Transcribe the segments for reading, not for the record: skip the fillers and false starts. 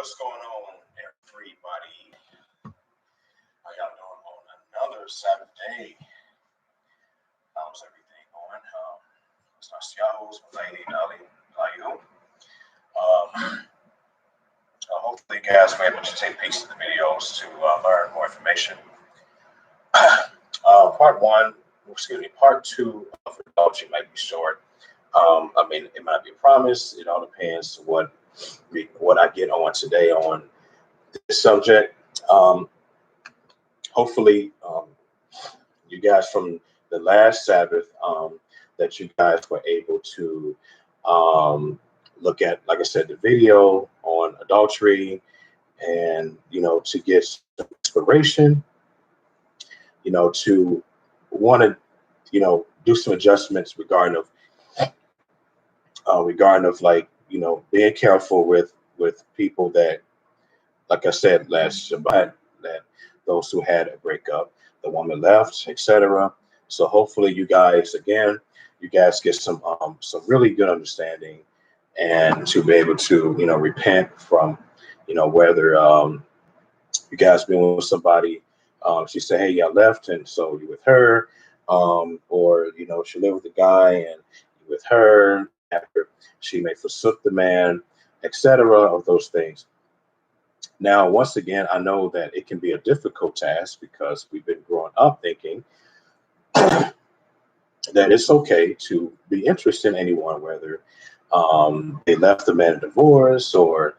What's going on, everybody? How y'all doing on another Saturday? How's everything going? It's nice Yahoo's lady, Dolly, how you? Hopefully, you guys were able to take peeks at the videos to learn more information. Part two of adultery might be short. It might be a promise. It all depends what I get on today on this subject. Hopefully, you guys from the last Sabbath, that you guys were able to look at, like I said, the video on adultery, and to get some inspiration, to want to do some adjustments regarding being careful with people that, like I said last Shabbat, that those who had a breakup, the woman left, etc. So hopefully you guys get some really good understanding, and to be able to repent from whether you guys been with somebody, she said, hey, y'all left, and so you with her, or she lived with the guy and you with her after she may forsook the man, etc. of those things. Now, once again, I know that it can be a difficult task because we've been growing up thinking that it's okay to be interested in anyone, whether they left the man in divorce, or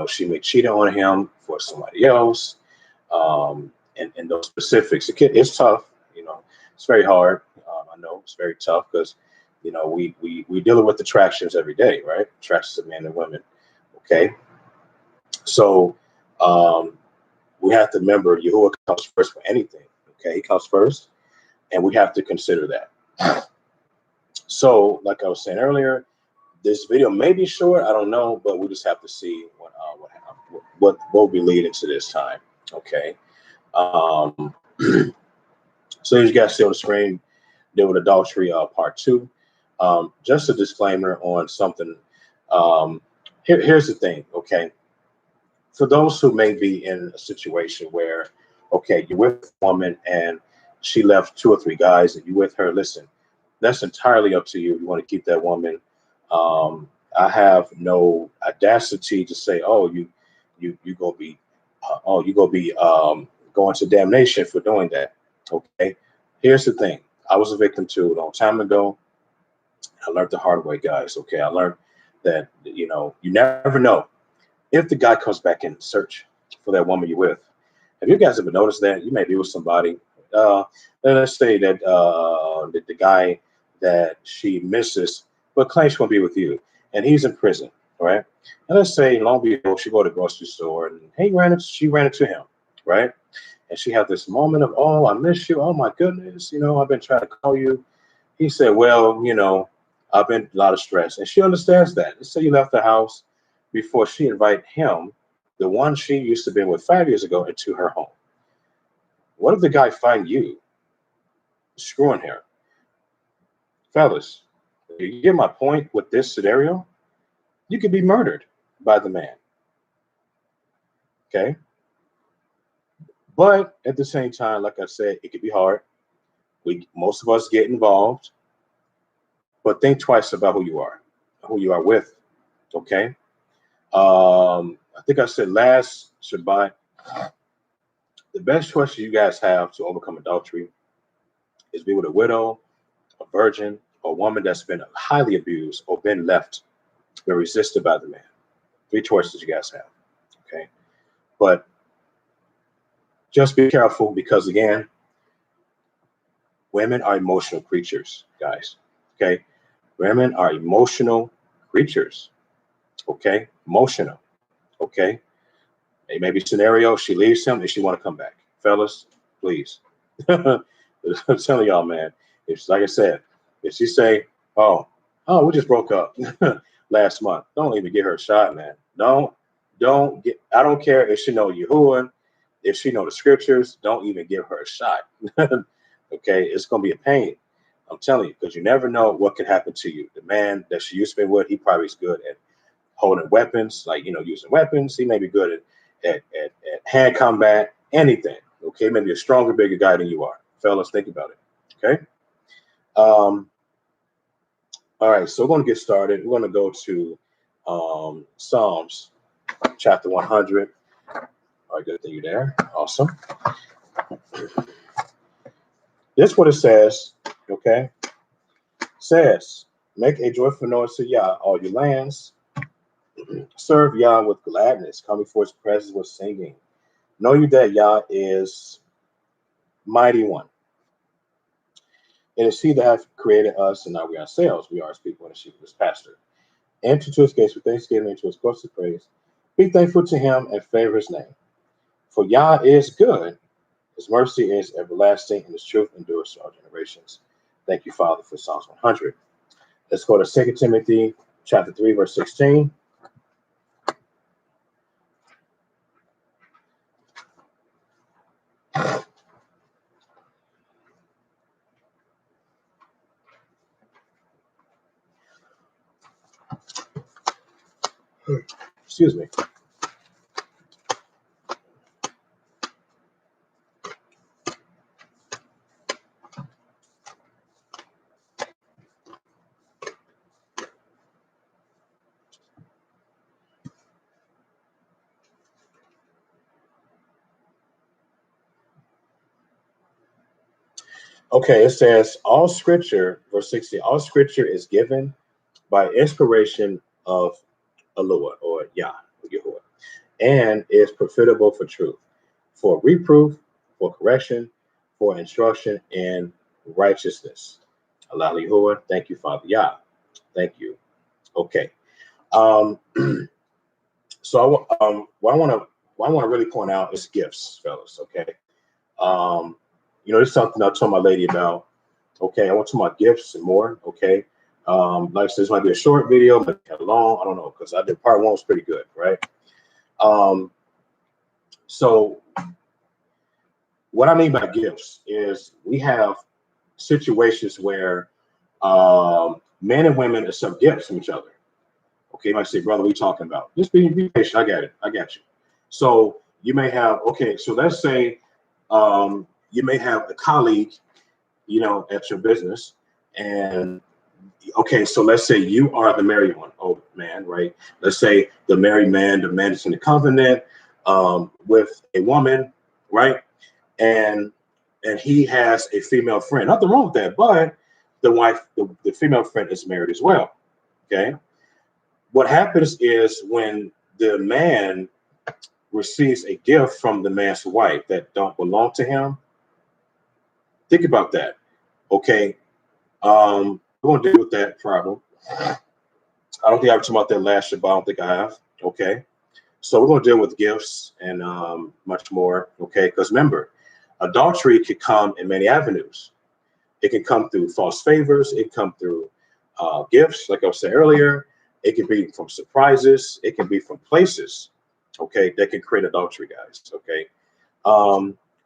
she may cheat on him for somebody else, and those specifics. It's tough, it's very hard. I know it's very tough because we dealing with attractions every day, right? Attractions of men and women. Okay, so we have to remember Yahuwah comes first for anything. Okay, he comes first, and we have to consider that. So, like I was saying earlier, this video may be short. I don't know, but we just have to see what will be leading to this time. Okay. So as you guys see on the screen, deal with adultery, part 2. Just a disclaimer on something. Here's the thing. Okay. For those who may be in a situation where, okay, you're with a woman and she left 2 or 3 guys and you with her, listen, that's entirely up to you. You want to keep that woman. I have no audacity to say, oh, you gonna be, going to damnation for doing that. Okay. Here's the thing. I was a victim too a long time ago. I learned the hard way, guys. Okay. I learned that, you never know if the guy comes back in search for that woman you're with. Have you guys ever noticed that? You may be with somebody, let's say that the guy that she misses, but claims she won't be with you, and he's in prison, right? And let's say, long before she go to the grocery store, and she ran into him, right? And she had this moment of, oh, I miss you. Oh my goodness, I've been trying to call you. He said, well, I've been a lot of stress, and she understands that. Let's say you left the house before she invited him, the one she used to be with 5 years ago, into her home. What if the guy find you screwing her? Fellas, you get my point with this scenario? You could be murdered by the man. Okay? But at the same time, like I said, it could be hard. Most of us get involved, but think twice about who you are with. Okay? I think I said last Shabbat, the best choice you guys have to overcome adultery is be with a widow, a virgin, or a woman that's been highly abused or been left, been resisted by the man. 3 choices you guys have. Okay? But just be careful because, again, women are emotional creatures, guys. Okay? Women are emotional creatures. Okay? Emotional. Okay? It may be a scenario, she leaves him and she want to come back. Fellas, please. I'm telling y'all, man. Like I said, if she say, oh, we just broke up last month, don't even give her a shot, man. I don't care if she know Yahuwah, if she know the scriptures, don't even give her a shot. Okay, it's gonna be a pain. I'm telling you, because you never know what can happen to you. The man that she used to be with, he probably is good at holding weapons, like, using weapons. He may be good at hand combat, anything. Okay, maybe a stronger, bigger guy than you are. Fellas, think about it. Okay. All right, so we're going to get started. We're going to go to Psalms chapter 100. All right, good thing you're there. Awesome. This is what it says. Okay. It says, make a joyful noise to Yah, all your lands. Serve Yah with gladness. Come before his presence with singing. Know you that Yah is mighty one. It is he that hath created us, and not we ourselves. We are his people and the sheep of his pasture. Enter to his gates with thanksgiving, into his courts with praise. Be thankful to him and favor his name. For Yah is good. His mercy is everlasting, and his truth endures to all generations. Thank you, Father, for Psalms 100. Let's go to 2 Timothy chapter 3, verse 16. Excuse me. Okay, it says, all scripture, verse 60, all scripture is given by inspiration of Allah, or Yah, or Yahuwah, and is profitable for truth, for reproof, for correction, for instruction in righteousness. Allah Yahuwah, thank you, Father Yah. Thank you. Okay. So what I want to really point out is gifts, fellas. Okay. This is something I told my lady about. Okay, I want to talk about gifts and more. Okay. Like I said, this might be a short video, might be long. I don't know, because I did part one was pretty good, right? So what I mean by gifts is we have situations where men and women accept gifts from each other. Okay, you might say, brother, what are you talking about? Just be patient. I got it. I got you. So you may have, okay, so let's say you may have a colleague, at your business. And okay, so let's say you are the married one, oh man, right? Let's say the married man, the man is in the covenant with a woman, right? And he has a female friend. Nothing wrong with that, but the wife, the female friend is married as well. Okay. What happens is when the man receives a gift from the man's wife that don't belong to him, think about that. Okay. We're going to deal with that problem. I don't think I was talking about that last Shabbat. I don't think I have. Okay. So we're going to deal with gifts and much more. Okay. Because remember, adultery can come in many avenues. It can come through false favors. It can come through gifts, like I was saying earlier. It can be from surprises. It can be from places. Okay. That can create adultery, guys. Okay.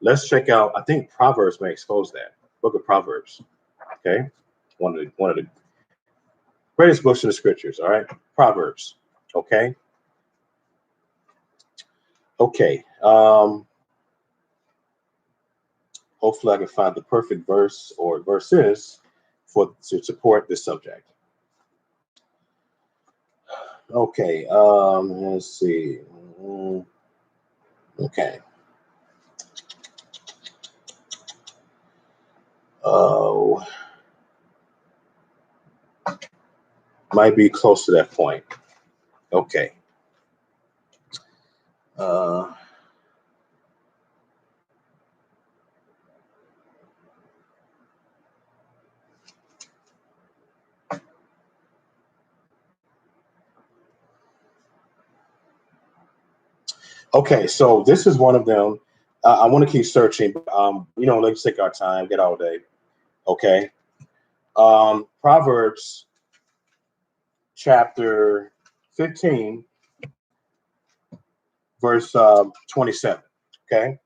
Let's check out, I think Proverbs may expose that. Book of Proverbs. Okay. One of the greatest books in the scriptures. All right. Proverbs. Okay. Okay. Hopefully I can find the perfect verse or verses to support this subject. Okay. Let's see. Okay. Oh, might be close to that point. Okay. Okay, so this is one of them. I want to keep searching, but let's take our time, get all day. Okay. Proverbs chapter 15, verse 27. Okay.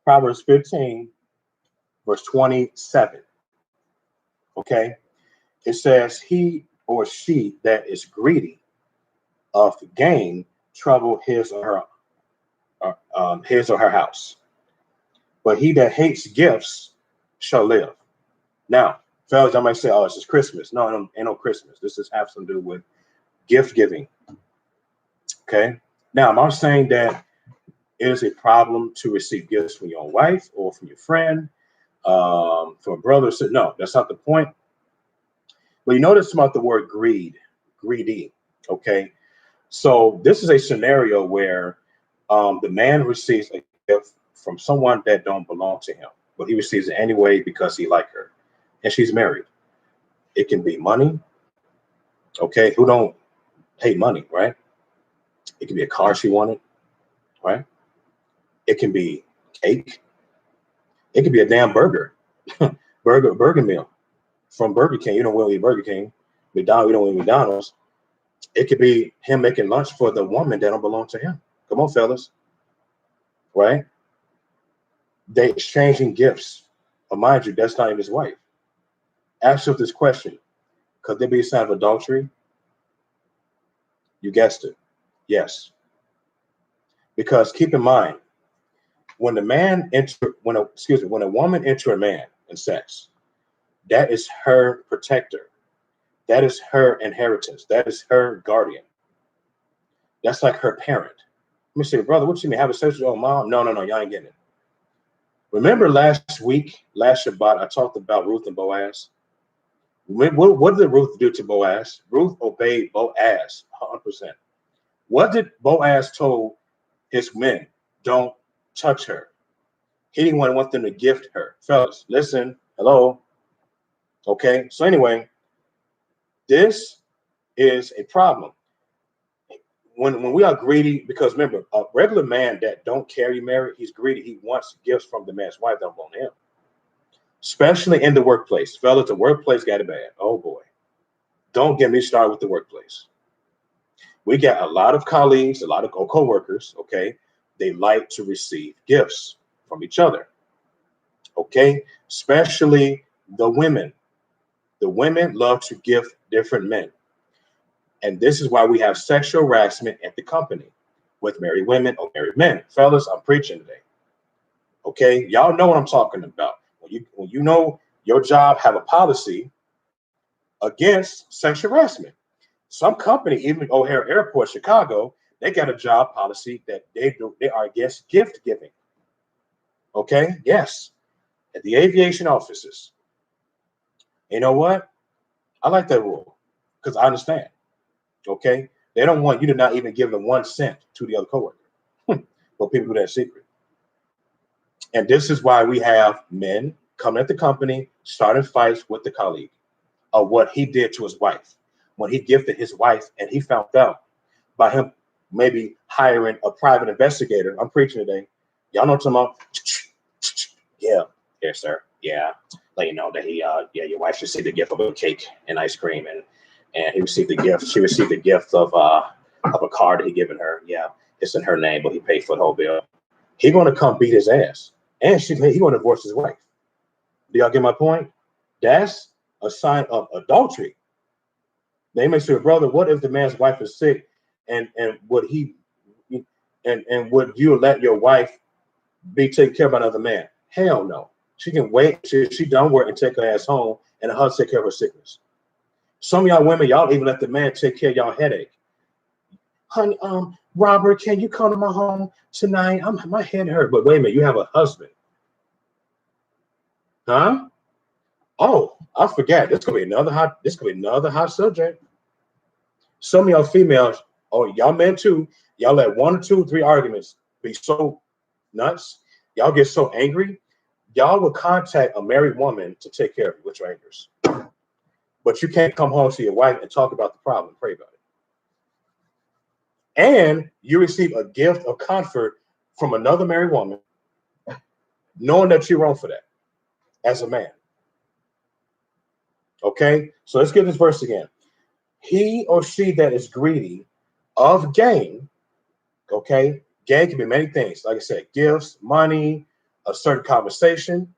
Proverbs 15, verse 27. Okay. It says, he or she that is greedy of gain trouble his or her house. But he that hates gifts shall live. Now, fellas, I might say, "Oh, it's just Christmas." No, ain't no Christmas. This has have something to do with gift giving. Okay. Now, am I saying that it is a problem to receive gifts from your own wife or from your friend, from a brother? No, that's not the point. But you notice about the word greedy. Okay. So this is a scenario where the man receives a gift from someone that don't belong to him, but he receives it anyway because he like her, and she's married. It can be money. Okay. Who don't hate money, right? It can be a car she wanted, right? It can be cake. It could be a damn burger, burger meal from Burger King. You don't want to eat Burger King. McDonald's, you don't want to eat McDonald's. It could be him making lunch for the woman that don't belong to him. Come on, fellas, right? They exchanging gifts. But mind you, that's not even his wife. Ask yourself this question: could there be a sign of adultery? You guessed it. Yes, because keep in mind, when when a woman enter a man in sex, that is her protector. That is her inheritance. That is her guardian. That's like her parent. Let me say, brother, what you mean? Have a sex with your own mom? No, y'all ain't getting it. Remember last week, last Shabbat, I talked about Ruth and Boaz. What did Ruth do to Boaz? Ruth obeyed Boaz 100%. What did Boaz told his men? Don't touch her. He didn't want them to gift her. Fellas, listen. Hello. Okay. So anyway, this is a problem. When we are greedy, because remember, a regular man that don't carry married, he's greedy. He wants gifts from the man's wife that don't belong to him. Especially in the workplace. Fellas, the workplace got it bad. Oh boy. Don't get me started with the workplace. We got a lot of colleagues, a lot of co-workers, okay? They like to receive gifts from each other, okay? Especially the women. The women love to gift different men. And this is why we have sexual harassment at the company with married women or married men. Fellas, I'm preaching today. Okay, y'all know what I'm talking about. When you know your job have a policy against sexual harassment. Some company, even O'Hare Airport, Chicago, they got a job policy that they are against gift giving. Okay, yes, at the aviation offices. You know what? I like that rule because I understand. Okay, they don't want you to not even give them 1 cent to the other coworker. But people do that secret. And this is why we have men coming at the company, starting fights with the colleague of what he did to his wife. When he gifted his wife and he found out by him maybe hiring a private investigator. I'm preaching today. Y'all know what I'm talking about? Yeah. Yes, sir. Yeah. Let you know that your wife received the gift of a cake and ice cream and he received the gift. She received the gift of a car that he given her. Yeah. It's in her name, but he paid for the whole bill. He gonna come beat his ass. And he gonna divorce his wife. Do y'all get my point? That's a sign of adultery. They may say, brother, what if the man's wife is sick and would he and would you let your wife be taken care of by another man? Hell no. She can wait till she done work and take her ass home and her take care of her sickness. Some of y'all women, y'all even let the man take care of y'all headache. Honey, Robert, can you come to my home tonight? My head hurt. But wait a minute, you have a husband. Huh? Oh, I forgot. This could be another hot subject. Some of y'all females, oh, y'all men too, y'all let 1 or 2 or 3 arguments be so nuts. Y'all get so angry. Y'all will contact a married woman to take care of you with your angers. But you can't come home to your wife and talk about the problem, pray about it. And you receive a gift of comfort from another married woman, knowing that you're wrong for that as a man. Okay, so let's get this verse again. He or she that is greedy of gain, okay, gain can be many things. Like I said, gifts, money, a certain conversation,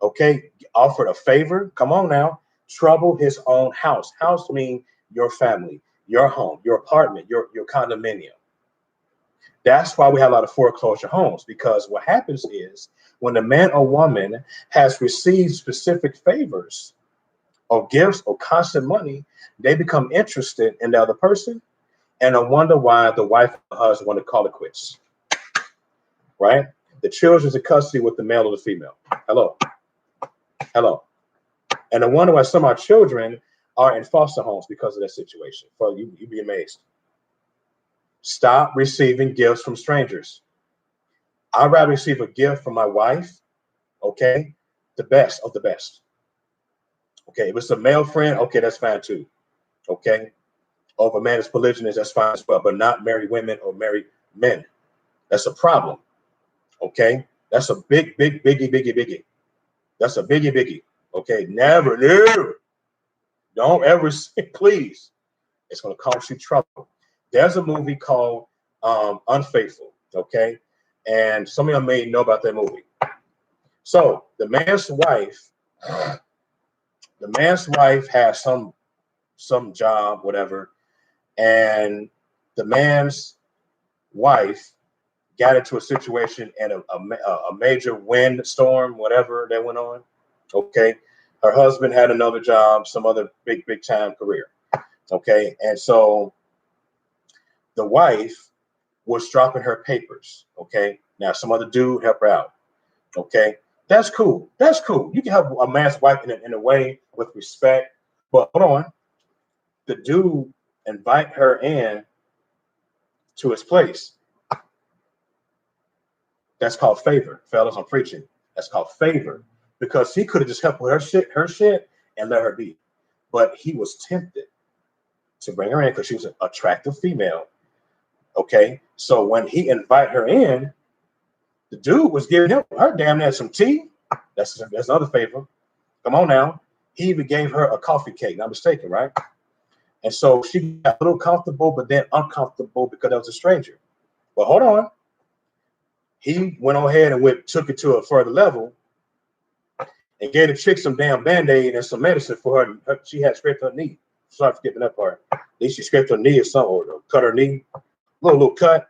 okay, offered a favor. Come on now, trouble his own house. House mean your family. your home, your apartment, your condominium. That's why we have a lot of foreclosure homes, because what happens is when the man or woman has received specific favors or gifts or constant money, they become interested in the other person, and I wonder why the wife and the husband want to call it quits, right? The children's in custody with the male or the female. Hello, hello. And I wonder why some of our children are in foster homes because of that situation. Well, you'd be amazed. Stop receiving gifts from strangers. I'd rather receive a gift from my wife, okay? The best of the best. Okay, if it's a male friend, okay, that's fine too. Okay. Or if a man is polygynous, that's fine as well, but not married women or married men. That's a problem. Okay. That's a biggie. That's a biggie. Okay. Never. Don't ever say, please. It's going to cause you trouble. There's a movie called Unfaithful. Okay. And some of y'all may know about that movie. So the man's wife has some job, whatever, and the man's wife got into a situation and a major wind storm, whatever that went on. Okay, her husband had another job, some other big time career. Okay, and so the wife was dropping her papers. Okay, now some other dude help her out. Okay, that's cool. You can have a man's wife in a way with respect, but hold on. The dude invite her in to his place. That's called favor, fellas. I'm preaching. That's called favor, because he could have just helped with her shit, and let her be. But he was tempted to bring her in because she was an attractive female. Okay, so when he invited her in, the dude was giving her damn near some tea. That's another favor. Come on now. He even gave her a coffee cake. Not mistaken, right? And so she got a little comfortable, but then uncomfortable because that was a stranger. But hold on. He went on ahead and took it to a further level and gave the chick some damn Band-Aid and some medicine for her. She had scraped her knee. Sorry for skipping that part. At least she scraped her knee or something, or cut her knee. Little cut.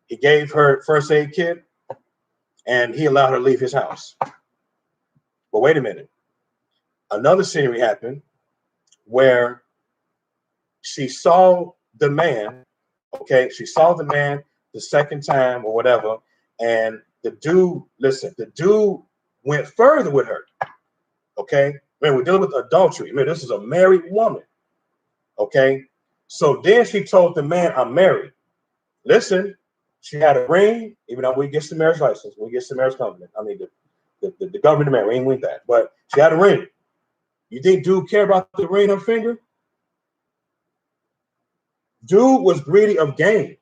He gave her first aid kit, and he allowed her to leave his house. But wait a minute. Another scenery happened where she saw the man. Okay, she saw the man the second time or whatever, and the dude went further with her. Okay, man, we're dealing with adultery. Man, this is a married woman. Okay, so then she told the man, "I'm married." Listen, she had a ring. Even though we get the marriage license, we get the marriage covenant. I mean, the government man, we ain't with that. But she had a ring. You think dude care about the ring on her finger? Dude was greedy of gain,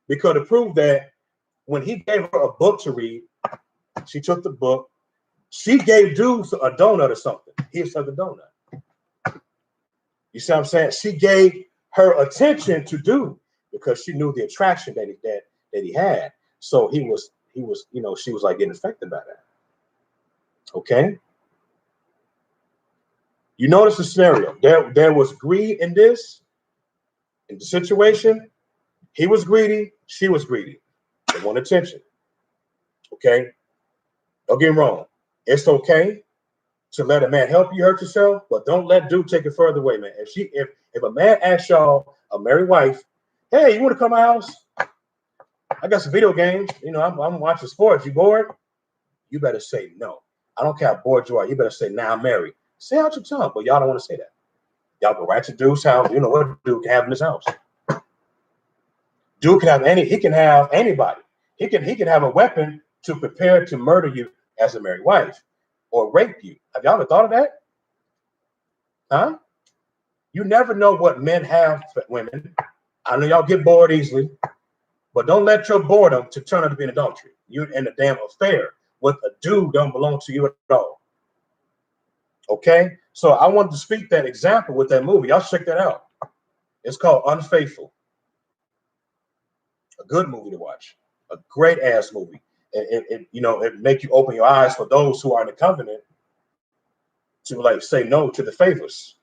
because to prove that, when he gave her a book to read, she took the book. She gave dude a donut or something. He accepted the donut. You see what I'm saying? She gave her attention to dude because she knew the attraction that he had. So he was, she was like getting affected by that. Okay. You notice the scenario. There was greed in the situation. He was greedy. She was greedy. They want attention. Okay. Don't get me wrong. It's okay to let a man help you hurt yourself, but don't let dude take it further away, man. If a man asks y'all, a married wife, "Hey, you want to come to my house? I got some video games. I'm watching sports. You bored?" You better say no. I don't care how bored you are. You better say, "Nah, I'm married." Say out your tongue, but y'all don't want to say that. Y'all go right to dude's house. You know what dude can have in his house. Dude can have he can have anybody. He can have a weapon to prepare to murder you as a married wife or rape you. Have y'all ever thought of that? Huh? You never know what men have for women. I know y'all get bored easily, but don't let your boredom to turn out to be an adultery. You're in a damn affair with a dude don't belong to you at all. Okay? So I wanted to speak that example with that movie. Y'all check that out. It's called Unfaithful. A good movie to watch. A great ass movie. It make you open your eyes for those who are in the covenant to like say no to the favors.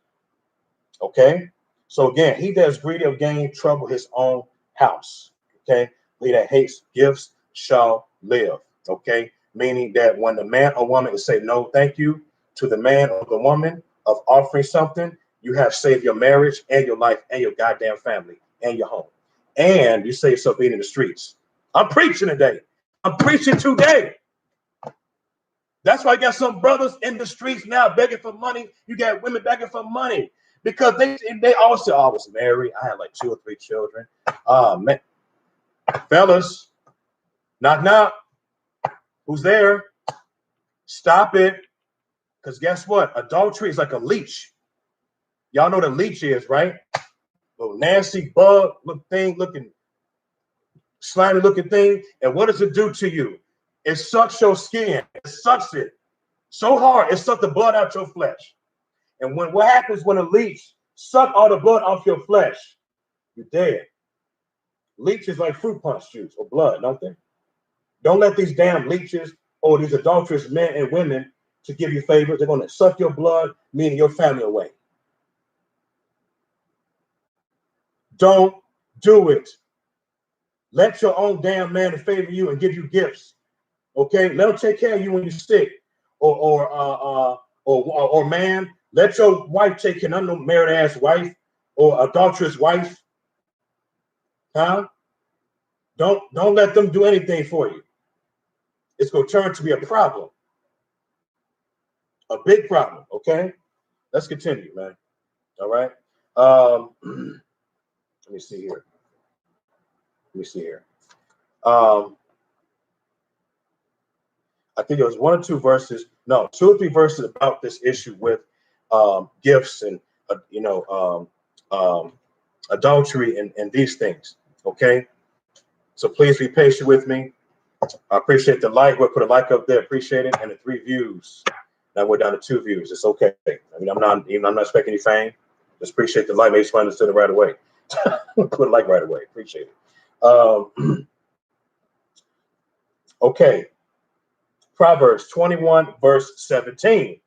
Okay? So again, he that is greedy of gain trouble his own house. Okay. He that hates gifts shall live. Okay. Meaning that when the man or woman is say no, thank you to the man or the woman of offering something, you have saved your marriage and your life and your goddamn family and your home. And you save yourself being in the streets. I'm preaching today. I'm preaching today. That's why you got some brothers in the streets now begging for money. You got women begging for money because they always say, oh, I was married. I had like 2 or 3 children. Man, fellas, knock, knock. Who's there? Stop it. Because guess what? Adultery is like a leech. Y'all know what a leech is, right? Little nasty bug looking, slimy looking thing. And what does it do to you? It sucks your skin. It sucks it so hard. It sucks the blood out your flesh. And what happens when a leech suck all the blood off your flesh? You're dead. Leech is like fruit punch juice or blood, don't they? Don't let these damn leeches or these adulterous men and women to give you favors. They're going to suck your blood, meaning your family away. Don't do it. Let your own damn man favor you and give you gifts. Okay, let him take care of you when you're sick, or man, let your wife take care of no married ass wife or adulterous wife. Huh? Don't let them do anything for you. It's going to turn to be a problem, a big problem. Okay, let's continue, man. All right. Let me see here. I think it was 1 or 2 verses. No, 2 or 3 verses about this issue with gifts and adultery and these things. Okay, so please be patient with me. I appreciate the like. We'll put a like up there. Appreciate it. And the 3 views. Now we're down to 2 views. It's okay. I mean, I'm not expecting any fame. Just appreciate the like. Make sure I understood it right away. Put a like right away. Appreciate it. Okay. Proverbs 21, verse 17.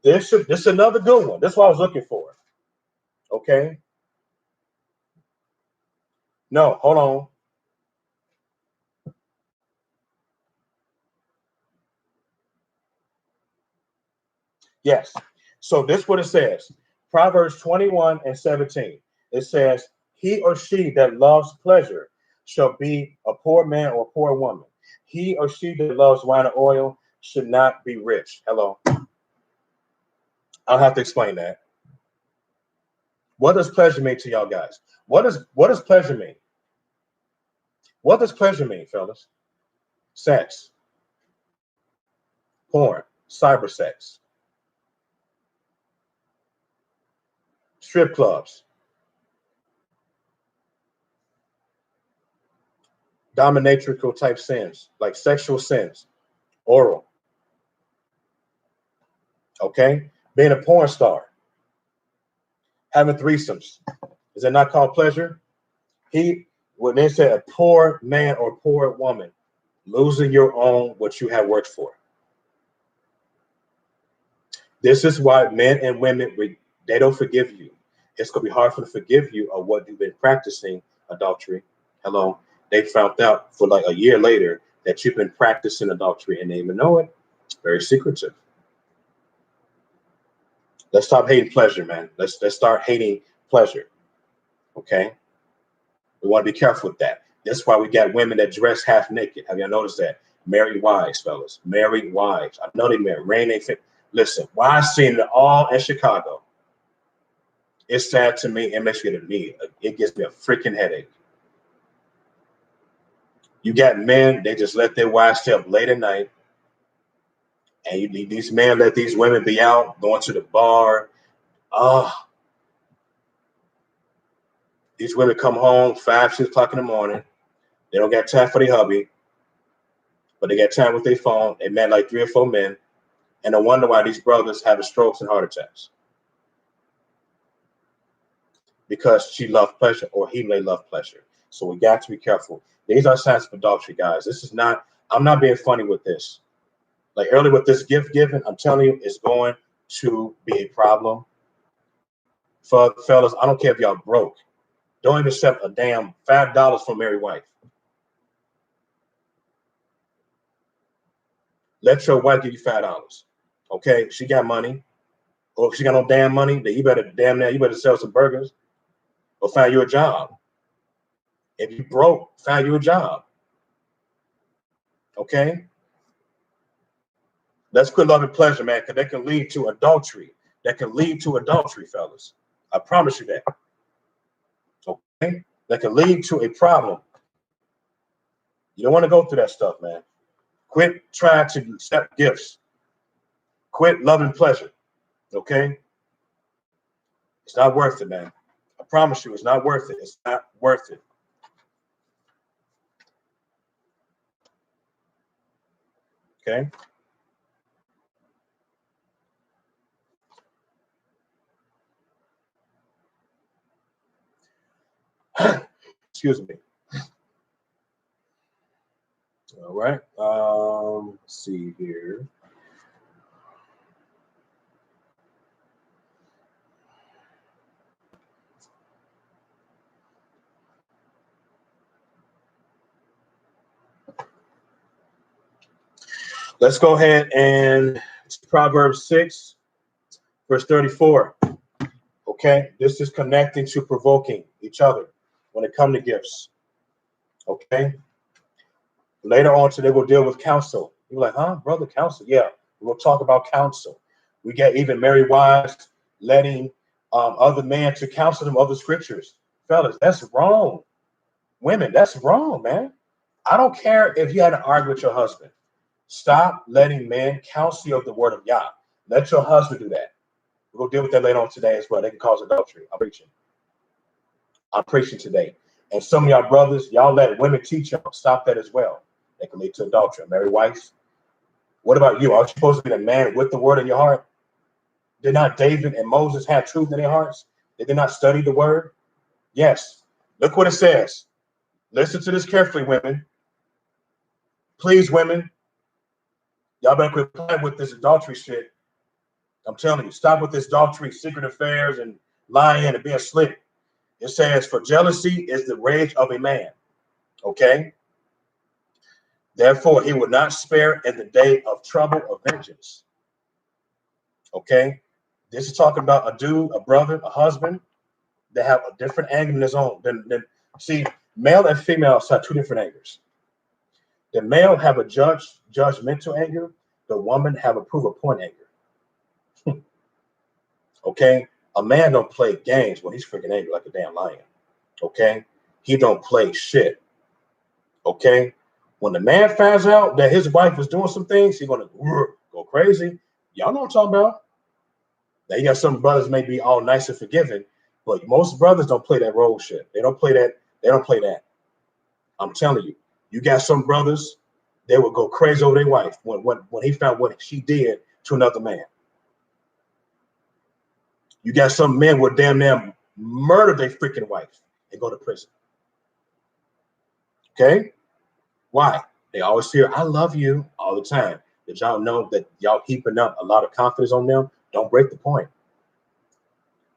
This is another good one. This is what I was looking for. Okay. No, hold on. Yes. So this is what it says. Proverbs 21 and 17. It says, he or she that loves pleasure shall be a poor man or a poor woman. He or she that loves wine or oil should not be rich. Hello. I'll have to explain that. What does pleasure mean to y'all guys? What does pleasure mean? What does pleasure mean, fellas? Sex, porn, cyber sex, strip clubs, dominatrical type sins, like sexual sins, oral. Okay? Being a porn star, having threesomes. Is that not called pleasure? When they say a poor man or poor woman, losing your own, what you have worked for. This is why men and women, they don't forgive you. It's going to be hard for them to forgive you of what you've been practicing, adultery. Hello. They found out for like a year later that you've been practicing adultery and they even know it. Very secretive. Let's stop hating pleasure, man. Let's start hating pleasure. Okay. We want to be careful with that. That's why we got women that dress half naked. Have y'all noticed that? Married wives, fellas. Married wives. I know they married. Rain ain't fit. Listen, why I seen it all in Chicago. It's sad to me. It makes me it gives me a freaking headache. You got men, they just let their wives stay up late at night. And these men let these women be out, going to the bar. These women come home 5, 6 o'clock in the morning. They don't got time for their hubby, but they got time with their phone. They met like 3 or 4 men. And I wonder why these brothers having strokes and heart attacks. Because she loved pleasure or he may love pleasure. So we got to be careful. These are signs of adultery, guys. This is not, I'm not being funny with this. Like earlier with this gift giving, I'm telling you, it's going to be a problem. Fellas, I don't care if y'all broke. Don't even accept a damn $5 from married wife. Let your wife give you $5. Okay, she got money. Or if she got no damn money, then you better sell some burgers or find you a job. If you broke, find you a job. Okay? Let's quit love and pleasure, man, because that can lead to adultery. That can lead to adultery, fellas. I promise you that. Okay? That can lead to a problem. You don't want to go through that stuff, man. Quit trying to accept gifts. Quit loving pleasure. Okay? It's not worth it, man. I promise you, it's not worth it. It's not worth it. Okay? Excuse me. All right. Let's see here. Let's go ahead and Proverbs 6, verse 34. Okay, this is connecting to provoking each other when it comes to gifts. Okay, later on today we'll deal with counsel. You're like, huh, brother, counsel? Yeah, we'll talk about counsel. We get even married wives letting other men to counsel them other scriptures. Fellas, that's wrong. Women, that's wrong, man. I don't care if you had an argument with your husband. Stop letting men counsel you of the word of Yah. Let your husband do that. We'll deal with that later on today as well. They can cause adultery. I'm preaching today. And some of y'all brothers, y'all let women teach y'all. Stop that as well. They can lead to adultery. Married wives. What about you? Are you supposed to be the man with the word in your heart? Did not David and Moses have truth in their hearts? Did they not study the word? Yes. Look what it says. Listen to this carefully, women. Please, women. Y'all better quit playing with this adultery shit. I'm telling you, stop with this adultery, secret affairs, and lying and being slick. It says, for jealousy is the rage of a man. Okay? Therefore, he will not spare in the day of trouble or vengeance. Okay? This is talking about a dude, a brother, a husband that have a different anger in his own. See, male and female have two different angers. The male have a judgmental anger. The woman have a prove a point anger. Okay? A man don't play games when he's freaking angry like a damn lion. Okay? He don't play shit. Okay? When the man finds out that his wife was doing some things, he's gonna go crazy. Y'all know what I'm talking about. Now you got some brothers may be all nice and forgiving, but most brothers don't play that role shit. They don't play that. They don't play that. I'm telling you, you got some brothers, they will go crazy over their wife when he found what she did to another man. You got some men will damn near murder their freaking wife and go to prison. Okay? Why? They always hear, I love you all the time. Did y'all know that y'all heaping up a lot of confidence on them? Don't break the point.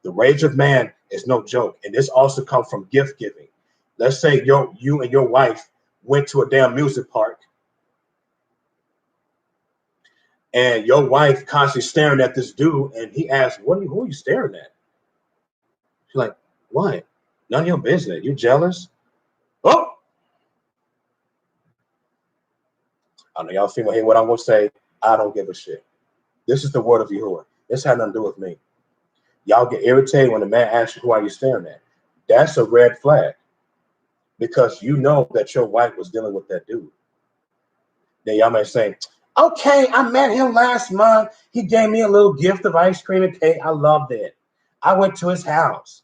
The rage of man is no joke. And this also comes from gift giving. Let's say you and your wife went to a damn music park and your wife constantly staring at this dude and he asks, who are you staring at? She's like, what? None of your business. You jealous? Oh! I know y'all feel like, hey, what I'm going to say, I don't give a shit. This is the word of Yahuwah. This had nothing to do with me. Y'all get irritated when the man asks you, who are you staring at? That's a red flag because you know that your wife was dealing with that dude. Then y'all may say, okay, I met him last month. He gave me a little gift of ice cream and cake. I loved it. I went to his house.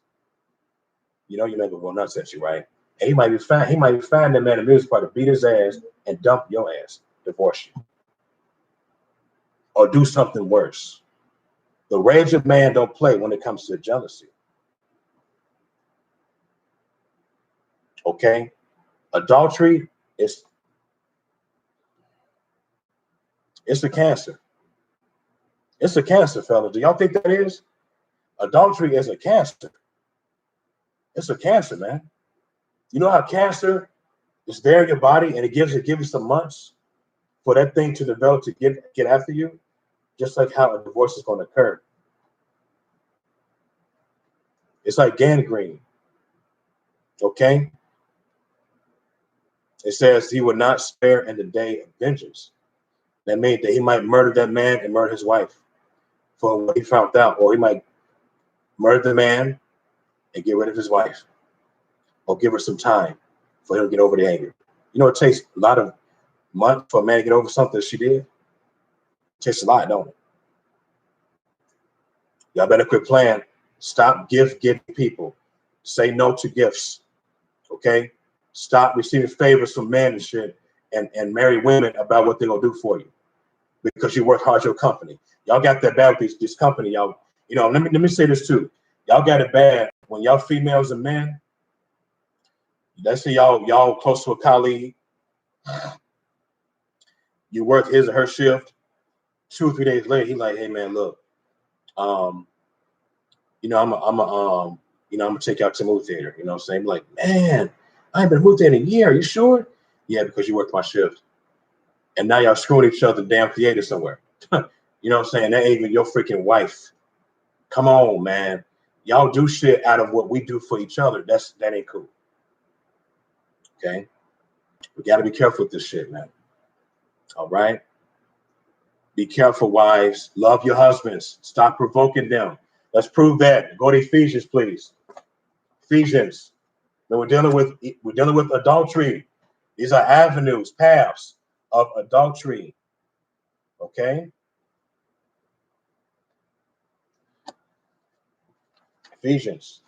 You know, you may go nuts at you, right? And he might be fine. He might be fine that man in the music park to beat his ass and dump your ass, divorce you, or do something worse. The rage of man don't play when it comes to jealousy. Okay? Adultery it's a cancer. It's a cancer, fellas. Do y'all think that is? Adultery is a cancer. It's a cancer, man. You know how cancer is there in your body and it gives you some months for that thing to develop to get after you, just like how a divorce is going to occur. It's like gangrene. Okay? It says he would not spare in the day of vengeance. That means that he might murder that man and murder his wife for what he found out, or he might murder the man and get rid of his wife, or give her some time for him to get over the anger. You know, it takes a lot of months for a man to get over something she did. It takes a lot, don't it? Y'all better quit playing. Stop gift giving people. Say no to gifts. Okay? Stop receiving favors from men and shit and marry women about what they're gonna do for you because you work hard your company. Y'all got that bad with this company, y'all. You know, let me say this too. Y'all got it bad when y'all females and men, let's say y'all close to a colleague, you work his or her shift, 2 or 3 days later, he's like, hey man, look, you know, I'm gonna take you out to the movie theater. You know what I'm saying? Like, man, I ain't been to the movie theater in a year. Are you sure? Yeah, because you worked my shift. And now y'all screwing each other damn theater somewhere. You know what I'm saying? That ain't even your freaking wife. Come on, man. Y'all do shit out of what we do for each other. That ain't cool. Okay? We gotta be careful with this shit, man. All right? Be careful, wives. Love your husbands. Stop provoking them. Let's prove that. Go to Ephesians, please. Ephesians. Then we're dealing with adultery. These are avenues, paths of adultery. Okay? Ephesians.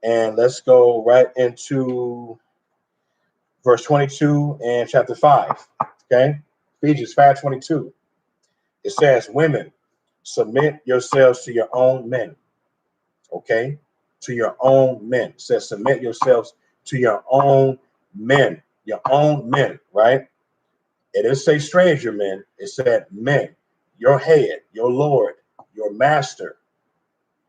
And let's go right into verse 22 and chapter 5. Okay? Ephesians 5:22. It says, women, submit yourselves to your own men. Okay? To your own men. It says, submit yourselves to your own men. Your own men, right? It didn't say stranger men. It said men. Your head, your Lord, your master.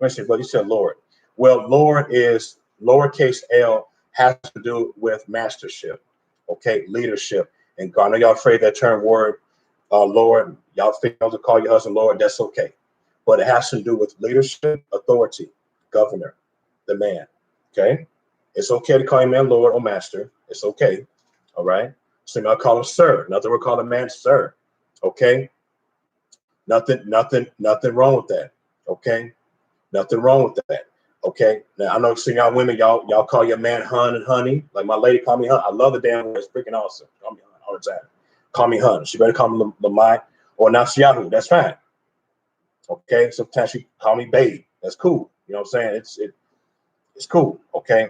I said, well, you said Lord. Well, Lord is lowercase l, has to do with mastership. Okay, leadership. And I know y'all afraid that term word, Lord. Y'all fail to call your husband Lord. That's okay. But it has to do with leadership, authority, governor, the man. Okay? It's okay to call him man, Lord, or master. It's okay. All right? So I'll call him sir. Nothing we'll call a man sir. Okay? Nothing wrong with that. Okay? Nothing wrong with that. Okay? Now I know some y'all women, y'all call your man hun and honey. Like my lady call me hun. I love the damn word. It's freaking awesome. Call me hun all the time. Call me hun. She better call me Lamai or Nasiyahu. That's fine. Okay? Sometimes she call me babe. That's cool. You know what I'm saying? It's cool. Okay?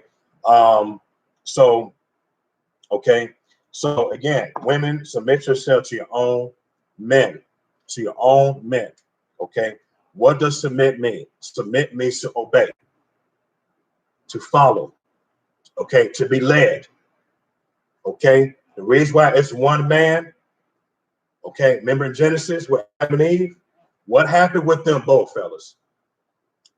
So again, women, submit yourself to your own men. To your own men. Okay? What does submit mean? Submit means to obey, to follow, okay, to be led. Okay? The reason why it's one man, okay, remember in Genesis with Adam and Eve? What happened with them both, fellas?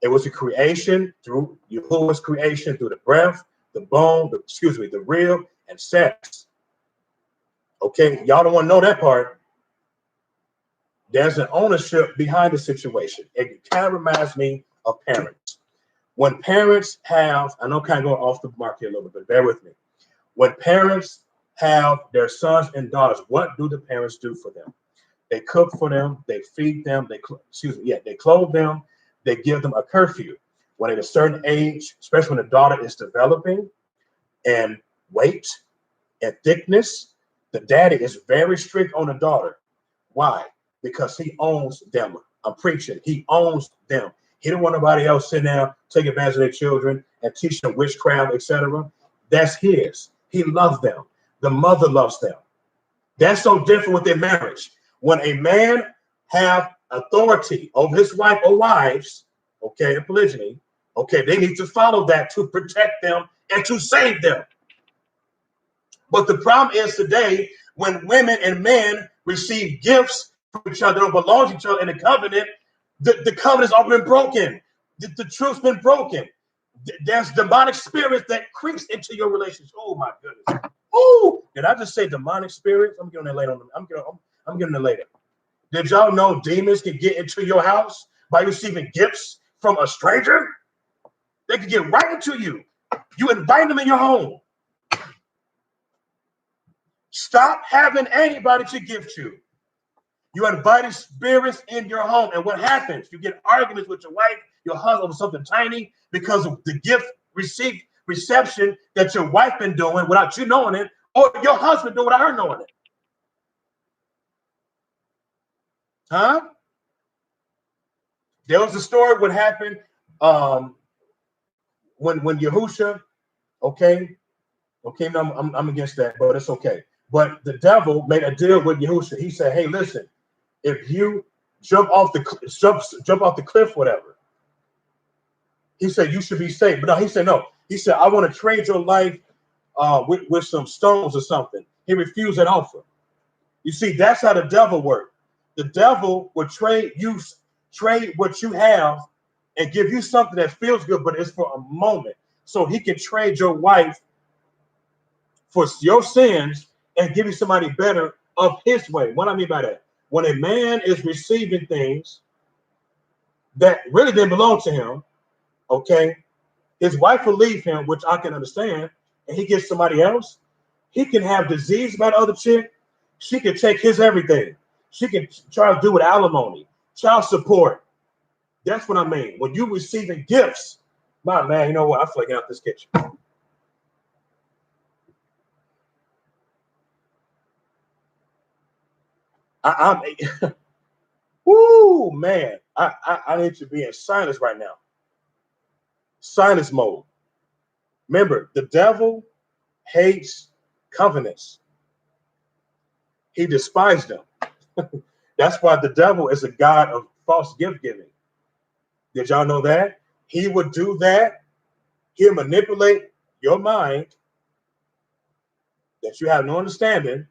It was a creation through Yahuwah's creation through the breath, the bone, the rib, and sex. Okay, y'all don't want to know that part. There's an ownership behind the situation. It kind of reminds me of parents. When parents have, I know kind of going off the mark here a little bit, bear with me. When parents have their sons and daughters, what do the parents do for them? They cook for them, they feed them, they clothe them, they give them a curfew. When at a certain age, especially when the daughter is developing and weight and thickness, the daddy is very strict on the daughter. Why? Because he owns them. I'm preaching. He owns them. He don't want nobody else sitting down, take advantage of their children and teach them witchcraft, etc. That's his. He loves them. The mother loves them. That's so different with their marriage. When a man have authority over his wife or wives, okay, in polygyny, okay, they need to follow that to protect them and to save them. But the problem is today, when women and men receive gifts from each other, don't belong to each other in the covenant, the covenant's all been broken. The truth's been broken. There's demonic spirits that creeps into your relationship. Oh my goodness. Oh, did I just say demonic spirits? I'm getting that later. I'm getting it later. Did y'all know demons can get into your house by receiving gifts from a stranger? They can get right into you. You invite them in your home. Stop having anybody to gift you. You're inviting spirits in your home. And what happens? You get arguments with your wife, your husband over something tiny because of the gift reception that your wife been doing without you knowing it, or your husband doing without her knowing it. Huh? There was a story what happened when Yahusha, okay, no, I'm against that, but it's okay. But the devil made a deal with Yahusha. He said, "Hey, listen, if you jump off the cliff, whatever," he said, "you should be safe." But no, he said no. He said, "I want to trade your life with some stones or something." He refused that offer. You see, that's how the devil works. The devil will trade what you have and give you something that feels good, but it's for a moment. So he can trade your wife for your sins and give you somebody better of his way. What I mean by that? When a man is receiving things that really didn't belong to him, okay, his wife will leave him, which I can understand, and he gets somebody else. He can have disease by the other chick. She can take his everything. She can try to do with alimony, child support. That's what I mean. When you're receiving gifts, my man, you know what? I'm flaking out this kitchen. Woo, man. I need to be in silence right now. Silence mode. Remember, the devil hates covenants. He despised them. That's why the devil is a god of false gift giving. Did y'all know that? He would do that. He'll manipulate your mind that you have no understanding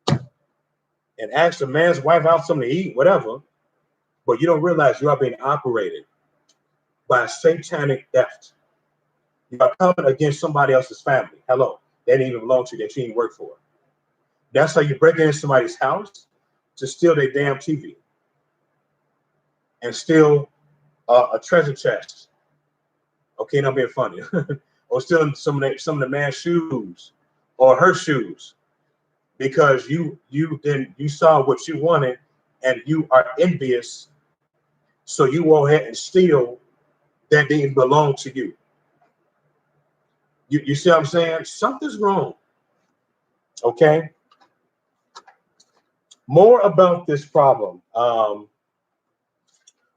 and ask a man's wife out something to eat, whatever, but you don't realize you are being operated by a satanic theft. You are coming against somebody else's family. Hello. They didn't even belong to you. That you didn't work for. That's how you break into somebody's house to steal their damn TV and steal a treasure chest. Okay, not being funny. Or stealing some of the man's shoes or her shoes because you saw what you wanted and you are envious, so you go ahead and steal that didn't belong to you. You see what I'm saying? Something's wrong. Okay. More about this problem.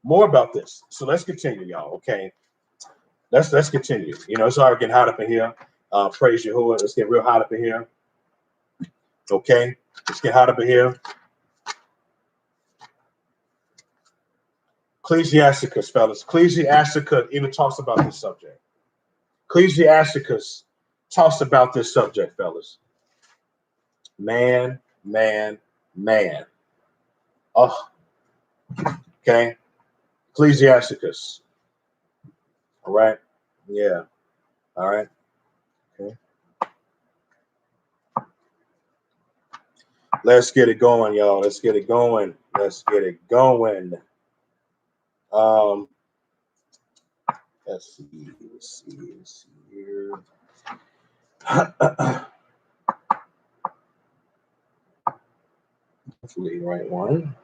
More about this. So let's continue, y'all. Okay. Let's continue. You know, it's already getting hot up in here. Praise Yahuwah. Let's get real hot up in here. Okay. Let's get hot up in here. Ecclesiasticus, fellas. Ecclesiasticus even talks about this subject. Ecclesiasticus talks about this subject, fellas. Man. Oh, okay. Ecclesiasticus. All right. Yeah. All right. Okay. Let's get it going, y'all. Let's get it going. Let's see here. Hopefully, the right one.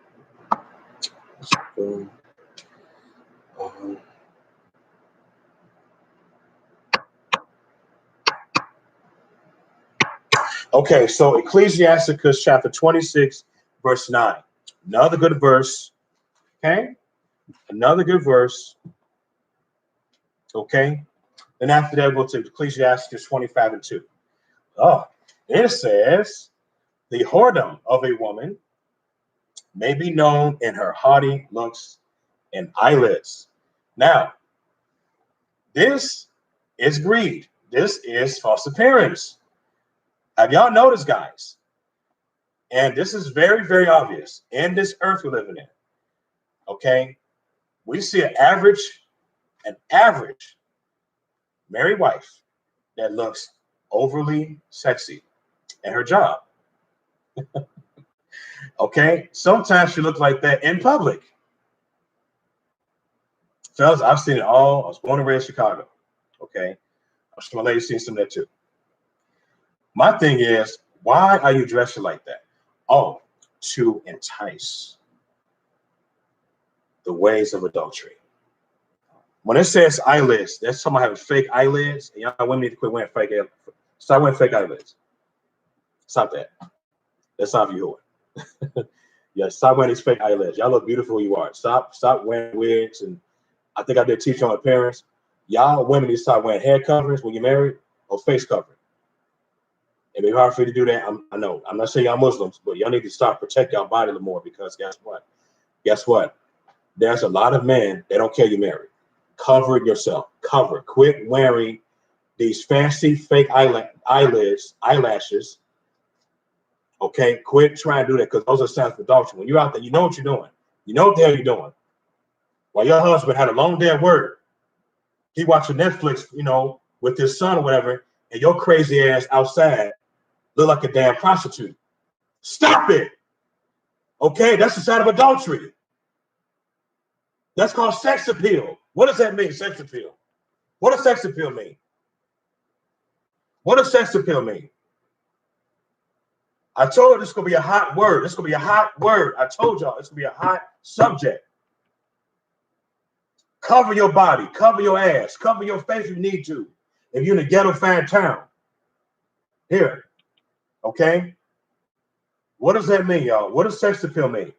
Okay, so Ecclesiasticus chapter 26, verse 9. Another good verse. Okay? Another good verse. Okay? Then after that, we'll go to Ecclesiasticus 25 and 2. Oh, it says, the whoredom of a woman may be known in her haughty looks and eyelids. Now, this is greed. This is false appearance. Have y'all noticed, guys? And this is very, very obvious in this earth we're living in. Okay, we see an average married wife that looks overly sexy in her job. Okay, sometimes she looks like that in public. Fellas, I've seen it all. I was born and raised in Chicago. Okay, I'm sure my lady's seen some of that too. My thing is, why are you dressing like that? Oh, to entice the ways of adultery. When it says eyelids, that's someone having fake eyelids. And y'all women need to quit wearing fake eyelids. Stop wearing fake eyelids. Stop that. That's not for you. Yeah, stop wearing these fake eyelids. Y'all look beautiful who you are. Stop wearing wigs. And I think I did teach on my parents. Y'all women need to stop wearing hair coverings when you're married or face covering. It may be hard for you to do that. I know. I'm not saying y'all Muslims, but y'all need to start protect y'all body a little more because guess what? Guess what? There's a lot of men that don't care you're married. Cover it yourself. Cover. Quit wearing these fancy fake eyelashes. Okay? Quit trying to do that because those are signs of adultery. When you're out there, you know what you're doing. You know what the hell you're doing. While your husband had a long day at work, he watching Netflix, with his son or whatever, and your crazy ass outside look like a damn prostitute. Stop it. Okay? That's a sign of adultery. That's called sex appeal. What does that mean, sex appeal? What does sex appeal mean? What does sex appeal mean? I told you this is going to be a hot word. This is going to be a hot word. I told y'all it's going to be a hot subject. Cover your body. Cover your ass. Cover your face if you need to. If you're in a ghetto fan town. Here. Okay? What does that mean, y'all? What does sex appeal mean?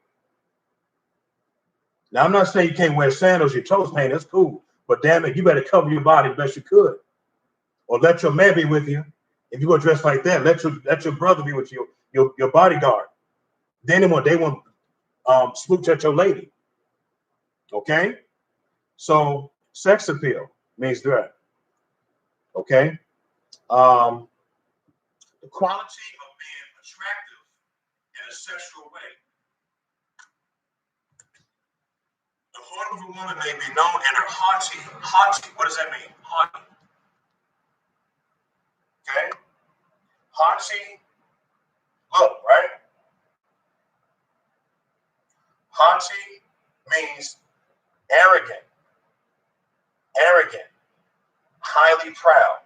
Now, I'm not saying you can't wear sandals, your toes painted. That's cool. But damn it, you better cover your body the best you could. Or let your man be with you. If you're going to dress like that, let your brother be with you, your bodyguard. They won't smooch at your lady. Okay? So sex appeal means that. Okay? The quality of being attractive in a sexual way. The heart of a woman may be known in her haughty. Haughty, what does that mean? Haughty. Okay? Haughty look, right? Haughty means arrogant, highly proud.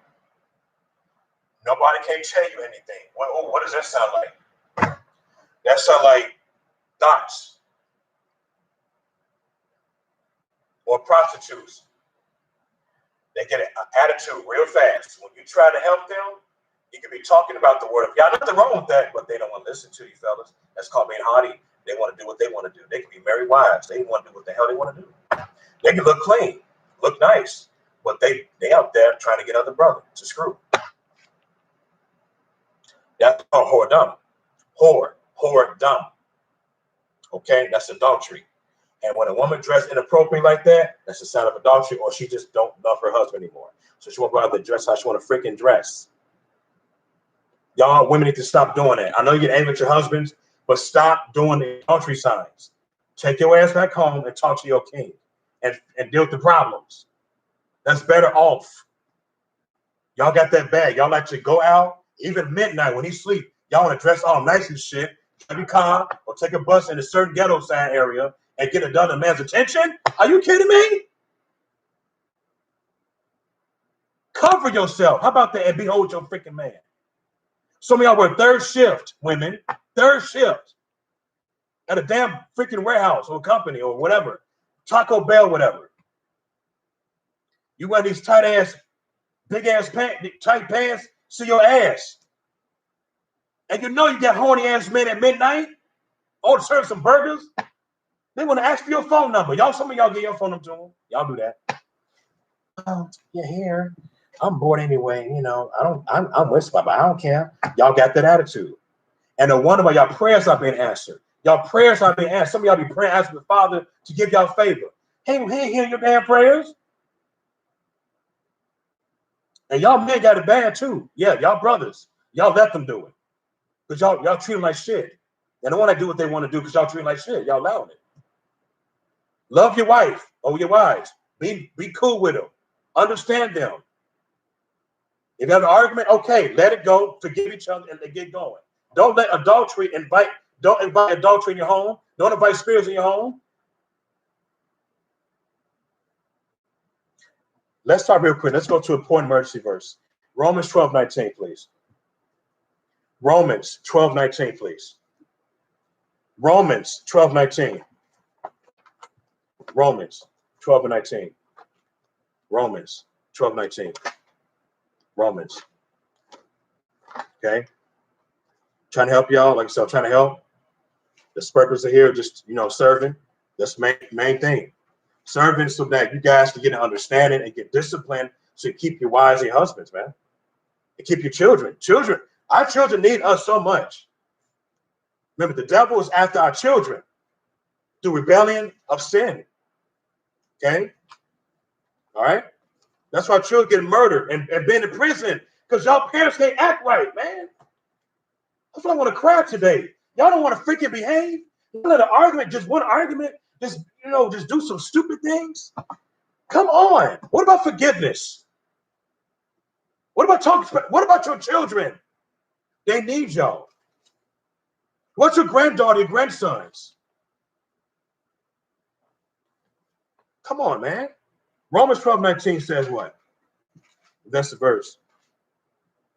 Nobody can tell you anything. What does that sound like? That sounds like thoughts or prostitutes. They get an attitude real fast. When you try to help them, you can be talking about the word of God. Nothing wrong with that, but they don't want to listen to you, fellas. That's called being haughty. They want to do what they want to do. They can be married wives. They want to do what the hell they want to do. They can look clean, look nice, but they out there trying to get other brother to screw. That's called whoredom. Whoredom. Okay, that's adultery. And when a woman dressed inappropriately like that, that's a sign of adultery, or she just don't love her husband anymore. So she won't go out there dress how she want to freaking dress. Y'all women need to stop doing that. I know you get angry at your husbands, but stop doing the adultery signs. Take your ass back home and talk to your king and deal with the problems. That's better off. Y'all got that bad. Y'all like to go out, even midnight when he sleep. Y'all want to dress all nice and shit, drive your car, or take a bus in a certain ghetto side area and get another man's attention? Are you kidding me? Cover yourself. How about that? And behold your freaking man. Some of y'all work third shift, women. Third shift. At a damn freaking warehouse or company or whatever. Taco Bell, whatever. You wear these tight ass, big ass pants, tight pants, see your ass. And you know you got horny ass men at midnight. Oh, to serve some burgers. They want to ask for your phone number. Y'all, some of y'all get your phone number to them. Y'all do that. Oh, you're here. I'm bored anyway. I'm with somebody, but I don't care. Y'all got that attitude. And no wonder why y'all prayers are being answered. Y'all prayers are being answered. Some of y'all be praying, asking the Father to give y'all favor. He ain't hearing your damn prayers. And y'all men got it bad too. Yeah, y'all brothers. Y'all let them do it. Because y'all treat them like shit. And don't want to do what they want to do because y'all treat like shit. Y'all allowing it. Love your wife or your wives. Be cool with them. Understand them. If you have an argument, okay, let it go. Forgive each other and get going. Don't let adultery don't invite adultery in your home. Don't invite spirits in your home. Let's talk real quick. Let's go to a point emergency verse. Romans 12:19, please. Romans 12:19, please. Romans 12:19. Romans 12:19. Romans 12:19. Romans. Okay. Trying to help y'all. Like I said, I'm trying to help. The purpose of here, just serving. That's the main thing. Serving so that you guys can get an understanding and get disciplined so you keep your wives and your husbands, man. And keep your children. Our children need us so much. Remember, the devil is after our children through rebellion of sin. Okay? All right? That's why children get murdered and been in prison because y'all parents can't act right, man. That's why I want to cry today. Y'all don't want to freaking behave. You let an argument, just one argument, just do some stupid things. Come on. What about forgiveness? What about talking? What about your children? They need y'all. What's your granddaughter, your grandsons? Come on, man. Romans 12:19 says what? That's the verse.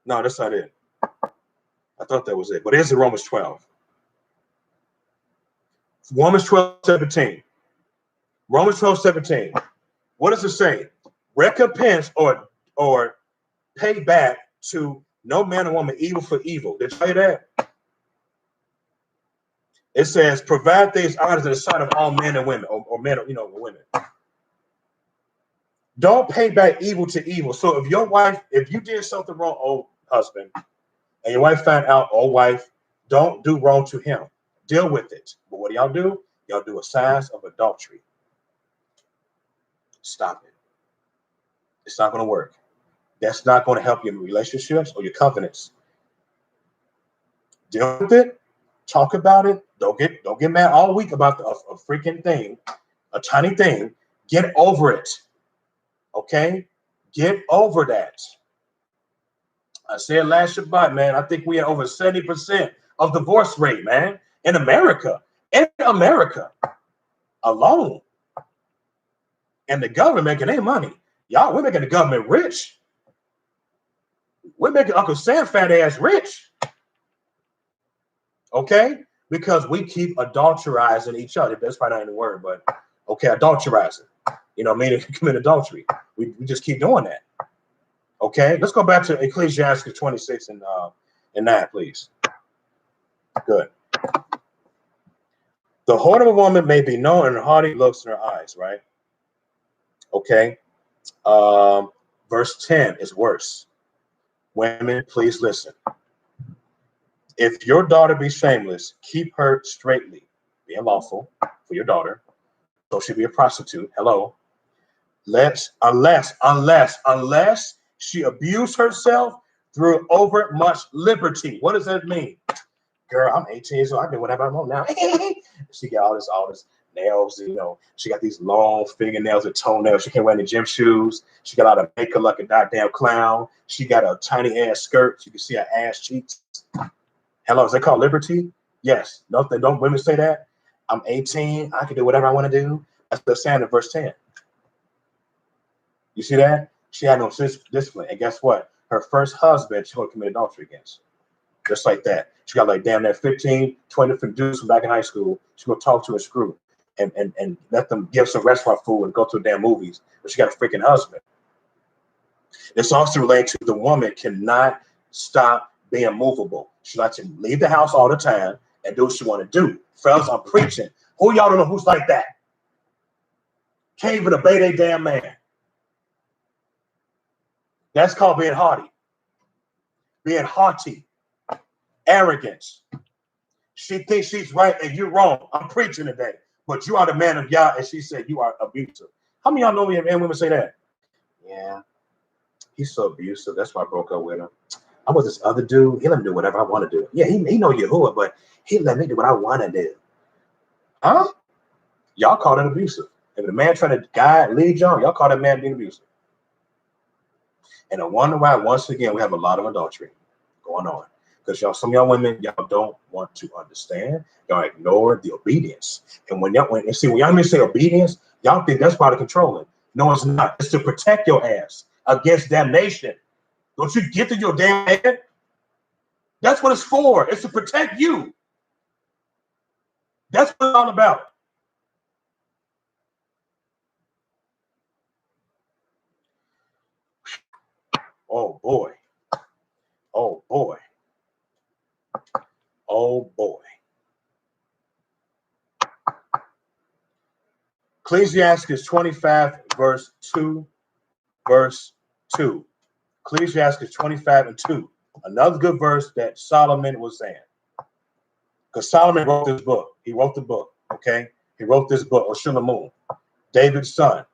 No, that's not it. I thought that was it, but it is in Romans 12. Romans 12:17. Romans 12:17. What does it say? Recompense or pay back to no man or woman evil for evil. Did you say that? It says, provide these honors in the sight of all men and women, or men, women. Don't pay back evil to evil. So if you did something wrong, oh husband, and your wife found out, oh wife, don't do wrong to him. Deal with it. But what do y'all do? Y'all do a signs of adultery. Stop it. It's not going to work. That's not going to help your relationships or your covenants. Deal with it. Talk about it. Don't get mad all week about a freaking thing, a tiny thing. Get over it. Okay? Get over that. I said last Shabbat, man, I think we had over 70% of divorce rate, man, in America. In America alone. And the government making their money. Y'all, we're making the government rich. We're making Uncle Sam fat ass rich. Okay? Because we keep adulterizing each other. That's probably not even a word, but okay, adulterizing. Meaning commit adultery. We just keep doing that. Okay? Let's go back to Ecclesiastes 26 and 9, please. Good. The whore of a woman may be known in her haughty looks in her eyes, right? Okay. Verse 10 is worse. Women, please listen. If your daughter be shameless, keep her straightly, being lawful for your daughter. So she'll be a prostitute. Hello. Unless she abuse herself through over much liberty. What does that mean? Girl, I'm 18 years old. I do whatever I want now. She got all this nails, she got these long fingernails and toenails. She can't wear any gym shoes. She got all the makeup like a goddamn clown. She got a tiny ass skirt. You can see her ass cheeks. Hello, is that called liberty? Yes. Don't women say that? I'm 18. I can do whatever I want to do. That's the saying in verse 10. You see that? She had no discipline. And guess what? Her first husband, she going to commit adultery against. Just like that. She got like damn that 15, 20 different dudes from back in high school. She going to talk to a screw and let them give some restaurant food and go to damn movies. But she got a freaking husband. This also relates to the woman cannot stop being movable. She likes to leave the house all the time and do what she want to do. Fellas, I'm preaching. Who y'all don't know who's like that? Can't even obey their damn man. That's called being haughty. Being haughty. Arrogance. She thinks she's right and you're wrong. I'm preaching today. But you are the man of Yah, and she said you are abusive. How many of y'all know me and women say that? Yeah. He's so abusive. That's why I broke up with him. I'm with this other dude. He let me do whatever I want to do. Yeah, he know Yahuwah, but He let me do what I want to do. Huh? Y'all call it abusive. If the man trying to lead y'all call that man being abusive. And I wonder why, once again, we have a lot of adultery going on. Because some of y'all women, y'all don't want to understand. Y'all ignore the obedience. And when y'all men say obedience, y'all think that's part of controlling. No, it's not. It's to protect your ass against damnation. Don't you get to your damn head? That's what it's for. It's to protect you. That's what it's all about. Oh boy. Oh boy. Oh boy. Ecclesiastes 25, verse 2. Verse 2. Ecclesiastes 25 and 2. Another good verse that Solomon was saying. Because Solomon wrote this book. He wrote the book. Okay. He wrote this book, Oshilamun, David's son.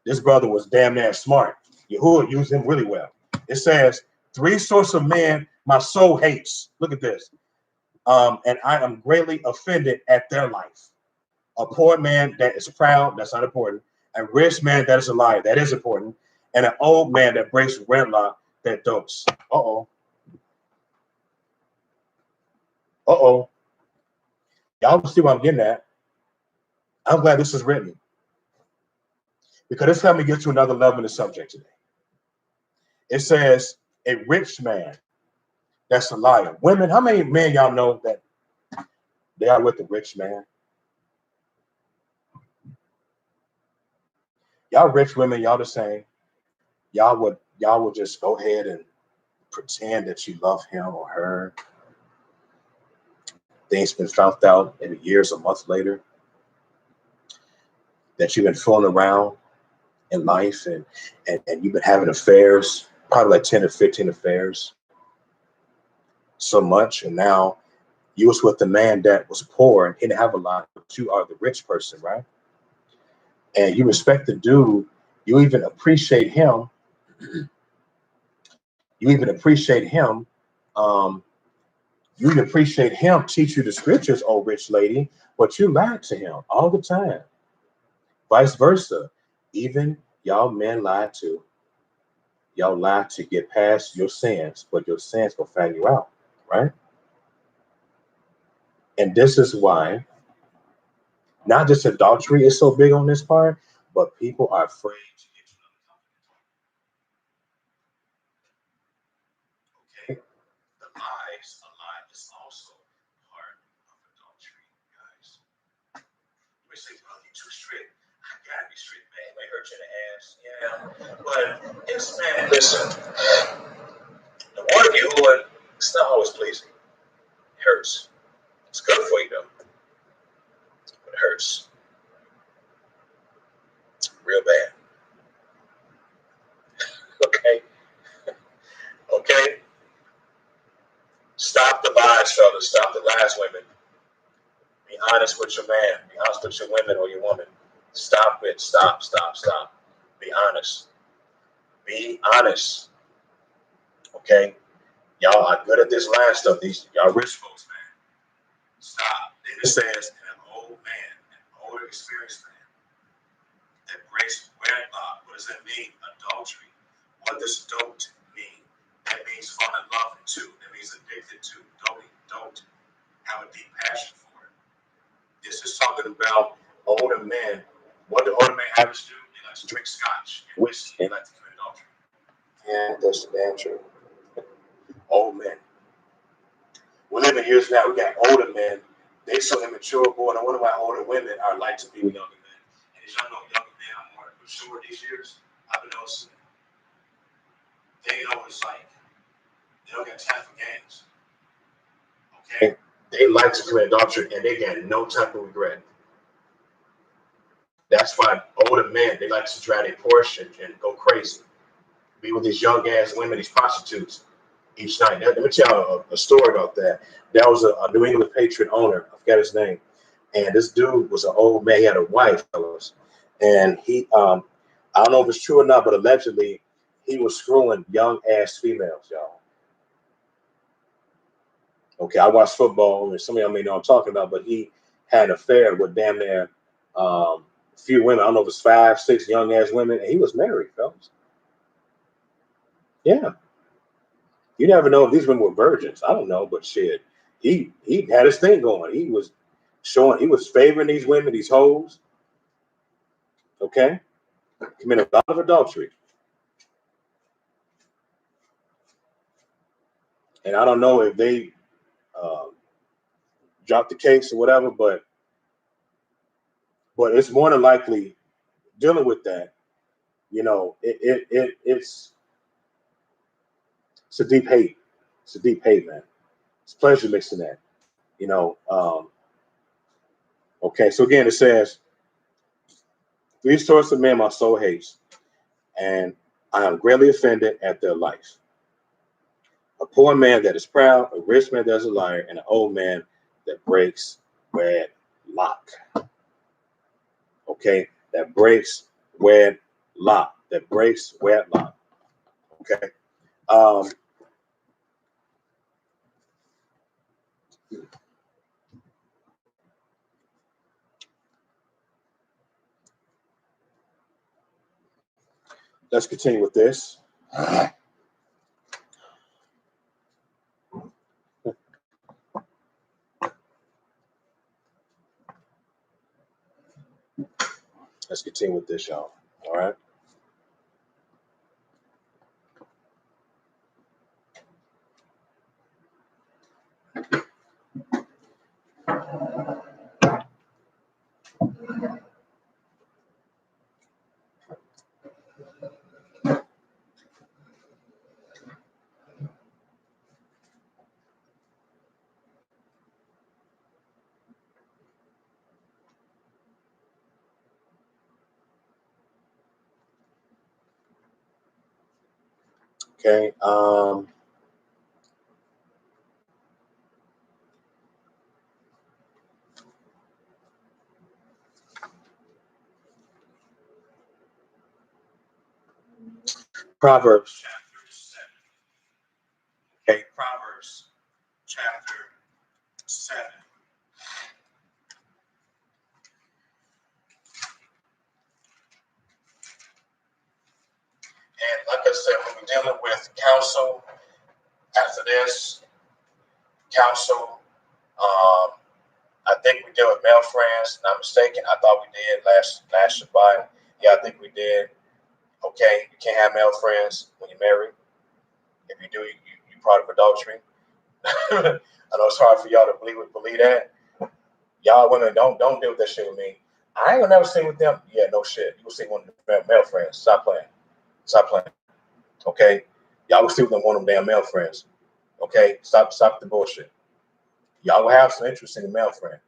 This brother was damn near smart. Yahuwah used him really well. It says, 3 sorts of men my soul hates. Look at this. And I am greatly offended at their life. A poor man that is proud, that's not important. A rich man that is a liar, that is important. And an old man that breaks wedlock, that dopes. Uh-oh. Uh-oh. Y'all see what I'm getting at. I'm glad this is written. Because it's helped me get to another level in the subject today. It says, a rich man that's a liar. Women, how many men y'all know that they are with a rich man? Y'all rich women, y'all the same. Y'all would just go ahead and pretend that you love him or her. Things been found out maybe years or months later that you've been fooling around in life and you've been having affairs, probably like 10 or 15 affairs, so much. And now you was with the man that was poor and didn't have a lot, but you are the rich person, right? And you respect the dude. You even appreciate him. You even appreciate him. You even appreciate him teach you the scriptures, oh rich lady, but you lied to him all the time. Vice versa. Even y'all men lie too. Y'all lie to get past your sins, but your sins will find you out, right? And this is why not just adultery is so big on this part, but people are afraid to get to another topic. Okay? The lies, a lie is also part of adultery, guys. You may say, well, you're too strict. I gotta be strict, man. It may hurt you in the ass. Yeah. But it's, man, listen. The word of Yahuwah, it's not always pleasing. It hurts. It's good for you, though. But it hurts. Real bad. Okay? Okay? Stop the lies, fellas. Stop the lies, women. Be honest with your man. Be honest with your women or your woman. Stop it. Stop. Be honest. Be honest. Okay? Y'all are good at this lying stuff. Y'all rich folks, man. Stop. It says an old man, an older experienced man that breaks wedlock. What does that mean? Adultery. What does dote mean? That means fall in love to. That means addicted to. Don't have a deep passion for it. This is talking about older men. What do older men have to do? They like to drink scotch and whiskey. They like to commit adultery. Yeah, that's damn true. Old men. We're living years now. We got older men. They so immature, boy. And I wonder why older women are like to be with younger men. And as y'all know, younger men are more mature these years. I've been noticing. They know what it's like. They don't got time for games. Okay? They like to commit adultery and they got no type of regret. That's why older men, they like to drive a Porsche and go crazy. Be with these young ass women, these prostitutes each night. Now, let me tell you a story about that. There was a New England Patriot owner, I forgot his name. And this dude was an old man. He had a wife, fellas. And he, I don't know if it's true or not, but allegedly he was screwing young ass females, y'all. Okay, I watch football, and some of y'all may know what I'm talking about, but he had an affair with damn near a few women. I don't know if it's 5, 6 young ass women, and he was married, fellas. Yeah, you never know if these women were virgins. I don't know, but shit, he had his thing going. He was showing, he was favoring these women, these hoes. Okay, committed a lot of adultery, and I don't know if they uh, dropped the case or whatever, but it's more than likely dealing with that. You know, it's a deep hate. It's a deep hate, man. It's pleasure mixing that. You know. Okay, so again, it says, "These sorts of men my soul hates, and I am greatly offended at their life. A poor man that is proud, a rich man that is a liar, and an old man that breaks wedlock." Okay, that breaks wedlock. That breaks wedlock. Okay. Um, let's continue with this. Let's continue with this, y'all. All right. Okay. Proverbs chapter 7. Okay, Proverbs chapter 7. And like I said, we'll be dealing with counsel after this. Counsel. I think we deal with male friends. Not mistaken. I thought we did last Shabbat. Yeah, I think we did. Okay, you can't have male friends when you're married. If you do, you're part of adultery. I know it's hard for y'all to believe that. Y'all women don't deal with that shit with me. I ain't gonna never stay with them. Yeah, no shit. You will see one of the male friends. Stop playing. Stop playing. Okay? Y'all will see with one of them damn male friends. Okay? Stop the bullshit. Y'all will have some interest in the male friend.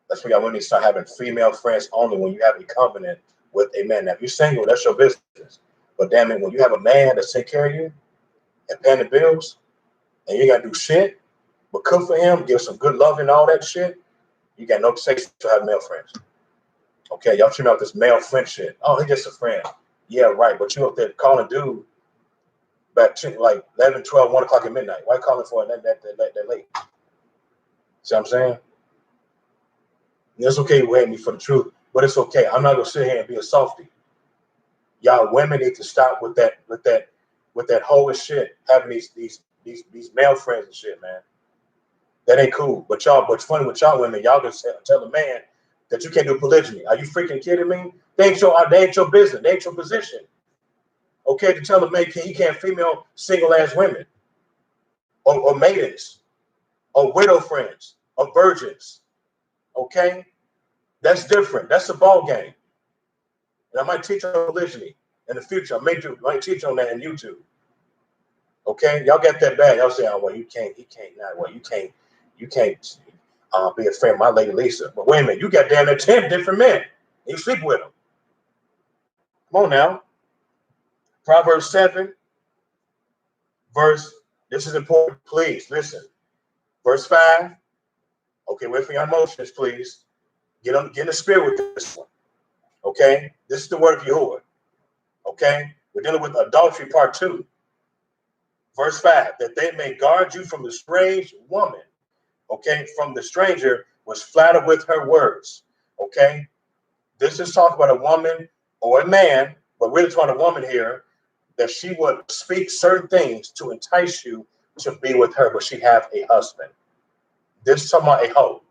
That's why y'all women need to start having female friends only when you have a covenant with a man. Now, if you're single, that's your business. But damn it, when you have a man that's take care of you and paying the bills, and you gotta do shit, but cook for him, give some good love and all that shit, you got no say to have male friends. Okay, y'all treat me out this male friend shit. Oh, he's just a friend. Yeah, right. But you up there calling dude back to like 11, 12, 1 o'clock at midnight. Why calling for it that late? See what I'm saying? It's okay you hate me for the truth, but it's okay. I'm not gonna sit here and be a softie. Y'all women need to stop with that whole shit, having these male friends and shit, man. That ain't cool. But funny with y'all women, y'all can tell a man that you can't do polygyny. Are you freaking kidding me? They ain't your business. They ain't your position. Okay, to tell a man he can't female single ass women or maidens or widow friends or virgins. Okay, that's different. That's a ball game. And I might teach on polygyny in the future. I might teach on that in YouTube. Okay, y'all get that bad. Y'all say, "Oh, well, he can't not. Well, you can't be a friend of my lady Lisa." But wait a minute, you got damn near 10 different men. And you sleep with them. Come on now. Proverbs 7, verse. This is important. Please listen. Verse 5. Okay, wait for your emotions, please. Get in the spirit with this one. Okay, this is the word of Yahuwah. Okay, we're dealing with adultery part 2. Verse 5, that they may guard you from the strange woman okay, from the stranger was flattered with her words. Okay, this is talking about a woman or a man, but we're talking about a woman here, that she would speak certain things to entice you to be with her, but she have a husband. This is talking about a hoe,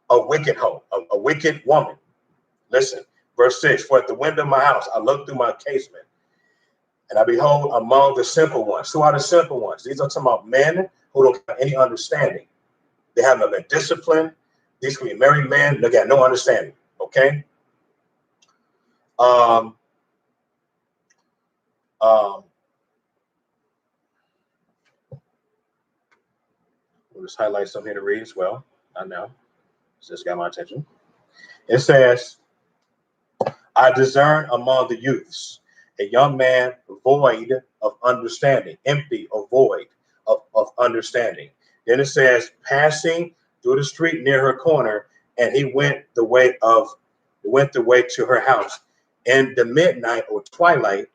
a wicked woman. Listen, verse 6, for at the window of my house, I looked through my casement, and I behold among the simple ones. Who are the simple ones? These are talking about men who don't have any understanding. They have no discipline. These could be married men. They got no understanding. Okay. Um, um, we'll just highlight some here to read as well. I know. Just got my attention. It says, I discern among the youths a young man void of understanding, empty or void of understanding. Then it says, passing through the street near her corner, and he went the way to her house. In the midnight or twilight,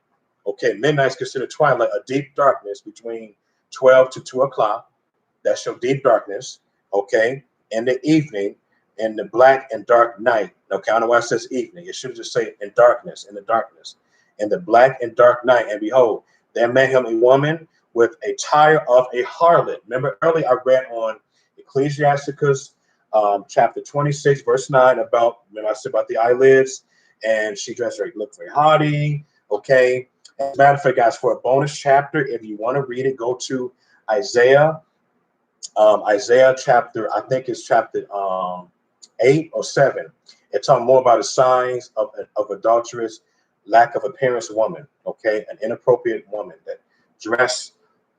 okay, midnight is considered twilight, a deep darkness between 12 to 2 o'clock. That's your deep darkness, okay? In the evening, in the black and dark night. Okay, I don't know why it says evening. It should just say in darkness, in the darkness. In the black and dark night, and behold, there met him a woman with a tire of a harlot. Remember earlier I read on Ecclesiasticus chapter 26, verse 9, about, remember I said about the eyelids, and she dressed very, looked very haughty, okay? As a matter of fact, guys, for a bonus chapter, if you want to read it, go to Isaiah chapter, I think it's chapter 8 or 7. It's talking more about the signs of adulterous, lack of appearance woman, okay? An inappropriate woman that dress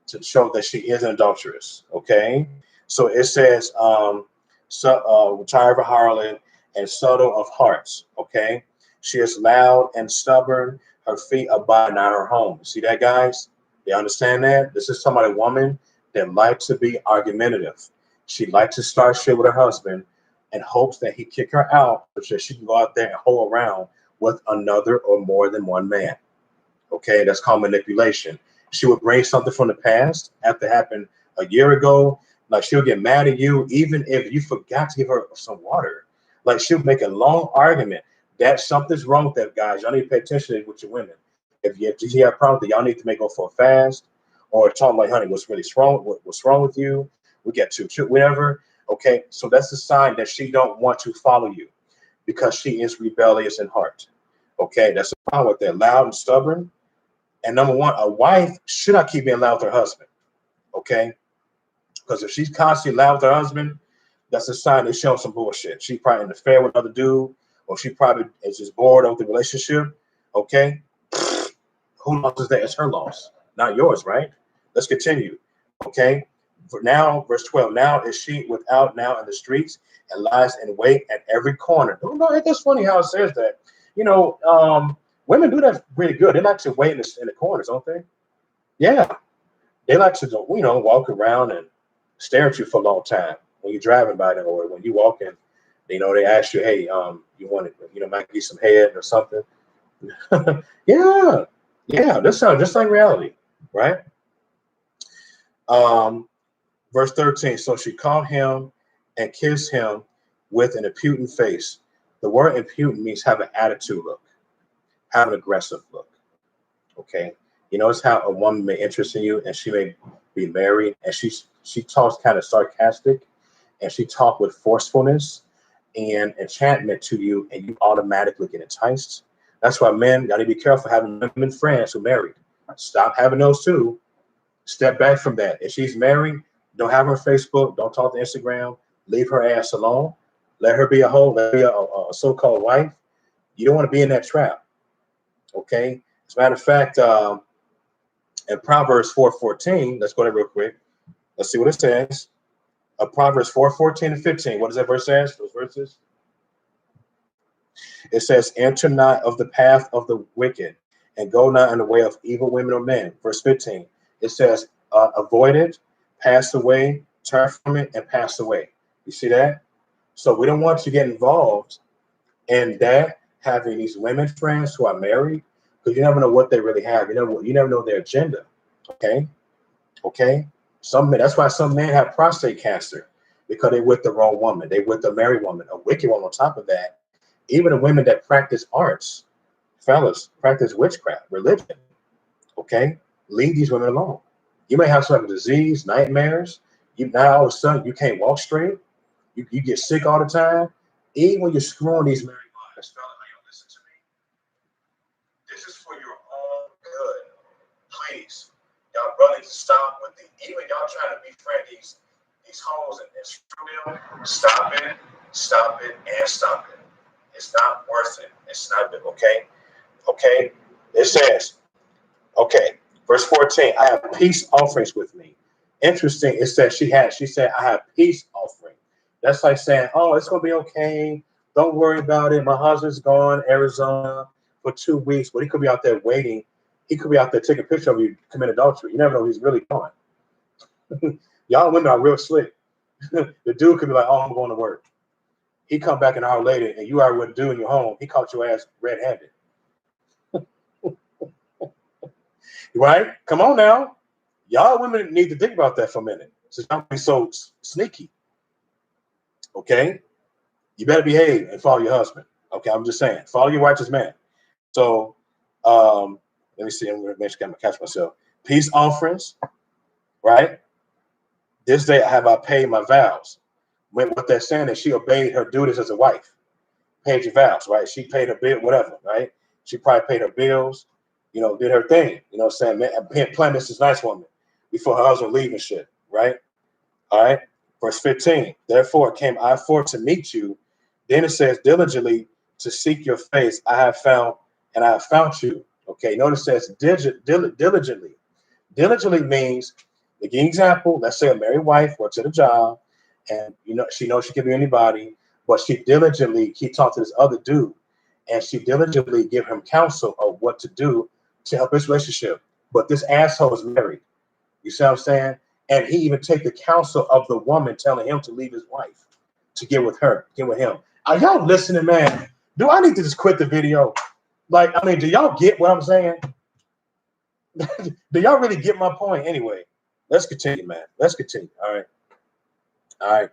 to show that she is an adulteress, okay? So it says, tired of harlot and subtle of hearts, okay? She is loud and stubborn. Her feet abide not her home. See that, guys? You understand that? This is somebody, a woman that likes to be argumentative. She likes to start shit with her husband and hopes that he kick her out so that she can go out there and hold around with another or more than one man. Okay, that's called manipulation. She would bring something from the past after it happened a year ago. Like she'll get mad at you even if you forgot to give her some water. Like she'll make a long argument that something's wrong with that, guys. Y'all need to pay attention with your women. If you have a problem, y'all need to make go for a fast or talk like, honey, what's really wrong? What's wrong with you? We get to whatever. Okay, so that's a sign that she don't want to follow you because she is rebellious in heart. Okay, that's the problem with that, loud and stubborn. And number one, a wife should not keep being loud with her husband. Okay, because if she's constantly loud with her husband, that's a sign that she's showing some bullshit. She probably in an affair with another dude, or she probably is just bored of the relationship. Okay, who lost is that? It's her loss, not yours, right? Let's continue. Okay. For now, verse 12. Now is she without now in the streets and lies in wait at every corner. Oh, no, it's funny how it says that. You know, women do that really good. They like to wait in the corners, don't they? Yeah. They like to, walk around and stare at you for a long time when you're driving by them or when you walk in. They ask you, hey, you want to, might get some head or something. Yeah. Yeah. This sounds just like reality, right? Verse 13, so she caught him and kissed him with an impudent face. The word impudent means have an attitude look, have an aggressive look. Okay. You notice how a woman may interest in you and she may be married and she talks kind of sarcastic and she talks with forcefulness and enchantment to you and you automatically get enticed. That's why men got to be careful having women friends who are married. Stop having those too. Step back from that. If she's married, don't have her Facebook. Don't talk to Instagram. Leave her ass alone. Let her be a hoe. Let her be a so-called wife. You don't want to be in that trap. Okay. As a matter of fact, in Proverbs 4:14, let's go there real quick. Let's see what it says. Proverbs 4:14 and 15. What does that verse say? Those verses. It says, "Enter not of the path of the wicked, and go not in the way of evil women or men." Verse 15. It says, "Avoid it, pass away, turn from it, and pass away." You see that? So we don't want to get involved in that, having these women friends who are married, because you never know what they really have. You never know their agenda. Okay. That's why some men have prostate cancer, because they with the wrong woman. They with the married woman, a wicked one on top of that. Even the women that practice arts, fellas, practice witchcraft, religion, okay? Leave these women alone. You may have some disease, nightmares. You now all of a sudden you can't walk straight. You get sick all the time. Even when you're screwing these married wives, fellas, listen to me. This is for your own good. Please, y'all brothers, stop with even y'all trying to befriend these hoes and screw them. Stop it, and stop it. It's not worth it. It's not good, okay? Okay? It says, okay, verse 14, I have peace offerings with me. Interesting, it says she said, I have peace offering. That's like saying, oh, it's gonna be okay. Don't worry about it. My husband's gone Arizona for 2 weeks, but he could be out there waiting. He could be out there taking a picture of you commit adultery. You never know he's really going. Y'all women are real slick. The dude could be like, oh, I'm going to work. He come back an hour later and you are with a dude in your home. He caught your ass red-handed. Right? Come on now. Y'all women need to think about that for a minute. So y'all be so sneaky. Okay? You better behave and follow your husband. Okay, I'm just saying. Follow your righteous man. So let me see. I'm going to make sure I'm going to catch myself. Peace offerings, right? This day have I paid my vows. What they're saying is she obeyed her duties as a wife. Paid your vows, right? She paid her bill, whatever, right? She probably paid her bills, did her thing. You know what I'm saying? Man, playing this nice woman before her husband leave and shit, right? All right. Verse 15. Therefore came I forth to meet you. Then it says, diligently to seek your face, I have found you. Okay. Notice it says diligently. Diligently means, to give an example, let's say a married wife works at a job and she knows she can be anybody, but she diligently keep talking to this other dude and she diligently give him counsel of what to do to help his relationship. But this asshole is married. You see what I'm saying? And he even take the counsel of the woman telling him to leave his wife to get with him. Are y'all listening, man? Do I need to just quit the video? Do y'all get what I'm saying? Do y'all really get my point? Anyway, let's continue, man. Let's continue. All right.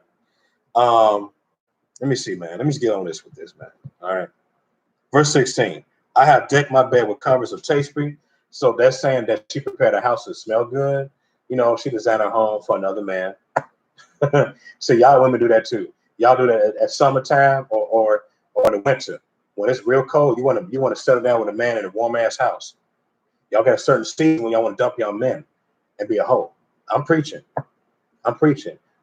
Let me see, man. Let me just get on with this, man. All right. Verse 16. I have decked my bed with covers of tapestry. So that's saying that she prepared her house to smell good. She designed her home for another man. So y'all women do that too. Y'all do that at summertime or in the winter. When it's real cold, you want to settle down with a man in a warm ass house. Y'all got a certain season when y'all want to dump y'all men and be a hoe. I'm preaching.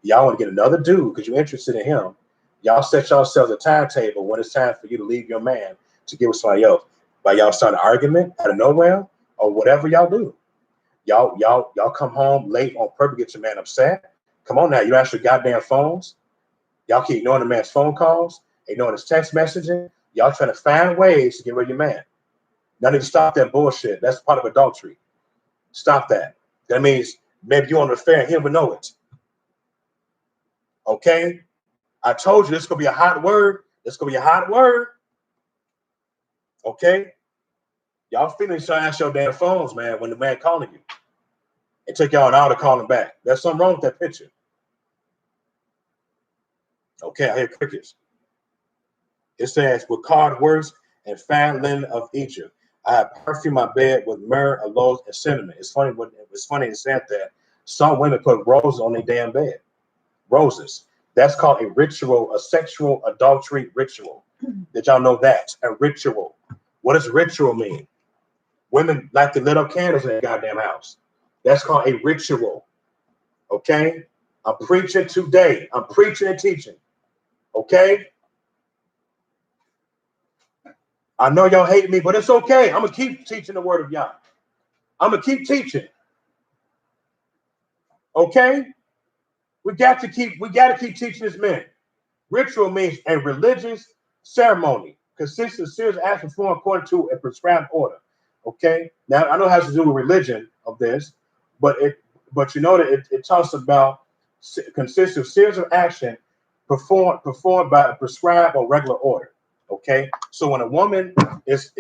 Y'all want to get another dude because you're interested in him. Y'all set yourselves a timetable when it's time for you to leave your man to get with somebody else. By y'all start an argument out of nowhere or whatever y'all do. Y'all come home late on purpose, get your man upset. Come on now, you answer goddamn phones. Y'all keep ignoring the man's phone calls, ignoring his text messaging. Y'all trying to find ways to get rid of your man. Y'all need to stop that bullshit. That's part of adultery. Stop that. That means maybe you're on an affair and he would know it. Okay? I told you this is going to be a hot word. Okay? Y'all feelings trying to answer your damn phones, man, when the man calling you. It took y'all an hour to call him back. There's something wrong with that picture. Okay, I hear crickets. It says, with card works and fine linen of Egypt. I have perfumed my bed with myrrh, aloes, and cinnamon. It's funny it said that some women put roses on their damn bed. Roses. That's called a ritual, a sexual adultery ritual. Did y'all know that? A ritual. What does ritual mean? Women like to lit up candles in their goddamn house. That's called a ritual. Okay? I'm preaching today. I'm preaching and teaching. Okay? I know y'all hate me, but it's okay. I'm going to keep teaching the word of Yah. I'm going to keep teaching. Okay? We got to keep teaching this man. Ritual means a religious ceremony consists of serious acts performed according to a prescribed order. Okay? Now I know it has to do with religion of this, but you know that it talks about consists of series of action performed by a prescribed or regular order. Okay, so when a woman is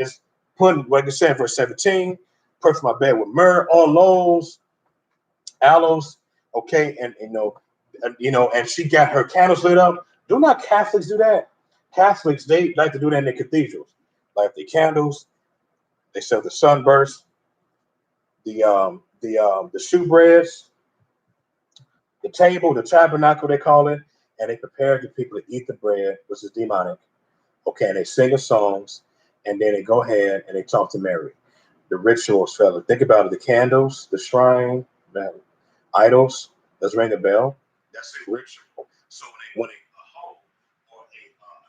putting, like I said, verse 17, perfume my bed with myrrh, aloes, okay, and and she got her candles lit up. Do not Catholics do that? Catholics, they like to do that in their cathedrals. Like the candles, they sell the sunburst, the shewbreads, the table, the tabernacle, they call it, and they prepare the people to eat the bread, which is demonic. Okay, and they sing the songs, and then they go ahead and they talk to Mary. The rituals, fella. Think about it: the candles, the shrine, the idols. Let's ring a bell. That's a ritual. So when a hoe or a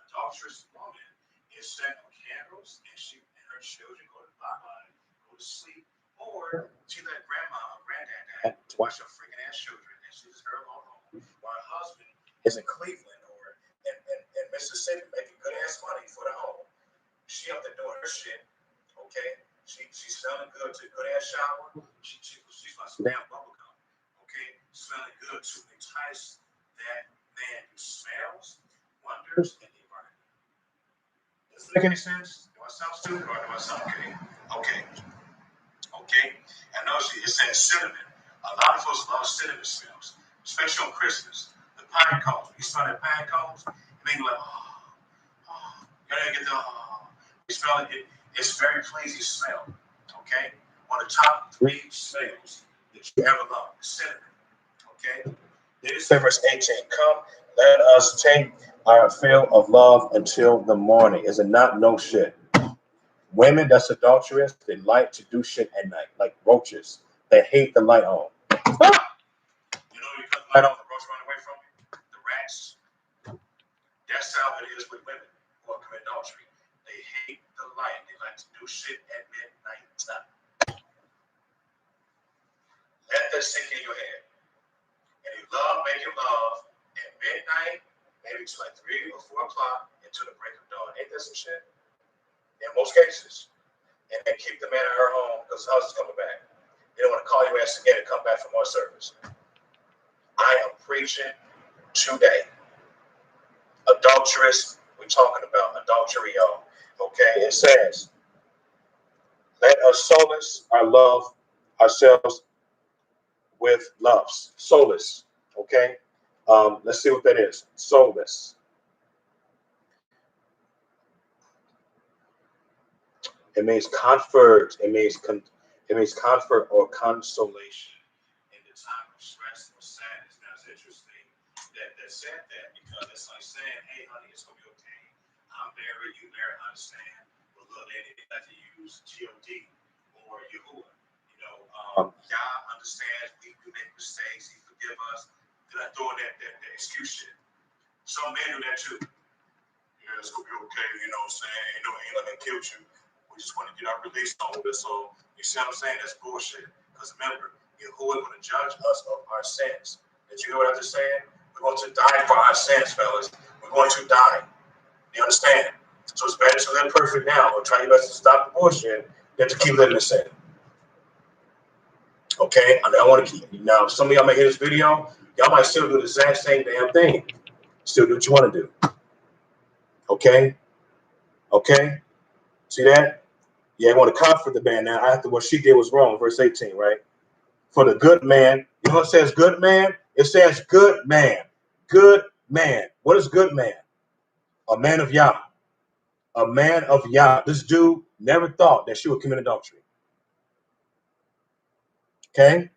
adulterous woman is set on candles, and she and her children go to bye, go to sleep, or she let grandma or granddad to watch her freaking ass children, and she's her alone home, while her husband is in Cleveland or in Mississippi making good ass money for the home. She up there doing her shit. Okay, she's smelling good, to good ass shower. She's like some damn bubble gum. Okay, smelling good to entice that man who smells, wonders, and the environment. Does that make any sense? Do I sound stupid or do I sound okay? Okay. Okay. I know it says cinnamon. A lot of folks love cinnamon smells, especially on Christmas. The pine cones. You smell that pine cones, it make you like, oh. You gotta get the, you smell it. It's very pleasing smell. Okay. One of the top 3 smells that you ever love, cinnamon. Okay. Then it says verse 18, come, let us take our fill of love until the morning. Is it not no shit? Women that's adulterous, they like to do shit at night, like roaches. They hate the light on. You know, you cut the light on, the roach run away from you. The rats. That's how it is with women who are committing adultery. They hate the light. They like to do shit at midnight. Let that sink in your head. And you love making love at midnight, maybe to like 3 or 4 o'clock until the break of dawn. Ain't that some shit? In most cases. And then keep the man at her home because the house is coming back. They don't want to call your ass again and come back from our service. I am preaching today. Adulterous, we're talking about adultery, y'all. Okay, it says, let us solace our love ourselves with loves. Solace, okay? Let's see what that is. Solace. It means comfort. It means comfort or consolation in the time of stress or sadness. Now it's interesting that said that because it's like saying, "Hey, honey, it's gonna be okay. I'm married. You married. I understand." But little lady, they like to use God or Yahuwah. You know, God understands. We make mistakes. He forgive us. They're not doing that excuse shit. Some men do that too. Yeah, it's gonna be okay. You know what I'm saying? Ain't nothing killed you. We just want to get our release on with it. So you see what I'm saying? That's bullshit. Because remember, Yahuwah is going to judge us of our sins. Did you hear what I just said? We're going to die for our sins, fellas. We're going to die. You understand? So it's better to live perfect now or try your best to stop the bullshit than to keep living in sin. Okay? I want to keep. Now, some of y'all may hear this video. Y'all might still do the exact same damn thing. Still do what you want to do. Okay? Okay? See that? Yeah, I want to comfort the man now after what she did was wrong. Verse 18, right? For the good man, you know what it says good man? It says good man. Good man. What is good man? A man of Yah. A man of Yah. This dude never thought that she would commit adultery. Okay?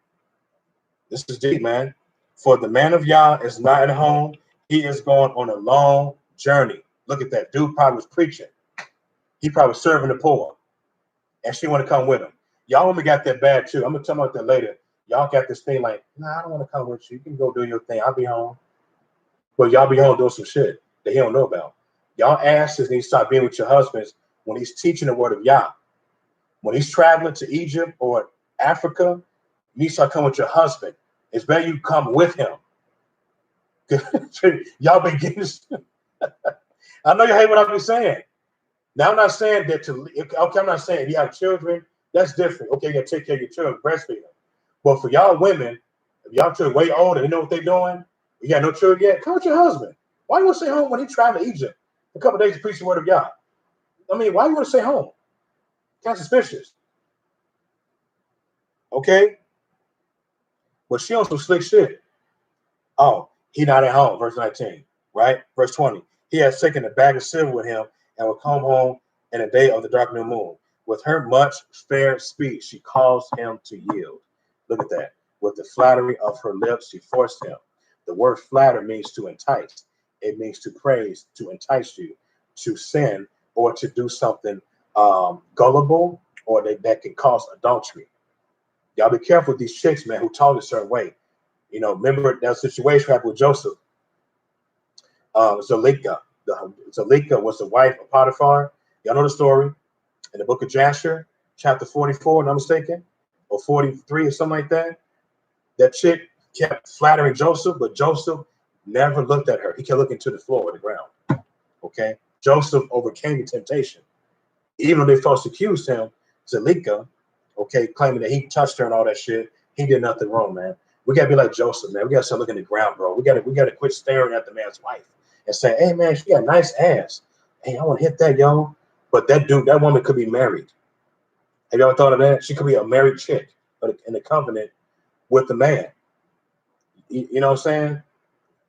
This is deep, man. For the man of Yah is not at home. He is going on a long journey. Look at that. Dude probably was preaching. He probably was serving the poor. And she want to come with him. Y'all women got that bad too. I'm gonna tell you about that later. Y'all got this thing like, nah, I don't want to come with you. You can go do your thing. I'll be home. But y'all be home doing some shit that he don't know about. Y'all asses need to start being with your husbands when he's teaching the word of Yah. When he's traveling to Egypt or Africa, you need to start coming with your husband. It's better you come with him. Y'all been getting this. I know you hate what I've been saying. Now, I'm not saying that okay, I'm not saying you have children, that's different. Okay, you gotta take care of your children, breastfeed them. But for y'all women, if y'all children way older, they know what they're doing, you got no children yet, come with your husband. Why you want to stay home when he traveled to Egypt a couple of days to preach the word of God? I mean, why you want to stay home? Kind of suspicious. Okay? But she on some slick shit. Oh, He not at home, verse 19, right? Verse 20. He had taken a bag of silver with him and would come home in a day of the dark new moon. With her much fair speech, she caused him to yield. Look at that. With the flattery of her lips, she forced him. The word flatter means to entice. It means to praise, to entice you, to sin, or to do something gullible, or that can cause adultery. Y'all be careful with these chicks, man, who talk a certain way. You know, remember that situation happened with Joseph. Zalika. Zalika was the wife of Potiphar. Y'all know the story in the book of Jasher, chapter 44, if I'm mistaken, or 43 or something like that. That chick kept flattering Joseph, but Joseph never looked at her. He kept looking to the floor, the ground. Okay? Joseph overcame the temptation. Even though they falsely accused him, Zalika, okay, claiming that he touched her and all that shit, he did nothing wrong, man. We gotta be like Joseph, man. We gotta start looking at the ground, bro. We gotta quit staring at the man's wife and say, hey man, she got a nice ass. Hey, I want to hit that, yo. But that woman could be married. Have you ever thought of that? She could be a married chick, but in a covenant with the man. You know what I'm saying?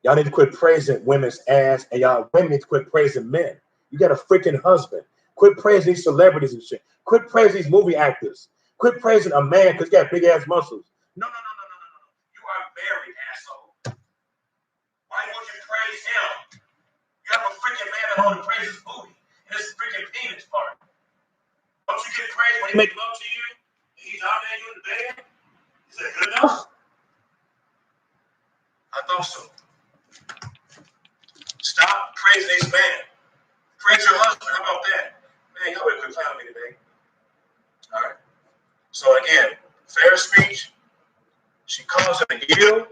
Y'all need to quit praising women's ass, and y'all women need to quit praising men. You got a freaking husband. Quit praising these celebrities and shit. Quit praising these movie actors. Quit praising a man because he got big ass muscles. No. You are married, asshole. Why would you praise him? You have a freaking man that only praises his booty and his freaking penis part. Don't you get praised when he make love to you and he's out there you in the bed? Is that good enough? I thought so. Stop praising this man. Praise your husband. How about that? Man, y'all better quit playing with me today. All right. So again, fair speech. She calls him to yield.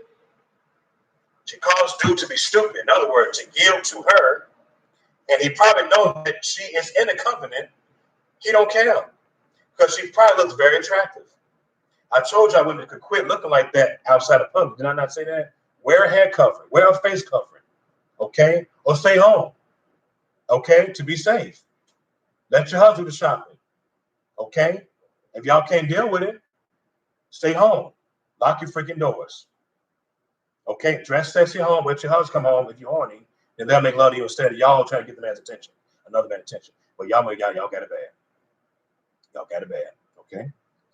She calls dude to be stupid. In other words, to yield to her. And he probably knows that she is in a covenant. He don't care. Because she probably looks very attractive. I told y'all women could quit looking like that outside of public. Did I not say that? Wear a hair covering. Wear a face covering. Okay? Or stay home. Okay? To be safe. Let your husband do the shopping. Okay? If y'all can't deal with it, stay home. Lock your freaking doors. Okay? Dress sexy home. Let your husband come home if you're horny. And they'll make love to you instead of y'all trying to get the man's attention. Another man's attention. But y'all got it bad. Y'all got it bad. Okay?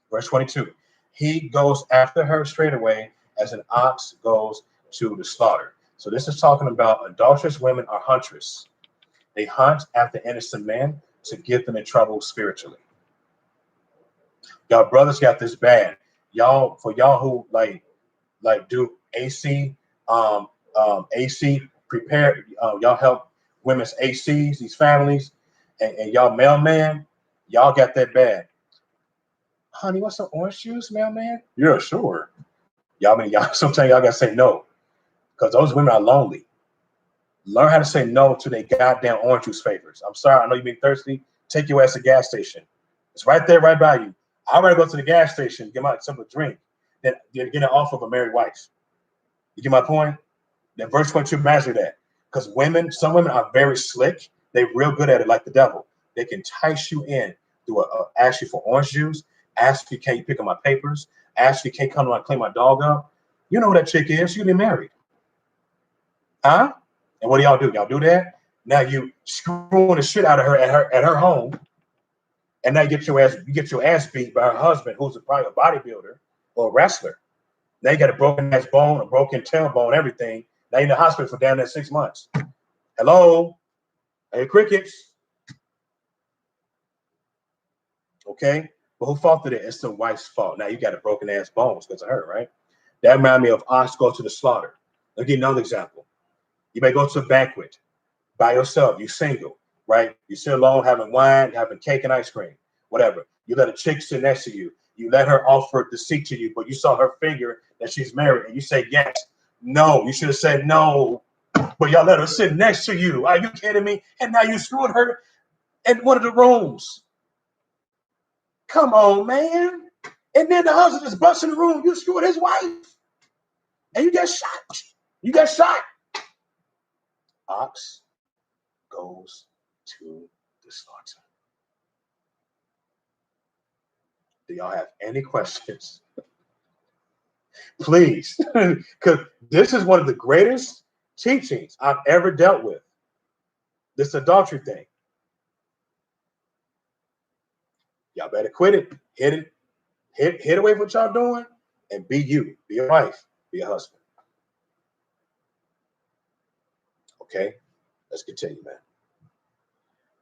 Verse 22. He goes after her straight away as an ox goes to the slaughter. So this is talking about adulterous women are huntress. They hunt after innocent men to get them in trouble spiritually. Y'all brothers got this bad. Y'all who like do AC, AC prepare. Y'all help women's ACs, these families, and y'all mailman. Y'all got that bad. Honey, what's some orange juice, mailman? Yeah, sure. Y'all sometimes y'all gotta say no, because those women are lonely. Learn how to say no to their goddamn orange juice favors. I'm sorry, I know you've been thirsty. Take your ass to the gas station. It's right there, right by you. I'd rather go to the gas station, get my simple drink, than get it off of a married wife. You get my point? That verse 22 master that. Because some women are very slick. They're real good at it, like the devil. They can entice you in through ask you for orange juice, ask you, can you pick up my papers, ask you, can you come to clean my dog up. You know who that chick is. You get married. Huh? And what do y'all do? Y'all do that? Now you screwing the shit out of her at her home. And now you get your ass beat by her husband, who's probably a bodybuilder or a wrestler. Now you got a broken ass bone, a broken tailbone, everything. Now you're in the hospital for down there 6 months. Hello? Hey, crickets. Okay? But who fault did it? It's the wife's fault. Now you got a broken ass bones because of her, right? That reminds me of ox go to the slaughter. I'll give you another example. You may go to a banquet by yourself. You're single, right? You sit alone having wine, having cake and ice cream, whatever. You let a chick sit next to you. You let her offer the seat to you, but you saw her finger that she's married, and you say yes. No, you should have said no, but y'all let her sit next to you. Are you kidding me? And now you screwed her in one of the rooms. Come on, man. And then the husband just busts in the room. You screwed his wife. And you get shot. You got shot. Ox goes to the slaughter. Do y'all have any questions? Please, because this is one of the greatest teachings I've ever dealt with. This adultery thing. Y'all better quit it. Hit away from what y'all doing and be you. Be a wife. Be a husband. Okay? Let's continue, man.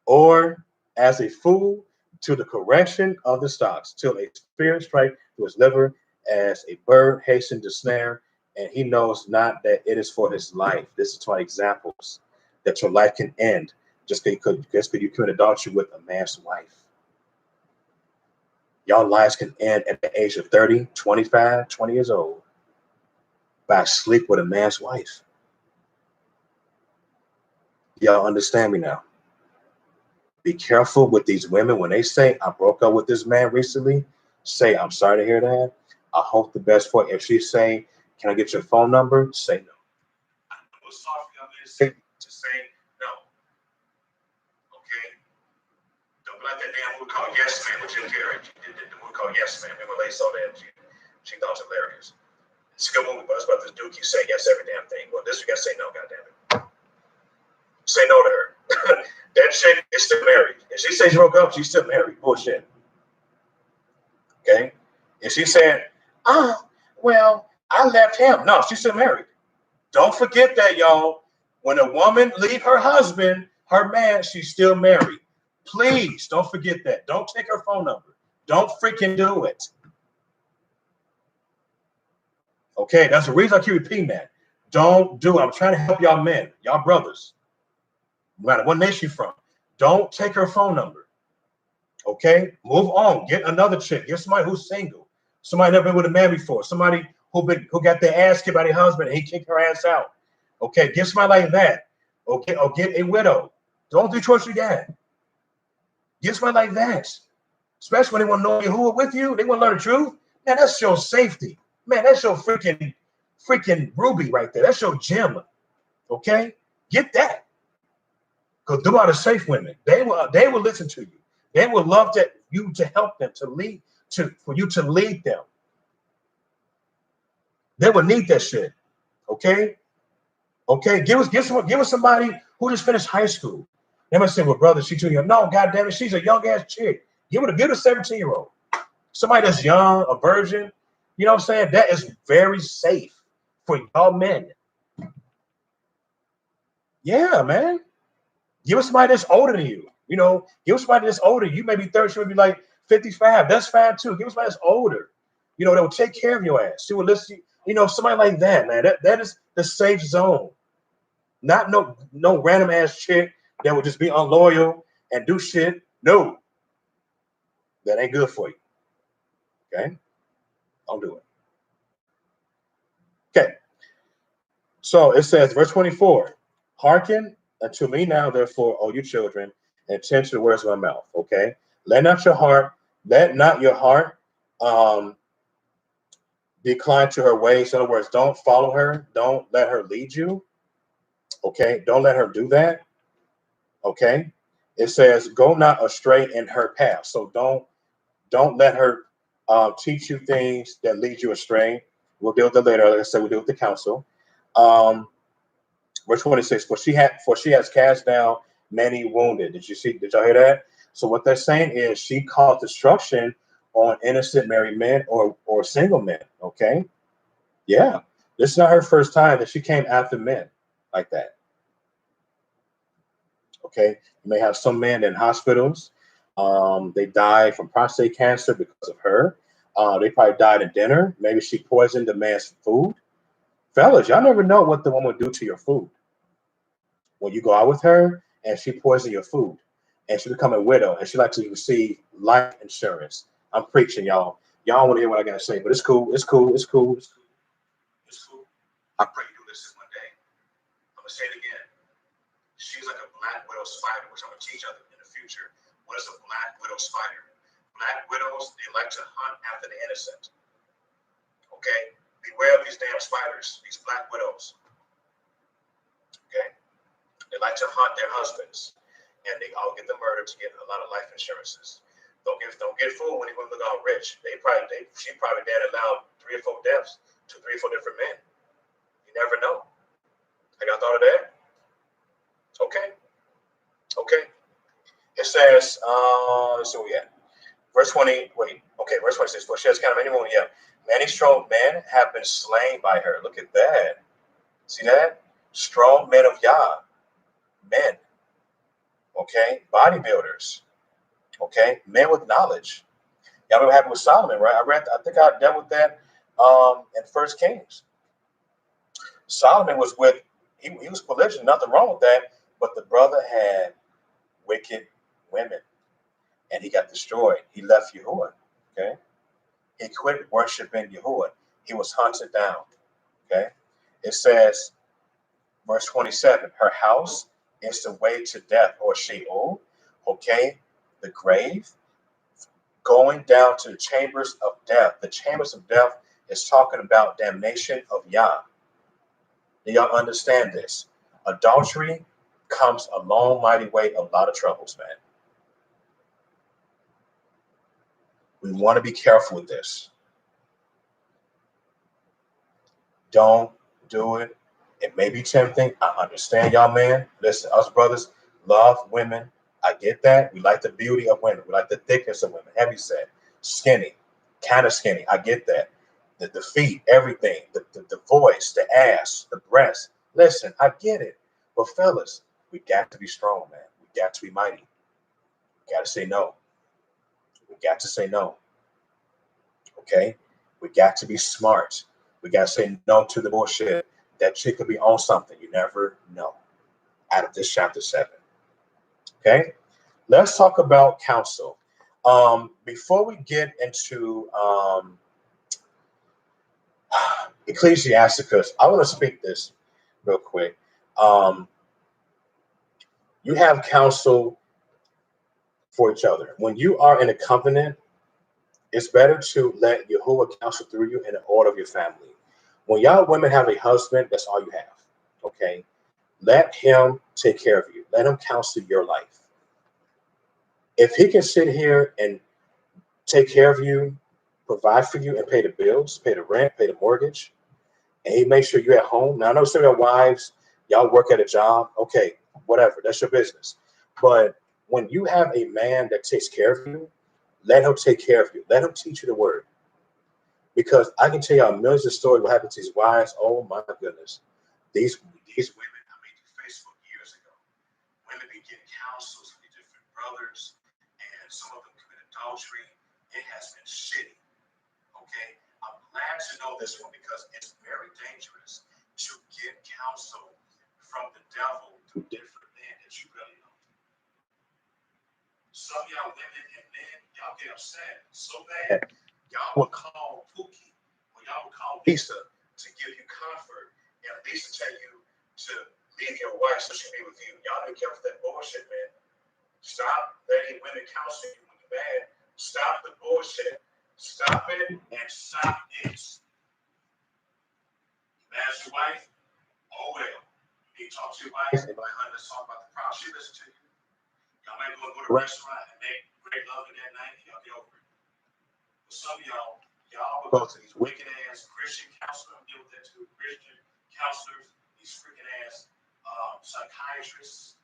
Or as a fool to the correction of the stocks, till a spear strike to his liver, as a bird hasten to snare, and he knows not that it is for his life. This is 20 examples that your life can end just because you commit adultery with a man's wife. Y'all lives can end at the age of 30, 25, 20 years old by sleep with a man's wife. Y'all understand me now? Be careful with these women. When they say, I broke up with this man recently, say, I'm sorry to hear that. I hope the best for you. If she's saying, can I get your phone number? Say no. I'm sorry for you to say no. Okay? Don't be like that damn movie called Yes Man with Jim Carrey. The movie called Yes Man. Remember they saw that? She thought it was hilarious. It's a good movie, but it's about this dude keep saying yes every damn thing. Well, this you gotta say no, goddammit. Say no to her. That chick is still married. If she says she broke up, she's still married. Bullshit. Okay? If she said, well, I left him. No, she's still married. Don't forget that, y'all. When a woman leave her husband, her man, she's still married. Please don't forget that. Don't take her phone number. Don't freaking do it. Okay, that's the reason I keep repeating that. Don't do it. I'm trying to help y'all men, y'all brothers. No matter what nation you're from. Don't take her phone number. Okay? Move on. Get another chick. Get somebody who's single. Somebody never been with a man before. Somebody who got their ass kicked by their husband and he kicked her ass out. Okay? Get somebody like that. Okay? Or get a widow. Don't do what you got. Get somebody like that. Especially when they want to know who are with you. They want to learn the truth. Man, that's your safety. Man, that's your freaking ruby right there. That's your gem. Okay? Get that. Because them are the safe women. They will listen to you. They will love you to help them, for you to lead them. They will need that shit. Okay? Okay, give us somebody who just finished high school. They might say, well, brother, she's too young. No, goddamn it, she's a young ass chick. Give a 17-year-old. Somebody that's young, a virgin. You know what I'm saying? That is very safe for y'all men. Yeah, man. Give us somebody that's older than you. You know, give us somebody that's older. You may be 30, she may be like 55. That's fine too. Give us somebody that's older. You know, that will take care of your ass. She will listen. You know, somebody like that, man. That is the safe zone. Not no random ass chick that will just be unloyal and do shit. No, that ain't good for you. Okay, don't do it. Okay, so it says, verse 24. Hearken unto me now, therefore, O you children, and attend to the words of my mouth. Okay, let not your heart decline to her ways. In other words, don't follow her. Don't let her lead you. Okay, don't let her do that. Okay, it says, go not astray in her path. So don't let her teach you things that lead you astray. We'll deal with that later. Like I said, we'll deal with the counsel. Verse 26, for she has cast down many wounded. Did y'all hear that? So what they're saying is she caused destruction on innocent married men or single men. Okay. Yeah. This is not her first time that she came after men like that. Okay. You may have some men in hospitals. They died from prostate cancer because of her. They probably died in dinner. Maybe she poisoned the man's food. Fellas, y'all never know what the woman will do to your food. When you go out with her and she poisons your food and she become a widow and she like to receive life insurance. I'm preaching, y'all. Y'all want to hear what I got to say, but it's cool. It's cool. It's cool. It's cool. It's cool. I pray you do this one day. I'm going to say it again. She's like a black widow spider, which I'm going to teach you in the future. What is a black widow spider? Black widows, they like to hunt after the innocent. Okay? Beware of these damn spiders, these black widows. Okay? They like to hunt their husbands, and they all get them murdered to get a lot of life insurances. Don't get fooled when they look all rich. She probably dad allowed 3 or 4 deaths to 3 or 4 different men. You never know. I got thought of that. Okay. Okay. It says, let's see where we at. Verse 20, wait, okay, verse 26. For she has kind of any woman, yeah. Many strong men have been slain by her. Look at that. See that? Strong men of Yah, men, okay? Bodybuilders, okay? Men with knowledge. Y'all know what happened with Solomon, right? I think I dealt with that in First Kings. Solomon was with, he was polygynous, nothing wrong with that, but the brother had wicked women, and he got destroyed. He left Yahuwah, okay? He quit worshiping Yahuwah. He was hunted down, okay? It says, verse 27, her house is the way to death, or Sheol, okay? The grave, going down to the chambers of death. The chambers of death is talking about damnation of Yah. Do y'all understand this? Adultery comes a long, mighty way, a lot of troubles, man. We want to be careful with this. Don't do it. It may be tempting. I understand y'all, man. Listen, us brothers love women. I get that. We like the beauty of women. We like the thickness of women. Heavy set, skinny, kind of skinny. I get that. The feet, everything, the voice, the ass, the breast. Listen, I get it. But fellas, we got to be strong, man. We got to be mighty. We got to say no. We got to say no. Okay? We got to be smart. We got to say no to the bullshit. That chick could be on something. You never know. Out of this chapter 7. Okay? Let's talk about counsel. Before we get into Ecclesiasticus, I want to speak this real quick. You have counsel for each other. When you are in a covenant, it's better to let Yahuwah counsel through you in the order of your family. When y'all women have a husband, that's all you have. Okay? Let him take care of you. Let him counsel your life. If he can sit here and take care of you, provide for you, and pay the bills, pay the rent, pay the mortgage, and he makes sure you're at home. Now, I know some of your wives, y'all work at a job. Okay, whatever. That's your business. But when you have a man that takes care of you, let him take care of you. Let him teach you the word. Because I can tell you millions of stories what happened to these wives. Oh, my goodness. These women I made through Facebook years ago. Women be getting counsels from the different brothers, and some of them commit adultery. It has been shitty. Okay? I'm glad to know this one because it's very dangerous to get counsel from the devil through different men that you really know. Some of y'all women and men, y'all get upset so bad. Y'all will call Pookie or y'all will call Lisa to give you comfort and Lisa tell you to leave your wife so she'll be with you. Y'all be careful with that bullshit, man. Stop letting women counsel you when you're bad. Stop the bullshit. Stop it and stop it. Mad at your wife? Oh well. You need to talk to your wife and like, honey, let's talk about the problem. She listen to you. Y'all might go to a restaurant and make great love in that night and y'all get over it. But some of y'all will go to these wicked ass Christian counselors. Deal with that too. Christian counselors, these freaking ass psychiatrists,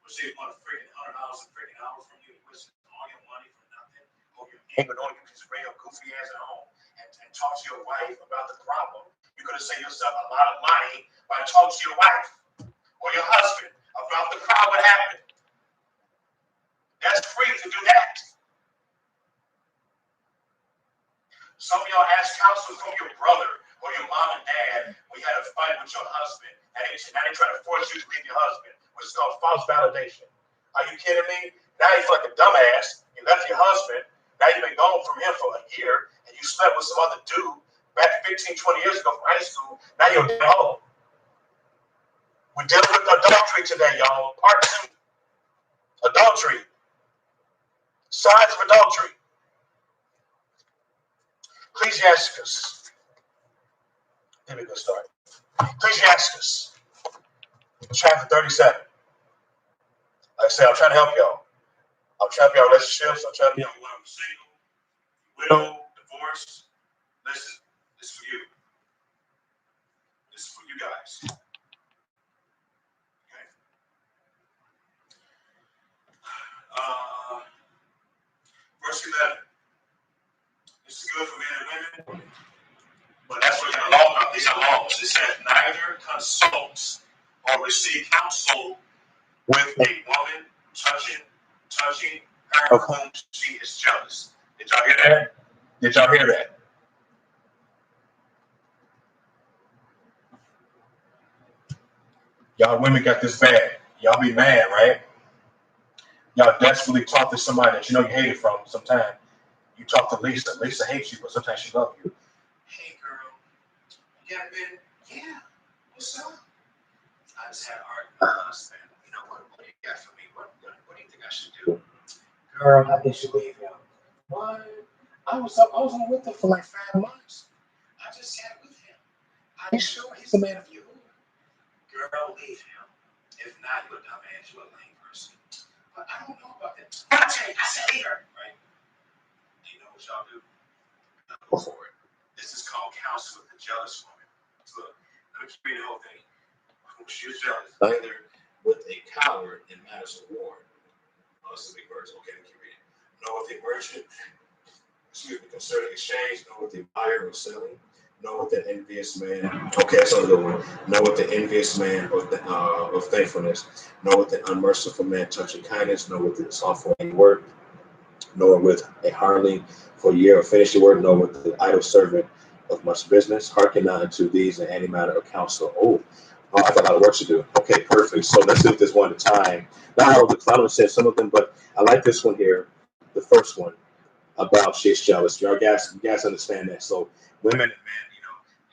which they want freaking $100 a freaking hour from you, wasting all your money for nothing. Or you ain't gonna know you can just bring your goofy ass at home and talk to your wife about the problem. You could have saved yourself a lot of money by talking to your wife or your husband about the problem that happened. That's free to do that. Some of y'all ask counsel from your brother or your mom and dad when you had a fight with your husband, and now they try to force you to leave your husband, which is called false validation. Are you kidding me? Now you feel like a dumbass. You left your husband. Now you've been gone from him for a year, and you slept with some other dude back 15, 20 years ago from high school. Now you're at home. We're dealing with adultery today, y'all. Part 2. Adultery. Signs of adultery. Ecclesiasticus. Let me go start. Ecclesiasticus, chapter 37. Like I said, I'm trying to help y'all. I'm trying to help y'all relationships. I'm trying to help you when I'm single, widow, divorced. Listen, this is for you. This is for you guys. This is good for men and women, but that's what the law about. These are laws. It says neither consults or receive counsel with a woman touching her of whom she is jealous. Did y'all hear that? Did y'all hear that? Y'all women got this bad. Y'all be mad, right? Y'all desperately talk to somebody that you know you hate it from sometimes. You talk to Lisa. Lisa hates you, but sometimes she loves you. Hey, girl. You got a minute? Yeah. What's up? I just had an argument with my husband. You know, what do you got for me? What do you think I should do? Girl, I think you leave him. What? I was on with him for like 5 months. I just sat with him. Are you sure he's a man of you? Girl, leave him. If not, you're a dumbass. You're a lame person. But I don't know about that. I tell you, I said leave her. Right? You know what y'all do? Go for it. This is called counsel with the jealous woman. Look, let me keep reading the whole thing. She was jealous, neither with a coward in matters of war. Oh, this is a big verse. Okay, let me keep reading. Nor with a merchant, concerning exchange, nor with a buyer or selling, nor with an envious man. Okay, that's another one. Nor with the envious man of thankfulness, nor with the unmerciful man touching kindness, nor with the slothful word, nor with a hireling for a year or finish your work, nor with the idle servant of much business. Hearken not unto these in any matter of counsel. Oh, I got a lot of work to do. Okay, perfect. So let's do this one at a time. Not all of them, I don't say some of them, but I like this one here, the first one about she's jealous. You guys understand that. So women and men,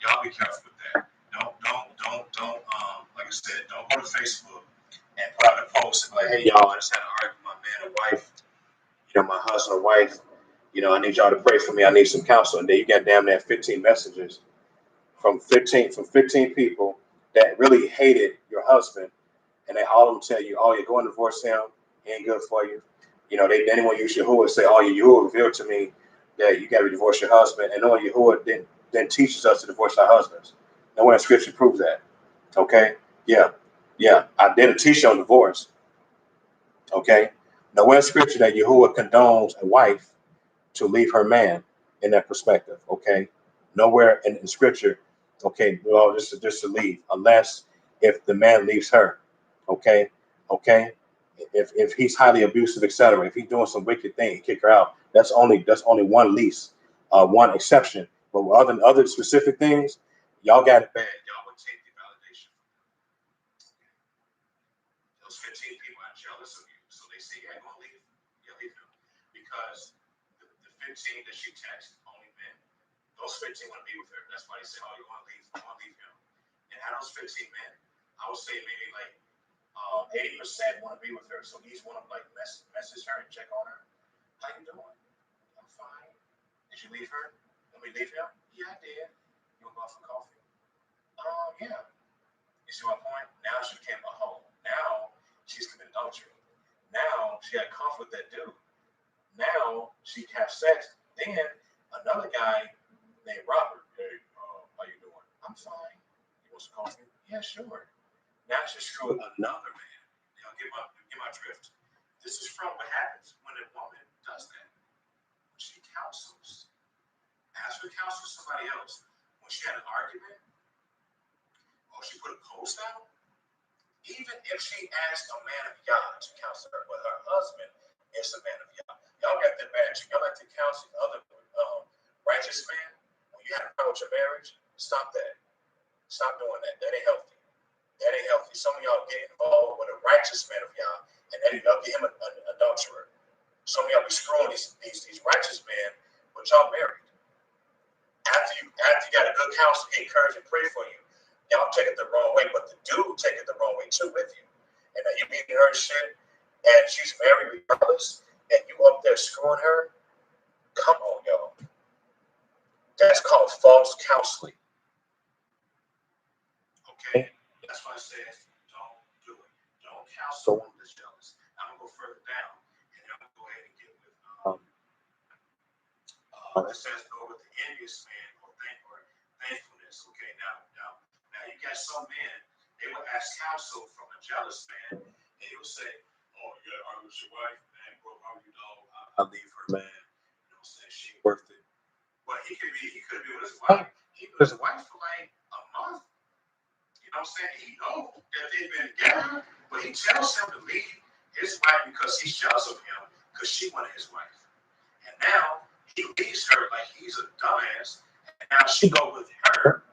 y'all be careful with that. Don't. Like I said, don't go to Facebook and put out a post and be like, hey, y'all, I just had an argument with my man and wife. My husband or wife. I need y'all to pray for me. I need some counsel. And then you got damn near 15 messages from 15 people that really hated your husband, and they all of them tell you, "Oh, you're going to divorce him. He ain't good for you." They didn't want to use Yahuwah say, "Oh, Yahuwah revealed to me that you got to divorce your husband," and knowing Yahuwah then teaches us to divorce our husbands. Nowhere in Scripture proves that. Okay, yeah, I didn't teach you on divorce. Okay, nowhere in Scripture that Yahuwah condones a wife to leave her man in that perspective. Okay, nowhere in Scripture. Okay, well, just to leave, unless if the man leaves her. Okay, if he's highly abusive, etc. If he's doing some wicked thing, kick her out. That's only one lease, one exception. But other specific things, y'all got it bad. Y'all would take the validation. Those 15 people are jealous of you, so they say, "Yeah, gonna leave. You leave him," because the 15 that she texts only men. Those 15 want to be with her. That's why they say, "Oh, you want to leave? You want to leave him?" And out of those 15 men, I would say maybe like 80% want to be with her. So each one of them like message her and check on her. How you doing? I'm fine. Did you leave her? Let me leave him? Yeah, I did. You want to go out for coffee? Yeah. You see my point? Now she became a hoe. Now she's committed adultery. Now she had conflict with that dude. Now she has sex. Then another guy named Robert. Hey, how you doing? I'm fine. You want some coffee? Yeah, sure. Now she's screwing another man. Get my drift. This is from what happens when a woman does that. When she counsels, asks her to counsel somebody else. When she had an argument, or she put a post out, even if she asked a man of Yah to counsel her, but her husband is a man of Yah. Y'all got that bad. Y'all like to counsel other righteous men. When you have a problem with your marriage, stop that. Stop doing that. That ain't healthy. That ain't healthy. Some of y'all get involved with a righteous man of Yah, and then y'all get him an adulterer. Some of y'all be screwing these righteous men, but y'all married. After you got a good counsel, he encourage and pray for you. Y'all take it the wrong way, but the dude take it the wrong way too with you. And you beating her shit, and she's married regardless, and you up there screwing her. Come on, y'all. That's called false counseling. Okay? That's why I said, don't do it. Don't counsel someone that's jealous. I'm going to go further down, and I'm going to go ahead and get with, it says, go with the envious man or thankfulness. Okay, now you got some men, they will ask counsel from a jealous man, and he will say, "Oh, yeah, are you with your wife? Man, bro, how you know? I leave her, man. Say she worth it. but he could be with his wife. He was with his wife for like a month. You know what I'm saying? He knows that they've been together, but he tells him to leave his wife because he's jealous of him because she wanted his wife. And now he leaves her like he's a dumbass. And now she go with her,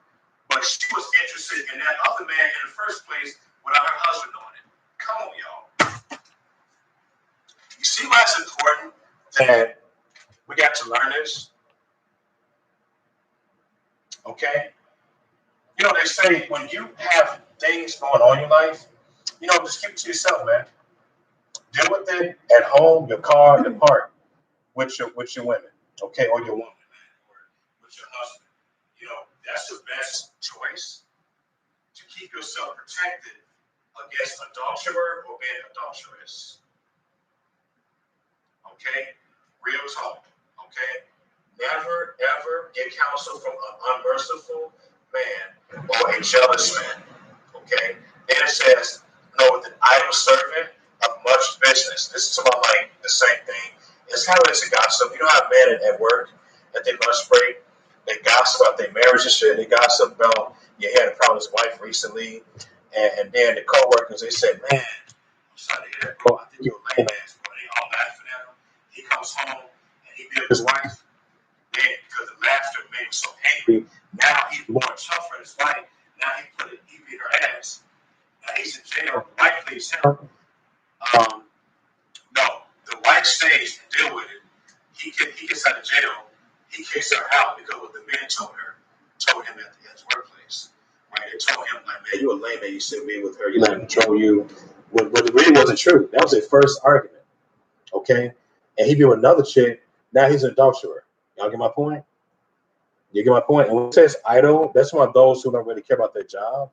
but she was interested in that other man in the first place without her husband knowing it. Come on, y'all. You see why it's important that we got to learn this? Okay? You know, they say when you have things going on in your life, you know, just keep it to yourself, man. Deal with it at home, your car, your park, with your women, okay, or your woman, or with your husband. You know, that's the best choice to keep yourself protected against adulterer or being adulteress. Okay? Real talk. Okay? Never, ever get counsel from an unmerciful man or a jealous man. Okay? Then it says, no, with an idle servant of much business. This is about like the same thing. It's how it is to gossip. You know how men at work at their lunch break, they gossip about their marriage and shit. They gossip about you had a problem with his wife recently. And then the co-workers, they said, man, I'm sorry to hear that, bro. I think you're a lame ass, bro. They all laughing at him. He comes home and he beat his wife. Then, because the laughter made him so angry, now he's more tougher than his wife. Now he beat her ass. Now he's in jail. The wife leaves him. No, the wife stays and deal with it. He gets out of jail. He kicks her out because what the man told him at his workplace. Right? They told him, like, man, you a lame man. You sit me with her. You let him control you. But it really wasn't true. That was their first argument. Okay? And he be with another chick. Now he's an adulterer. Y'all get my point? You get my point? And when it says idle, that's why those who don't really care about their job,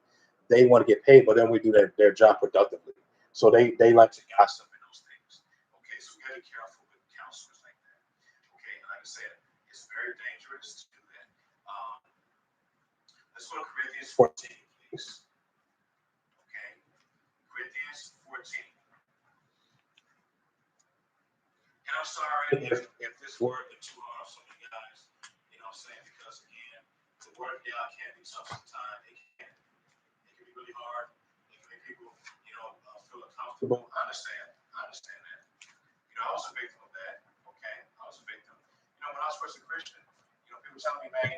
they want to get paid, but then we do their job productively. So they like to gossip and those things. Okay, so we got to be careful with counselors like that. Okay, and like I said, it's very dangerous to do that. Let's go to Corinthians 14, please. Okay, Corinthians 14. And I'm sorry if this word is too hard for some of you guys. You know what I'm saying? Because again, the word God can be tough sometimes. It can be really hard. It can make people, feel uncomfortable. I understand that. You know, I was a victim of that. Okay, I was a victim. You know, when I was first a Christian, people telling me, man,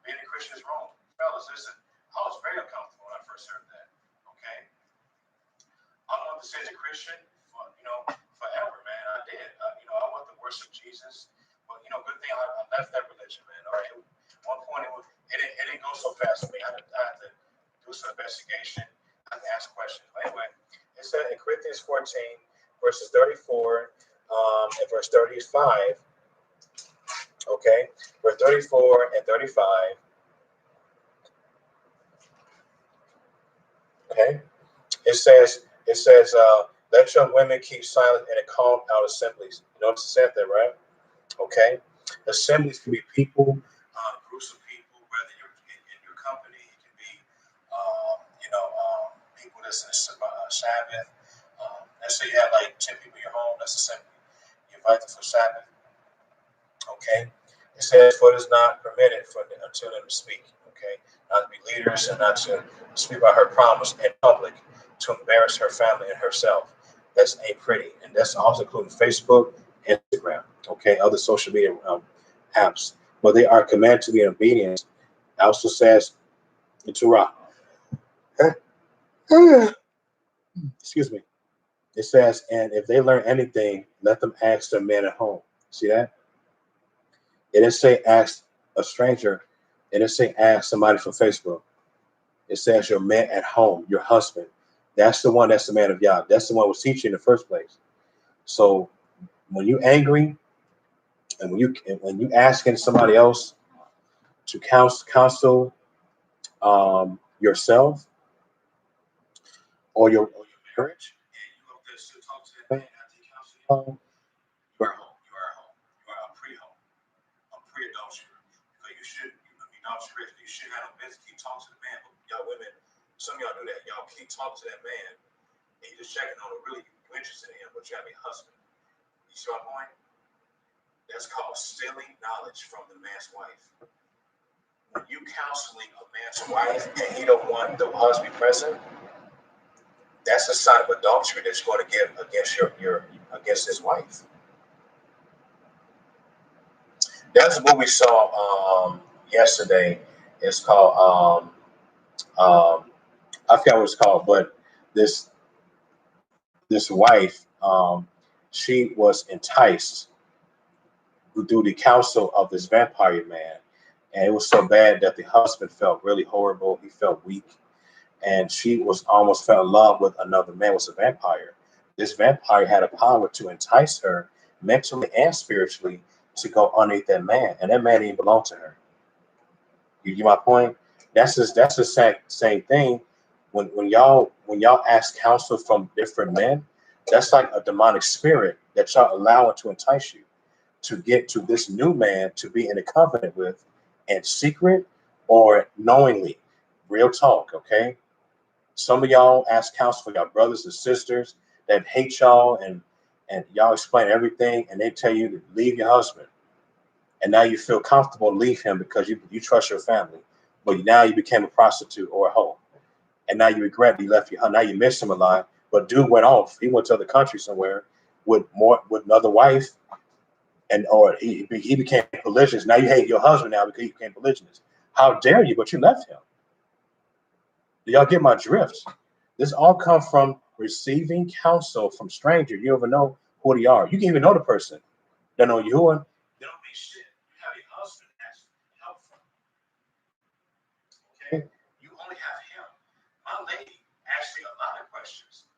being a Christian is wrong. Fellas, listen, I was very uncomfortable when I first heard that. Okay, I wanted to say as a Christian, forever, man. I did. I wanted to worship Jesus. But good thing I left that religion, man. All right. At one point, it didn't go so fast for me. I had to do some investigation. I had to ask questions. But anyway, it said in Corinthians 14, verses 34 and verse 35. Okay, verse 34 and 35. Okay, it says, let your women keep silent in a called out assemblies. You notice it said that, right? Okay, assemblies can be people, groups of people, whether you're in your company, it can be, people that's in a Sabbath. Let's say you have like 10 people in your home, that's assembly. You invite them for Sabbath. Okay, it says, for it is not permitted unto them to speak. Okay, not to be leaders and not to speak about her promise in public to embarrass her family and herself. That's ain't pretty, and that's also including Facebook, Instagram, okay, other social media apps. But they are commanded to be in obedience. It also says in Torah, excuse me, it says, and if they learn anything, let them ask their men at home. See that? It didn't say ask a stranger. It didn't say ask somebody from Facebook. It says your man at home, your husband. That's the one that's the man of Yah. That's the one who was teaching in the first place. So when you're angry and when you asking somebody else to counsel yourself or your marriage, and you go to still talk to that man after you counsel him, you are home. You are home. You are a pre-home, a pre-adultery. Because you should have no business keep talking to the man. But y'all women, some of y'all do that. Y'all keep talking to that man, and you just checking on him. Really, you're interested in him, but you have a husband. You see my point? That's called stealing knowledge from the man's wife. When you counseling a man's wife and he don't want the husband present, that's a sign of adultery that you're going to give against your against his wife. That's what we saw yesterday. It's called I forgot what it's called, but this this wife, she was enticed through the counsel of this vampire man, and it was so bad that the husband felt really horrible. He felt weak, and she was almost fell in love with another man, was a vampire. This vampire had a power to entice her mentally and spiritually to go underneath that man, and that man didn't belong to her. You get my point? That's the same thing. When y'all ask counsel from different men, that's like a demonic spirit that y'all allowing to entice you to get to this new man to be in a covenant with in secret or knowingly. Real talk, okay? Some of y'all ask counsel for your brothers and sisters that hate y'all, and y'all explain everything, and they tell you to leave your husband. And now you feel comfortable to leave him because you trust your family. But now you became a prostitute or a hoe. And now you regret you left your husband. Now you miss him a lot. But dude went off. He went to the country somewhere with another wife, and or he became polygynous. Now you hate your husband now because he became polygynous. How dare you? But you left him. Do y'all get my drift? This all come from receiving counsel from strangers. You don't even know who they are. You can even know the person. They know you and they don't mean shit. You have your husband ask help from. Okay? You only have him. My lady asked me a lot of questions,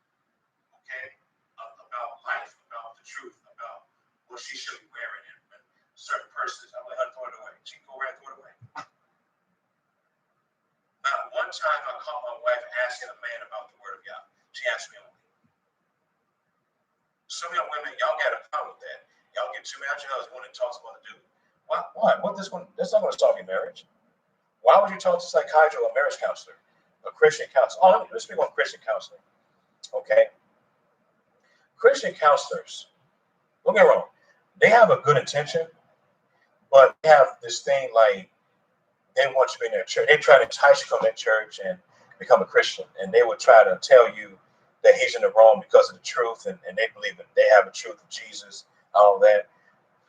okay, about life, about the truth, about what she should be wearing and certain persons. I let her throw it away. She can go right throw it away. Not one time I caught my wife asking a man about the word of God. She asked me only. Some of y'all women, y'all got a problem with that. Y'all get too mad at your husband when it talks about the dude. Why? What this one? That's not going to solve your marriage. Why would you talk to a psychiatrist or a marriage counselor, a Christian counselor? Oh, let's speak on Christian counseling. Okay, Christian counselors. Don't get me wrong. They have a good intention, but they have this thing like they want you to be in their church. They try to entice you from their church and become a Christian, and they would try to tell you that he's in the wrong because of the truth, and they believe that they have the truth of Jesus, all that.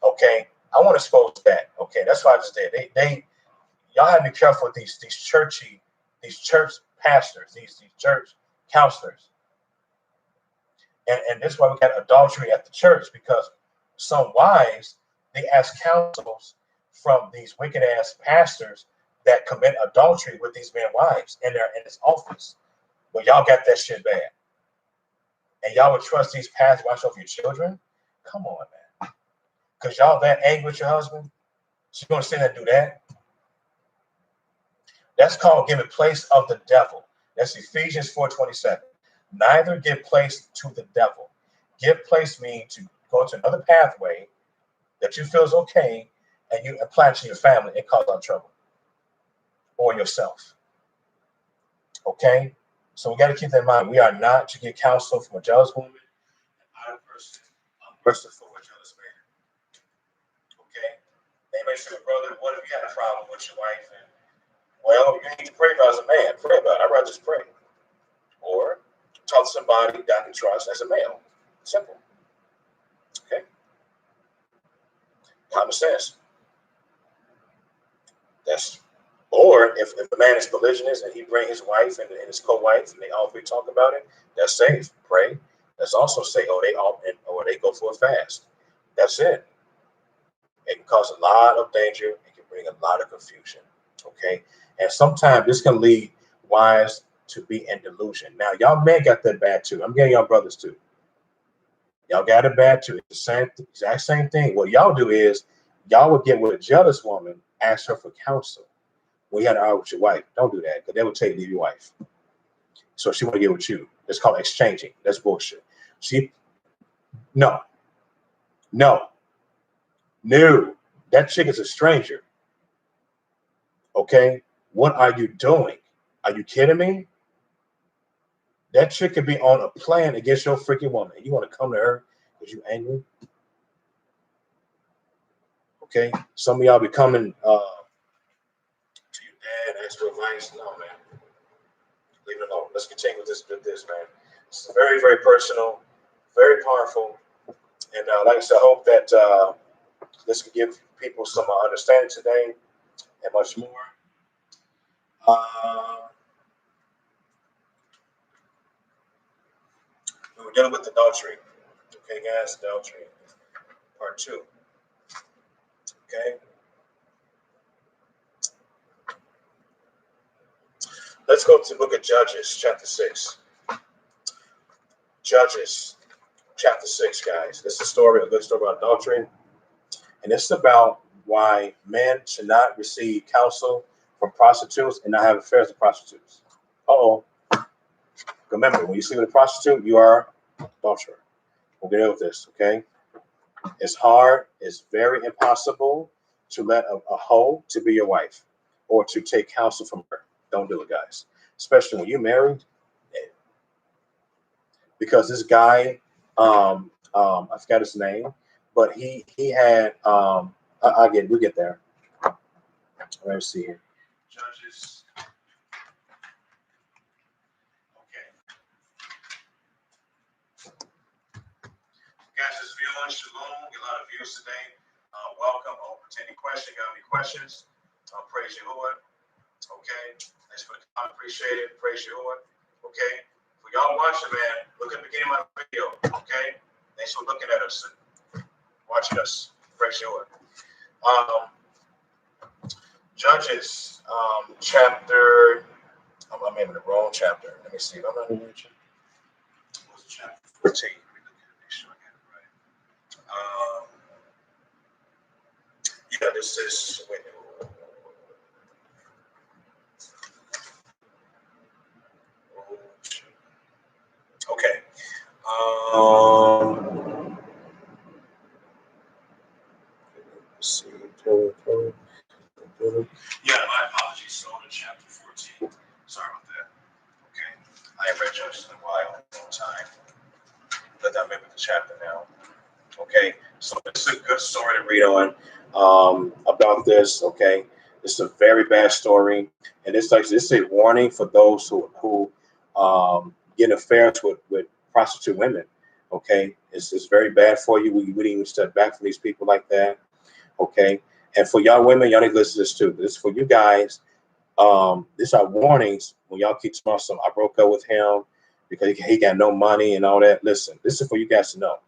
Okay, I want to expose that. Okay, that's why I just did. They y'all have to be careful with these church pastors, these church counselors, and this is why we got adultery at the church, because some wives they ask counsels from these wicked ass pastors that commit adultery with these men wives, and they're in his office. Well, y'all got that shit bad. And y'all would trust these pastors watch over your children? Come on, man. Because y'all that angry with your husband? So you're going to sit there and do that? That's called giving place of the devil. That's Ephesians 4:27. Neither give place to the devil. Give place means to go to another pathway that you feel is okay, and you apply it to your family and cause out trouble. Or yourself. Okay? So we got to keep that in mind. We are not to get counsel from a jealous woman and not a person unmerciful with a jealous man. Okay? They may say, brother, what if you had a problem with your wife? And well, you need to pray about it as a man. Pray about it. I'd rather just pray. Or talk to somebody that I can trust as a male. Simple. Okay? Common sense. That's. Or if a man is polygynous and he bring his wife and his co-wife and they all three talk about it, that's safe. Pray. That's also safe. Or they go for a fast. That's it. It can cause a lot of danger. It can bring a lot of confusion. Okay. And sometimes this can lead wives to be in delusion. Now, y'all men got that bad too. I'm getting y'all brothers too. Y'all got it bad too. It's the exact same thing. What y'all do is y'all would get with a jealous woman, ask her for counsel. When you had to argue with your wife, don't do that, because they will tell you to leave your wife. So she want to get with you. It's called exchanging. That's bullshit. No. That chick is a stranger. Okay? What are you doing? Are you kidding me? That chick could be on a plan against your freaking woman. You want to come to her because you're angry? Okay, some of y'all be coming to your dad, ask for advice. No, man, leave it alone. Let's continue with this, man. It's very, very personal, very powerful, and like I said, I hope that this can give people some understanding today and much more. We were dealing with adultery. Okay, guys, adultery, part 2. Okay, let's go to the book of Judges, chapter 6. Judges, chapter 6, guys. This is a story, a good story about adultery. And it's about why men should not receive counsel from prostitutes and not have affairs with prostitutes. Remember, when you sleep with a prostitute, you are an adulterer. We'll deal with this, okay? It's hard. It's very impossible to let a hoe to be your wife or to take counsel from her. Don't do it, guys. Especially when you're married. Because this guy, I forgot his name, but he had, we'll get there. Let me see here. Judges. Okay. Guys, this viewing shalom. Get a lot of views today. Welcome. I'll pretend any question. Got any questions? Praise Yahuwah. Okay. Thanks for the comment. Appreciate it. Praise Yahuwah. Okay. For y'all watching, man, look at the beginning of my video. Okay. Thanks for looking at us and watching us. Praise Yahuwah. Judges, chapter. I'm in the wrong chapter. Let me see. I'm not in the right chapter. What's chapter 14? Make sure I got it right. Yeah, this is. Wait. Okay. Let's see. Yeah, my apologies. So in chapter 14. Sorry about that. Okay. I haven't read Judges in a while, long time. But I'm in with the chapter now. Okay. So this is a good story to read on about this. Okay. This is a very bad story. And this is a warning for those who get affairs with prostitute women. Okay. It's very bad for you. We wouldn't even step back from these people like that. Okay. And for y'all women, y'all need to listen to this too. This is for you guys. These are warnings when y'all keep talking some. I broke up with him because he got no money and all that. Listen, this is for you guys to know.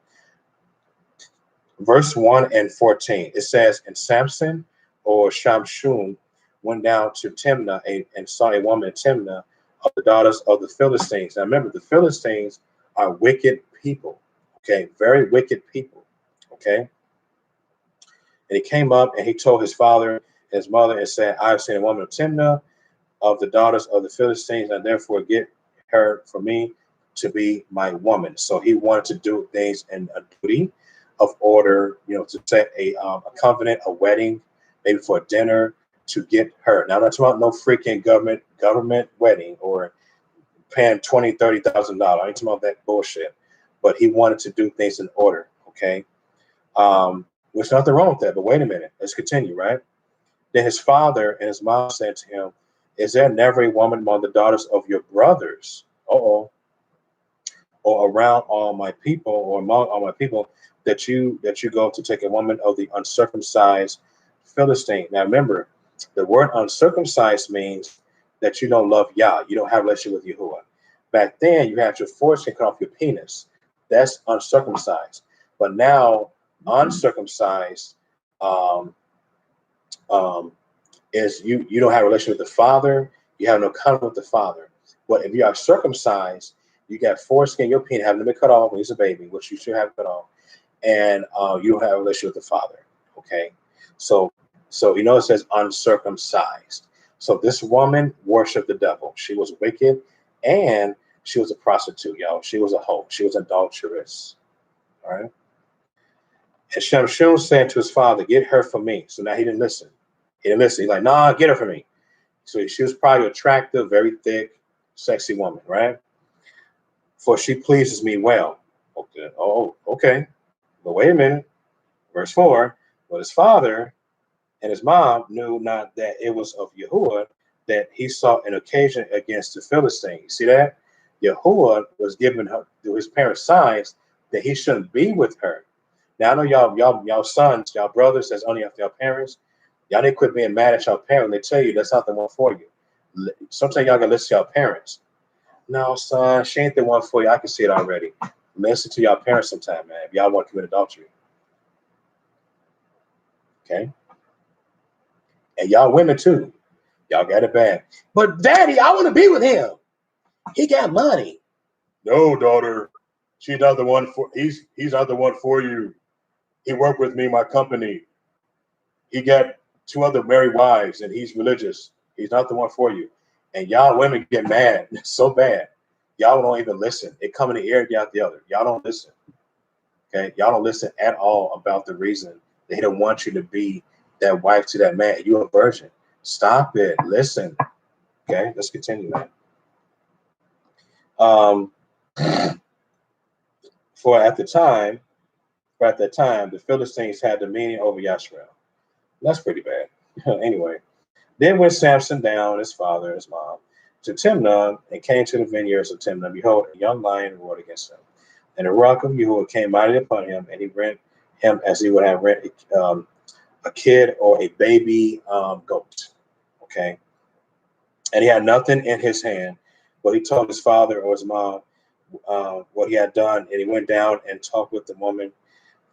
Verse 1 and 14. It says, and Samson or Shamshun went down to Timnah and saw a woman in Timnah of the daughters of the Philistines. Now remember, the Philistines are wicked people. Okay, very wicked people. Okay. And he came up and he told his father and his mother and said, I have seen a woman of Timnah of the daughters of the Philistines, and therefore get her for me to be my woman. So he wanted to do things in a duty of order, to set a covenant, a wedding, maybe for a dinner to get her. Now, I'm not talking about no freaking government wedding or paying $20,000, $30,000. I ain't talking about that bullshit. But he wanted to do things in order, okay? There's nothing wrong with that, but wait a minute. Let's continue, right? Then his father and his mom said to him, is there never a woman among the daughters of your brothers, or around all my people, or among all my people, that you go to take a woman of the uncircumcised Philistine? Now remember, the word uncircumcised means that you don't love Yah. You don't have a relationship with Yahuwah. Back then, you had your foreskin cut off your penis. That's uncircumcised. But now, uncircumcised is you don't have a relationship with the father. You have no covenant with the father. But if you are circumcised, you got foreskin, your penis having to be cut off when he's a baby, which you should have cut off, and you don't have a relationship with the father. Okay, so it says uncircumcised. So this woman worshipped the devil. She was wicked, and she was a prostitute, y'all. She was a hoe. She was an adulteress. All right. And Shamshun said to his father, get her for me. So now he didn't listen. He didn't listen. He's like, nah, get her for me. So she was probably attractive, very thick, sexy woman, right? For she pleases me well. Okay. Oh, okay. But wait a minute. Verse 4. But his father and his mom knew not that it was of Yahuwah that he sought an occasion against the Philistines. You see that? Yahuwah was giving her to his parents signs that he shouldn't be with her. Now I know y'all sons, y'all brothers that's only after y'all parents. Y'all need to quit being mad at y'all parents. They tell you that's not the one for you. Sometimes y'all gotta listen to y'all parents. No, son, she ain't the one for you. I can see it already. Listen to y'all parents sometime, man. If y'all want to commit adultery. Okay? And y'all women too. Y'all got it bad. But daddy, I want to be with him. He got money. No, daughter. She's not the one for he's not the one for you. He worked with me, my company. He got two other married wives and he's religious. He's not the one for you. And y'all women get mad so bad. Y'all don't even listen. It come in the ear, get out the other. Y'all don't listen. Okay. Y'all don't listen at all about the reason they don't want you to be that wife to that man. You're a virgin. Stop it. Listen. Okay. Let's continue, man. For at that time, the Philistines had dominion over Yashrael. That's pretty bad. Anyway, then went Samson down, his father and his mom, to Timnah, and came to the vineyards of Timnah. Behold, a young lion roared against him. And the rock of Yahuwah came mightily upon him, and he rent him as he would have rent a kid or a baby goat. Okay. And he had nothing in his hand, but he told his father or his mom what he had done, and he went down and talked with the woman,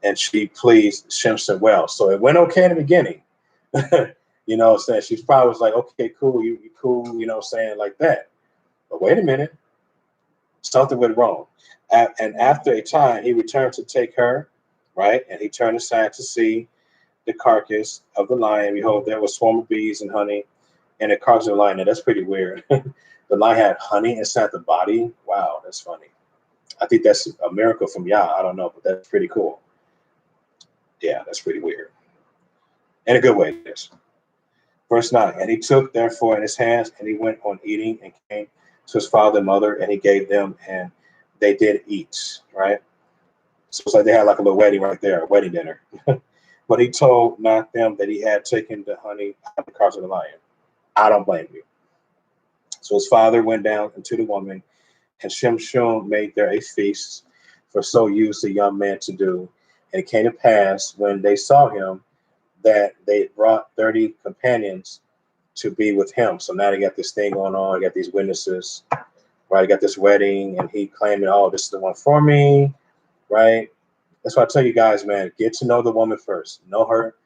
and she pleased Shimson well. So it went okay in the beginning. You know what I'm saying? She's probably was like, okay, cool, you cool, you know what I'm saying, like that. But wait a minute, something went wrong. And after a time, he returned to take her, right? And he turned aside to see the carcass of the lion. Behold, there was swarm of bees and honey and the carcass of the lion. Now, that's pretty weird. The lion had honey inside the body. Wow, that's funny. I think that's a miracle from Yah. I don't know, but that's pretty cool. Yeah, that's pretty weird. In a good way, it is. Verse 9, and he took therefore in his hands, and he went on eating, and came to his father and mother, and he gave them, and they did eat, right? So it's like they had like a little wedding right there, a wedding dinner. But he told not them that he had taken the honey out of the carcass of the lion. I don't blame you. So his father went down unto the woman, and Shimshon made there a feast, for so used the young man to do. And it came to pass, when they saw him, that they brought 30 companions to be with him. So now they got this thing going on. They got these witnesses, right? They got this wedding, and he claiming, oh, this is the one for me, right? That's why I tell you guys, man, get to know the woman first. Know her,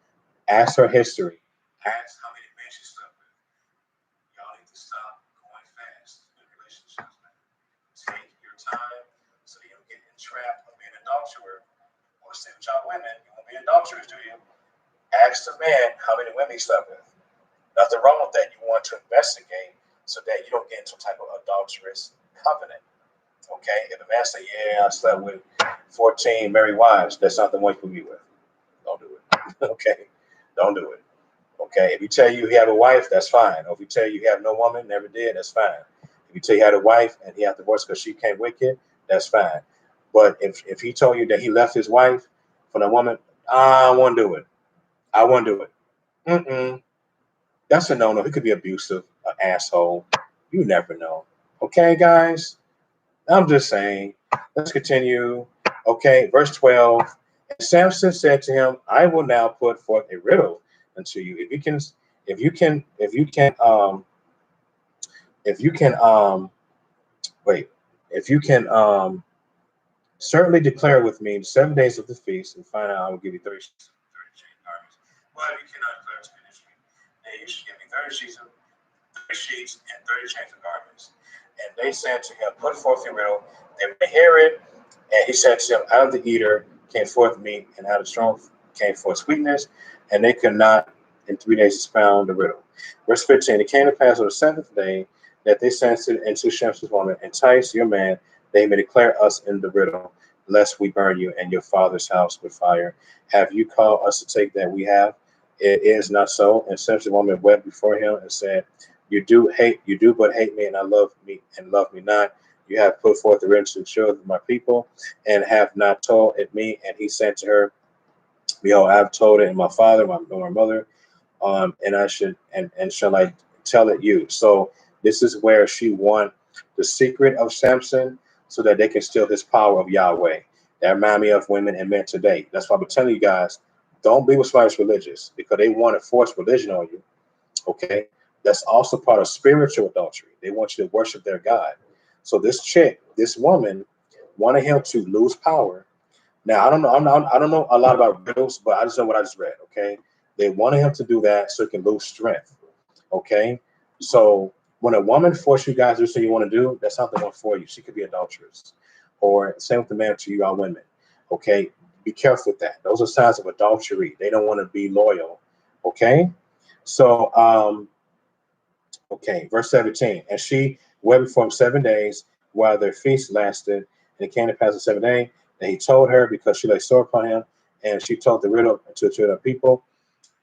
ask her history. Ask how many men she slept with. Y'all need to stop going fast in relationships, man. Take your time so you don't get entrapped of being an adulterer. Or say with y'all women, you won't be adulterers, do you? Ask the man how many women he slept with. Nothing wrong with that. You want to investigate so that you don't get into some type of adulterous covenant. Okay? If a man say, yeah, I slept with 14 married wives, that's not the one you can be with. Don't do it. Okay? Don't do it. Okay? If you tell you he have a wife, that's fine. Or if you tell you he have no woman, never did, that's fine. If you tell you he had a wife and he had divorced because she came wicked, that's fine. But if he told you that he left his wife for the woman, I won't do it. I won't do it. Mm-mm. That's a no-no. He could be abusive, an asshole. You never know. Okay, guys? I'm just saying. Let's continue. Okay, verse 12. And Samson said to him, I will now put forth a riddle unto you. If you can certainly declare with me 7 days of the feast, and find out I will give you 30 chain garments. Well, if you cannot declare to me, then you should give me 30 sheets and 30 chains of garments. And they said to him, put forth your riddle. They may hear it. And he said to him, out of the eater came forth meat, and out of strong came forth sweetness, and they could not in 3 days expound the riddle. Verse 15, it came to pass on the seventh day that they sent into Shemshon's woman, entice your man, they may declare us in the riddle, lest we burn you and your father's house with fire. Have you called us to take that we have? It is not so. And Shemshon's woman wept before him and said, you do but hate me, and I love me not. You have put forth the riddle to the children of my people, and have not told it me. And he said to her, Behold, I have told it in my father, my mother, and I should and shall I tell it you. So this is where she won the secret of Samson, so that they can steal his power of Yahweh. That remind me of women and men today. That's why I'm telling you guys, don't be with somebody who's religious because they want to force religion on you. Okay, that's also part of spiritual adultery. They want you to worship their God. So this chick, this woman, wanted him to lose power. Now I don't know. I don't know a lot about riddles, but I just know what I just read. Okay, they wanted him to do that so he can lose strength. Okay, so when a woman forces you guys to do something you want to do, that's not the one for you. She could be adulterous, or same with the man to you, all women. Okay, be careful with that. Those are signs of adultery. They don't want to be loyal. Okay, so okay, verse 17. And she went before him 7 days while their feast lasted. And it came to pass the 7th day that he told her because she lay sore upon him. And she told the riddle to the people.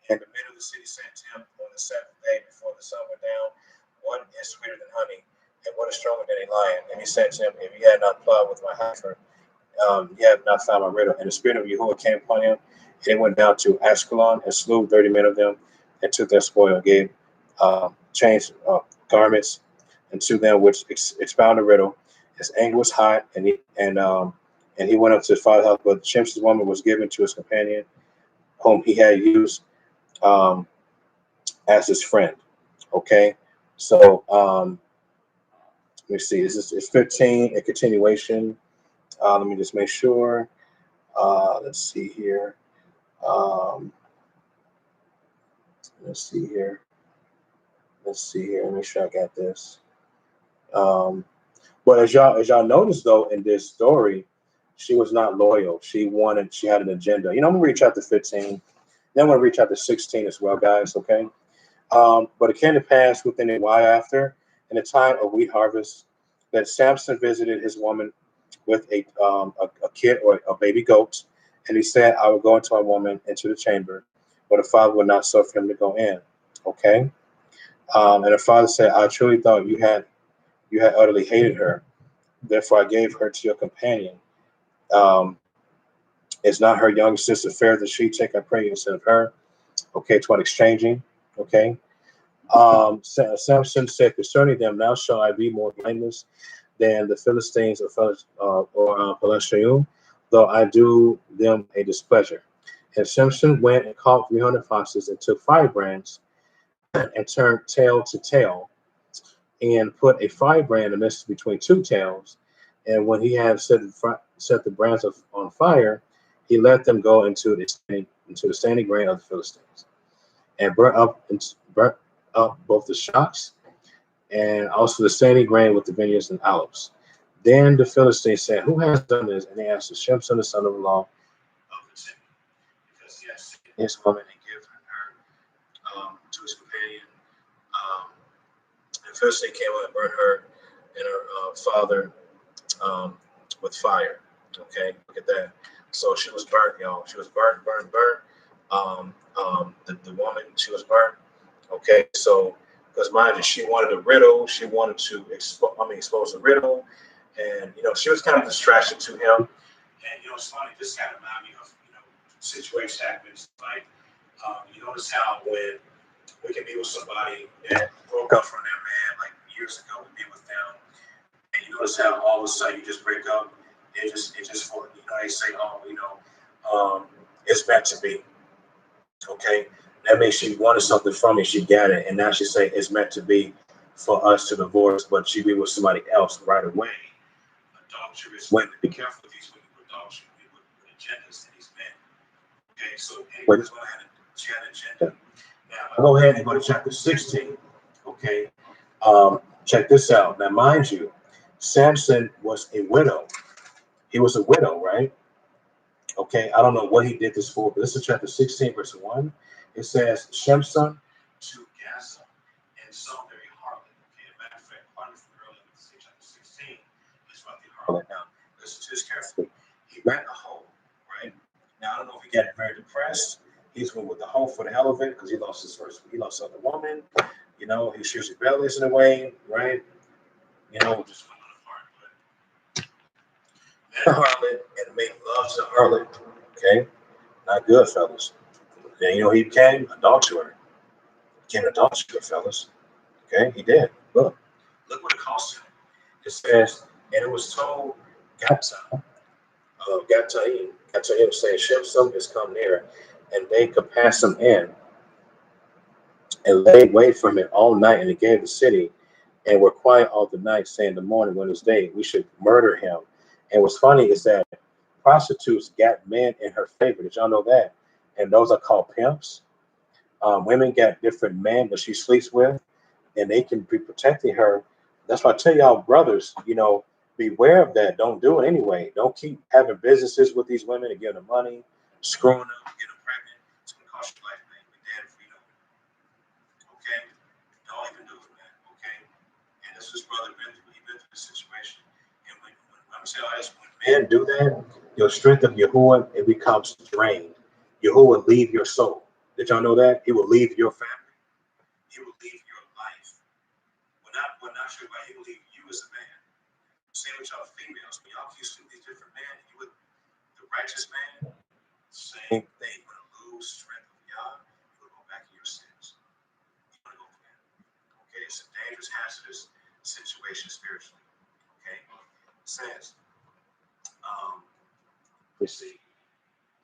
And the men of the city said to him on the 7th day before the sun went down, what is sweeter than honey? And what is stronger than a lion? And he said to him, if you had not plowed with my heifer, you have not found my riddle. And the spirit of Yahuwah came upon him. And he went down to Ashkelon and slew 30 men of them and took their spoil and gave changed garments into them, which expound the riddle. His anger was hot, and he went up to his father's house. But Shimshon's woman was given to his companion, whom he had used um, as his friend. Okay, so let me see. This is 15, a continuation. Let me just make sure. Let's see here. Um, let's see here. Let's see here. Let me make sure I got this. Um, but as y'all notice though in this story, she was not loyal. She had an agenda. I'm gonna read chapter 15. Then I'm gonna read chapter 16 as well, guys. Okay. But it came to pass within a while after, in the time of wheat harvest, that Samson visited his woman with a kid or a baby goat, and he said, "I will go into a woman into the chamber," but the father would not suffer him to go in. Okay. And the father said, "I truly thought you had utterly hated her. Therefore, I gave her to your companion. Um, is not her young sister fair that she take, I pray, instead of her?" Okay, toward exchanging. Okay. Samson said concerning them, now shall I be more blameless than the Philistines or Palestine, though I do them a displeasure. And Samson went and caught 300 foxes and took firebrands and turned tail to tail and put a firebrand in the midst between two tails. And when he had set the brands on fire, he let them go into the standing grain of the Philistines, and burnt up both the shocks and also the standing grain with the vineyards and olives. Then the Philistines said, "Who has done this?" And they answered, Shimson, the son of the law of the city, because he has seen his woman and given her to his companion. Um, and first they came out and burned her and her father um, with fire. Okay, look at that. So she was burnt, y'all. She was burnt. The woman, she was burnt. Okay, so because mind you, she wanted a riddle. She wanted to expose the riddle, and she was kind of a distraction to him. And it's funny. This kind of reminded me of situation happens. Like you notice how when we can be with somebody that broke up from their man like years ago, we be with them, and you notice how all of a sudden you just break up. It just for they say, oh, it's meant to be. Okay, that means she wanted something from me. She got it, and now she say it's meant to be for us to divorce, but she be with somebody else right away. Adulterous women. Be careful with these women with adultery, with agendas and these men. Okay, so anyway, this woman she had an agenda. Now I'll go ahead and go to chapter 16. Okay, check this out. Now, mind you, Samson was a widow. He was a widow, right? Okay, I don't know what he did this for, but this is chapter 16, verse 1. It says, Shemson to Gaza and sold there a harlot. Okay, a matter of fact, part of earlier in chapter 16 is about the harlot. Now, listen to this carefully. He ran a hole, right? Now, I don't know if he got very depressed. He's went with the hole for the hell of it because he lost his first, he lost another woman. He was rebellious in a way, right? Just went on a heart, but a harlot and made love to the harlot. Okay. Not good, fellas. Then you know he became adulterer. Became an adulterer, fellas. Okay, he did. Look what it cost him. It says, and it was told Gata, Gataim, saying, Shimson has come near, and they could pass him in and laid wait for him all night, and he gave the city and were quiet all the night, saying the morning when it was day, we should murder him. And what's funny is that prostitutes got men in her favor. Did y'all know that? And those are called pimps. Women got different men that she sleeps with, and they can be protecting her. That's why I tell y'all, brothers, beware of that. Don't do it anyway. Don't keep having businesses with these women and giving them money, screwing them, getting them pregnant. It's going to cost your life, man. You're dead if you don't. Okay? Don't even do it, man. Okay? And this is brother been through this situation. And when I'm saying this, when men do that, your strength of Yahuwah, it becomes drained. Yahuwah will leave your soul. Did y'all know that? He will leave your family. He will leave your life. We're not sure about he will leave you as a man. Same with y'all females. When y'all used to these different men, you would the righteous man, same thing. You're gonna lose strength of Yah, you're gonna go back in your sins. You're gonna go through that. Okay, it's a dangerous, hazardous situation spiritually. Okay, it says, we see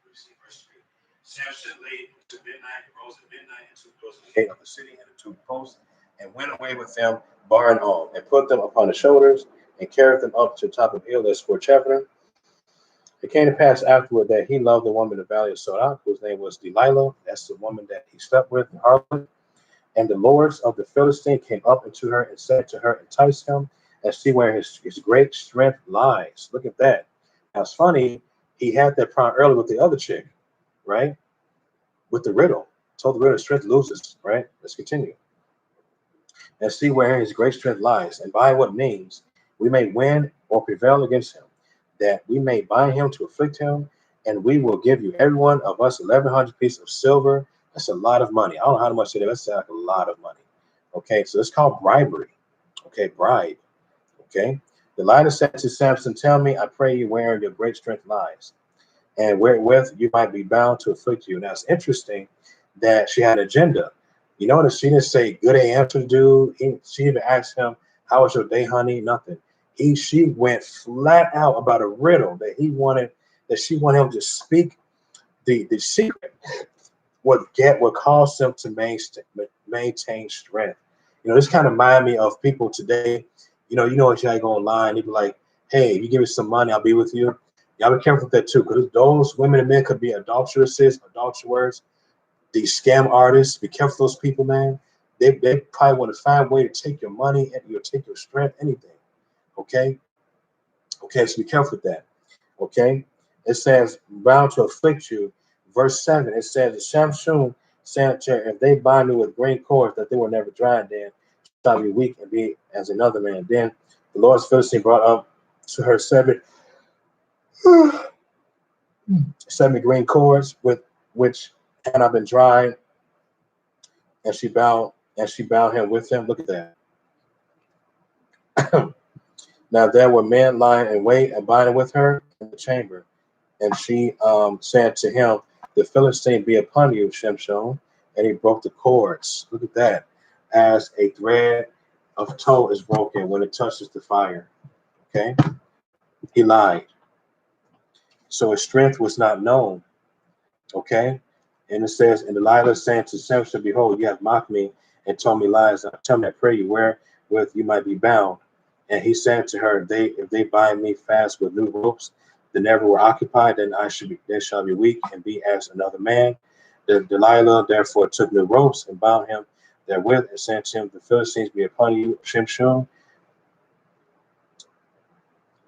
verse 3. Samson lay to midnight, rose at midnight, and took those of the gate of the city and the two posts, and went away with them, bar and all, and put them upon the shoulders, and carried them up to the top of the hill as for Chephron. It came to pass afterward that he loved the woman in the valley of Sorah, whose name was Delilah. That's the woman that he slept with in Harlem. And the lords of the Philistine came up unto her and said to her, entice him, and see where his great strength lies. Look at that. Now it's funny, he had that problem earlier with the other chick, right? With the riddle. Told the riddle, strength loses, right? Let's continue. And see where his great strength lies, and by what means we may win or prevail against him, that we may bind him to afflict him, and we will give you every one of us 1,100 pieces of silver. That's a lot of money. I don't know how much it is. That's like a lot of money. Okay, so it's called bribery. Okay, bribe. Okay. Delilah said to Samson, tell me, I pray you, wherein your great strength lies, and wherewith you might be bound to afflict you. Now it's interesting that she had an agenda. You notice she didn't say good AM to the dude. She even asked him, how was your day, honey? Nothing. She went flat out about a riddle that she wanted him to speak the secret what cause them to maintain strength. This kind of remind me of people today. If you go online, they be like, hey, if you give me some money, I'll be with you. Y'all be careful with that too, because those women and men could be adulteresses, adulterers, these scam artists. Be careful those people, man. They probably want to find a way to take your money and take your strength, anything. Okay? Okay, so be careful with that. Okay? It says, bound to afflict you. Verse 7, it says, Shamshun said to her, if they bind me with green cords that they will never dry, then shall be weak and be as another man. Then the Lord's Philistine brought up to her seven green cords with which had not been dried, and she bound him with them. Look at that. Now there were men lying in wait and binding with her in the chamber. And she said to him, the Philistine be upon you, Shimshon. And he broke the cords. Look at that. As a thread of tow is broken when it touches the fire. Okay? He lied. So his strength was not known. Okay? And it says, and Delilah saying to Samson, behold, you have mocked me and told me lies. Now tell me, I pray you, wherewith you might be bound. And he said to her, if they bind me fast with new ropes, that never were occupied, then shall be weak and be as another man. Delilah therefore took new ropes and bound him therewith, and said to him, the Philistines be upon you, Shimshon.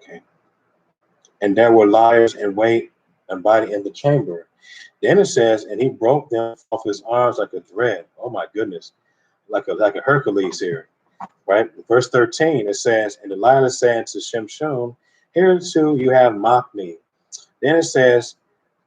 Okay. And there were liars in wait and binding in the chamber. Then it says, and he broke them off his arms like a thread. Oh my goodness, like a Hercules here. Right? Verse 13, it says, and Delilah said to Shimshon, hereto you have mocked me. Then it says,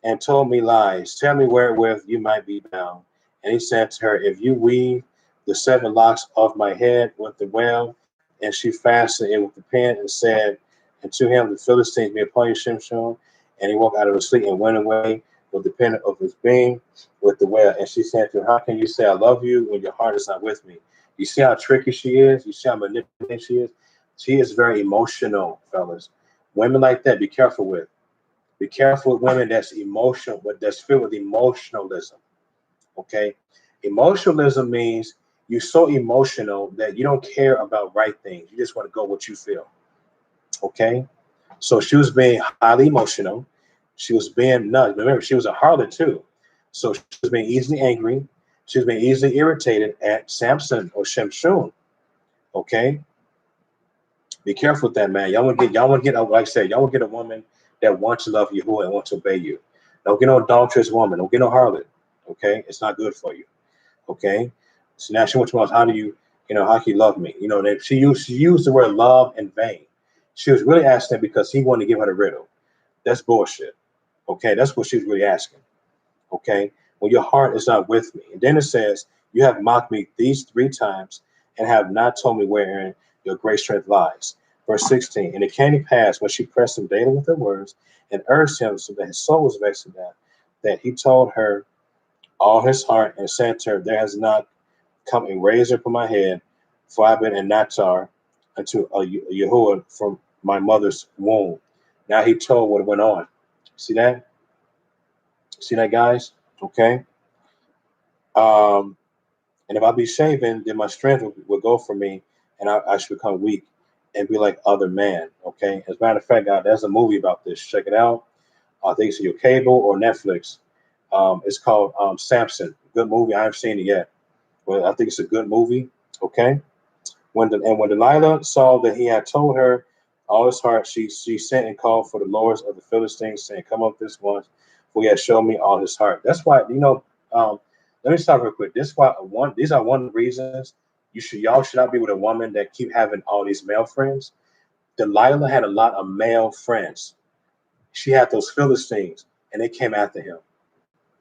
and told me lies. Tell me wherewith you might be bound. And he said to her, if you weave the 7 locks of my head with the well, and she fastened it with the pin and said, and to him, the Philistines be upon you, Shimshon. And he walked out of his sleep and went away of dependent of his being with the well. And she said to him, how can you say I love you when your heart is not with me? You see how tricky she is? You see how manipulative she is? She is very emotional, fellas. Women like that, be careful with. Be careful with women that's emotional, but that's filled with emotionalism. Okay? Emotionalism means you're so emotional that you don't care about right things. You just want to go what you feel. Okay? So she was being highly emotional. She was being nuts. Remember, she was a harlot too. So she was being easily angry. She was being easily irritated at Samson or Shemshun. Okay? Be careful with that, man. Y'all want to get, like I said, y'all want to get a woman that wants to love you and wants to obey you. Don't get no adulterous woman. Don't get no harlot. Okay? It's not good for you. Okay? So now she wants to ask, how do you, how can you love me? She used the word love in vain. She was really asking because he wanted to give her the riddle. That's bullshit. Okay? That's what she was really asking. Okay? When your heart is not with me. And then it says, you have mocked me these 3 times and have not told me wherein your great strength lies. Verse 16, and it came to pass when she pressed him daily with her words and urged him so that his soul was vexed at that he told her all his heart and said to her, there has not come a razor upon my head, for I've been in Natar unto a Yahuwah from my mother's womb. Now he told what went on. See that? See that, guys? Okay. And if I be shaven, then my strength will go from me, and I should become weak and be like other man. Okay. As a matter of fact, God, there's a movie about this. Check it out. I think it's your cable or Netflix. It's called Samson. Good movie. I haven't seen it yet, but I think it's a good movie. Okay. When Delilah saw that he had told her all his heart, she sent and called for the lords of the Philistines, saying, "Come up this once, for he has shown me all his heart." That's why let me stop real quick. These are one of the reasons y'all should not be with a woman that keep having all these male friends. Delilah had a lot of male friends. She had those Philistines, and they came after him.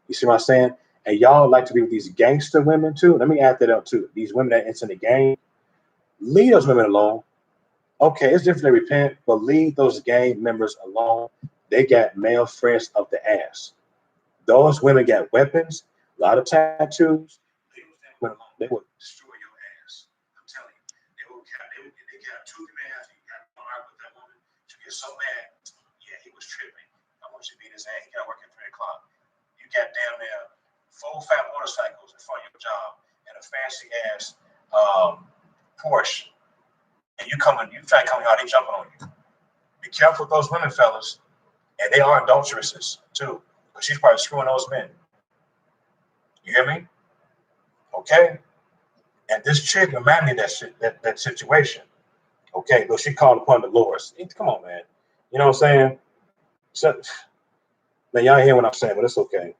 You see what I'm saying? And y'all like to be with these gangster women too. Let me add that up too. These women that enter the game, leave those women alone. Okay, it's different to repent, but leave those gang members alone. They got male friends up the ass. Those women got weapons, a lot of tattoos. They will destroy your ass. I'm telling you. They got 2 3 ass. You got to argue with that woman. She gets so mad. Yeah, he was tripping. I want you to beat his ass. He got to work at 3 o'clock. You got damn near 4 fat motorcycles in front of your job and a fancy ass Porsche. And you try to come out, they jumping on you. Be careful with those women, fellas. And they are adulteresses too. Because she's probably screwing those men. You hear me? Okay? And this chick reminded me of that situation. Okay, but she called upon the Lord. Come on, man. You know what I'm saying? So, man, y'all hear what I'm saying, but it's okay.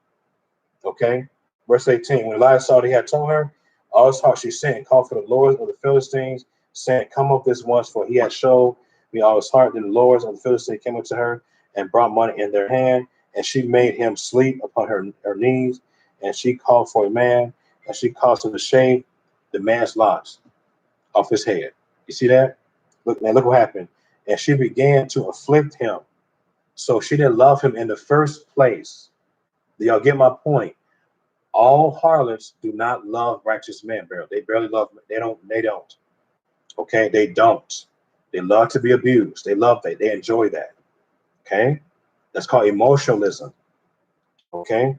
Okay? Verse 18. When Elijah saw that he had told her, all his heart she sent and called for the lords of the Philistines, saying, come up this once, for he had showed me all his heart. Then the lords of the Philistines came up to her and brought money in their hand, and she made him sleep upon her knees, and she called for a man, and she caused him to shave the man's locks off his head. You see that? Look, man, look what happened. And she began to afflict him. So she didn't love him in the first place. Do y'all get my point? All harlots do not love righteous men, barely. They barely love them. They don't. Okay, they don't. They love to be abused. They love that. They enjoy that. Okay? That's called emotionalism. Okay?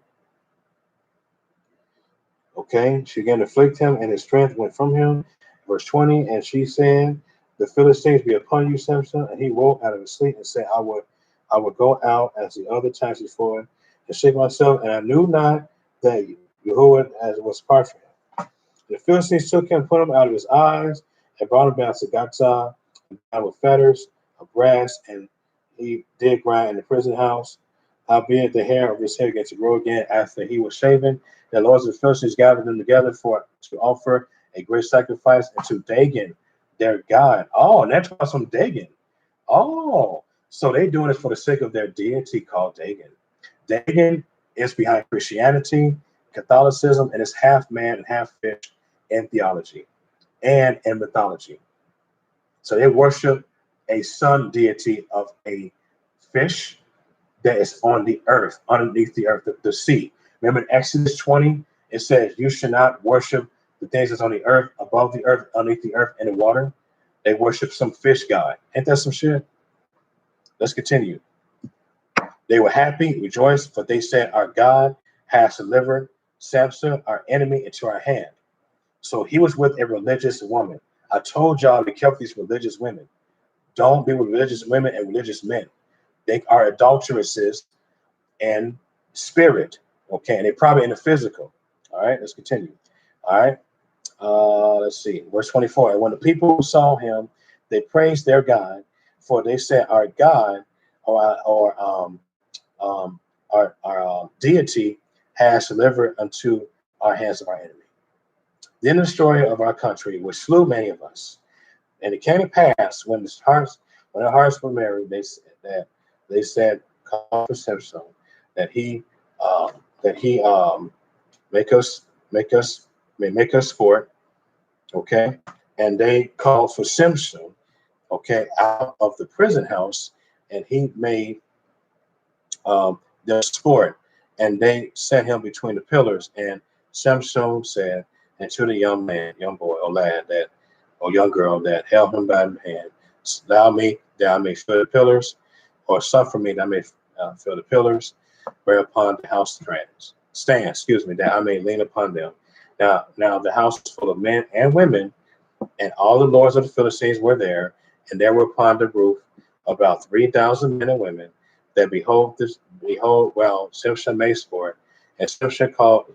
Okay? She began to afflict him, and his strength went from him. Verse 20, and she said, the Philistines be upon you, Samson. And he woke out of his sleep and said, I would go out as the other times before and shake myself, and I knew not that Yahuwah as was part for him. The Philistines took him, put him out of his eyes, and brought him down to Gaza, and with fetters of brass, and he did grind in the prison house. Howbeit the hair of his head began to grow again after he was shaven. The lords of the Philistines gathered them together to offer a great sacrifice unto Dagon, their god. Oh, and that's about some Dagon. Oh, so they're doing it for the sake of their deity called Dagon. Dagon is behind Christianity, Catholicism, and is half man and half fish in theology and in mythology. So they worship a sun deity of a fish that is on the earth, underneath the earth, the sea. Remember in Exodus 20, it says, you should not worship the things that's on the earth, above the earth, underneath the earth, and the water. They worship some fish god. Ain't that some shit? Let's continue. They were happy, rejoiced, for they said, our God has delivered Samson, our enemy, into our hand. So he was with a religious woman. I told y'all to be careful these religious women. Don't be with religious women and religious men. They are adulteresses in spirit. Okay, and they're probably in the physical. All right, let's continue. All right, let's see. Verse 24. And when the people saw him, they praised their God, for they said, our God or our deity has delivered unto our hands of our enemy. Then the story of our country, which slew many of us. And it came to pass when their hearts were merry, they said, call for Samson, that he make us sport, okay? And they called for Samson, okay, out of the prison house, and he made their sport, and they set him between the pillars. And Samson said, and to the young man, young boy, or lad or young girl that held him by the hand, allow me that I may fill the pillars, or suffer me that I may fill the pillars, whereupon the house stand, that I may lean upon them. Now the house was full of men and women, and all the lords of the Philistines were there, and there were upon the roof about 3,000 men and women. That behold, Samson made sport, and Samson called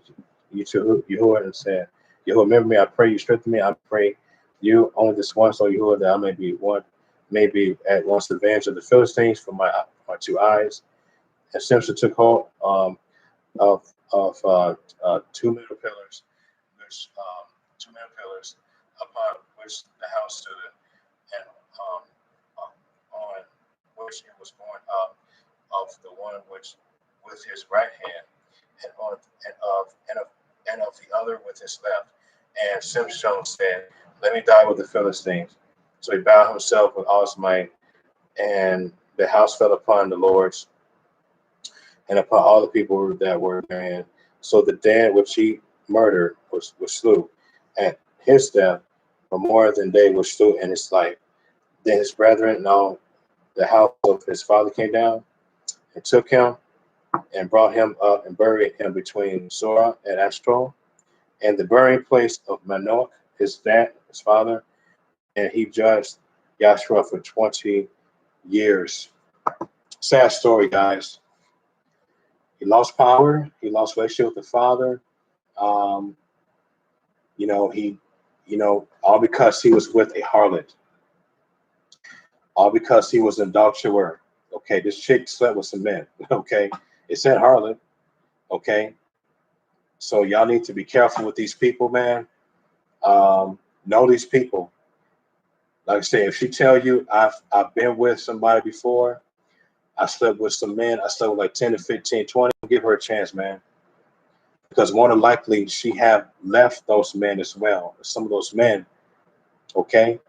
you to Yahuwah and said, Yahuwah, remember me, I pray you strengthen me, I pray you only this once, O Yahuwah, that I may be at once the advantage of the Philistines for my two eyes. And Samson took hold of two middle pillars, upon which the house stood, and on which it was borne up of the one which with his right hand, and of the other with his left. And Samson said, let me die with the Philistines. So he bowed himself with all his might, and the house fell upon the lords and upon all the people that were therein. So the dead which he murdered was slew at his death, but more than they were slew in his life. Then his brethren and all the house of his father came down and took him and brought him up and buried him between Zorah and Ashtaroth, and the burying place of Manoach, his father, and he judged Yashua for 20 years. Sad story, guys. He lost power. He lost relationship with the father. Um, all because he was with a harlot. All because he was an adulterer. Okay, this chick slept with some men. Okay, it said harlot. Okay, so y'all need to be careful with these people, man. Know these people. Like I say, if she tell you I've been with somebody before, I slept with some men, I slept with like 10 to 15, 20, give her a chance, man. Because more than likely she have left those men as well. Some of those men, okay?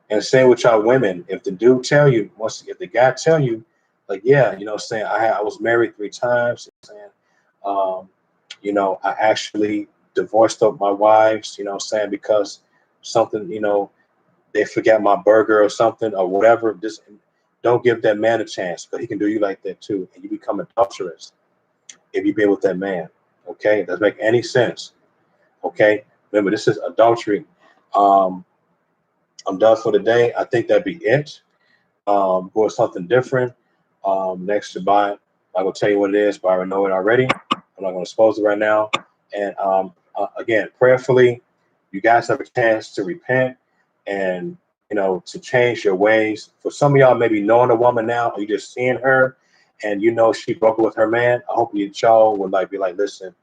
And same with y'all women. If the dude tell you, if the guy tell you, like, yeah, saying I was married 3 times, saying, I actually divorced up my wives, saying because something, they forget my burger or something or whatever. Just don't give that man a chance, because he can do you like that too, and you become adulterous if you've been with that man. Okay, it doesn't make any sense. Okay, remember, this is adultery. I'm done for the day. I think that'd be it. Go with something different. Next to buy, I'm gonna tell you what it is, but I already know it already. I'm not gonna expose it right now. And again, prayerfully, you guys have a chance to repent and to change your ways. For some of y'all, maybe knowing a woman now, or you just seeing her, and she broke up with her man. I hope y'all would be like, listen,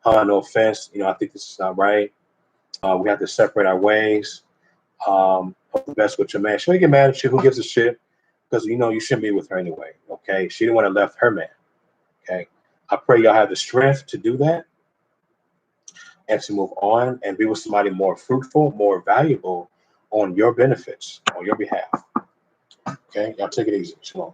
no offense, I think this is not right. We have to separate our ways. Hope the best with your man. She may get mad at you. Who gives a shit? Because you shouldn't be with her anyway. Okay, she didn't want to left her man. Okay, I pray y'all have the strength to do that and to move on and be with somebody more fruitful, more valuable on your benefits, on your behalf. Okay, y'all take it easy. Shalom.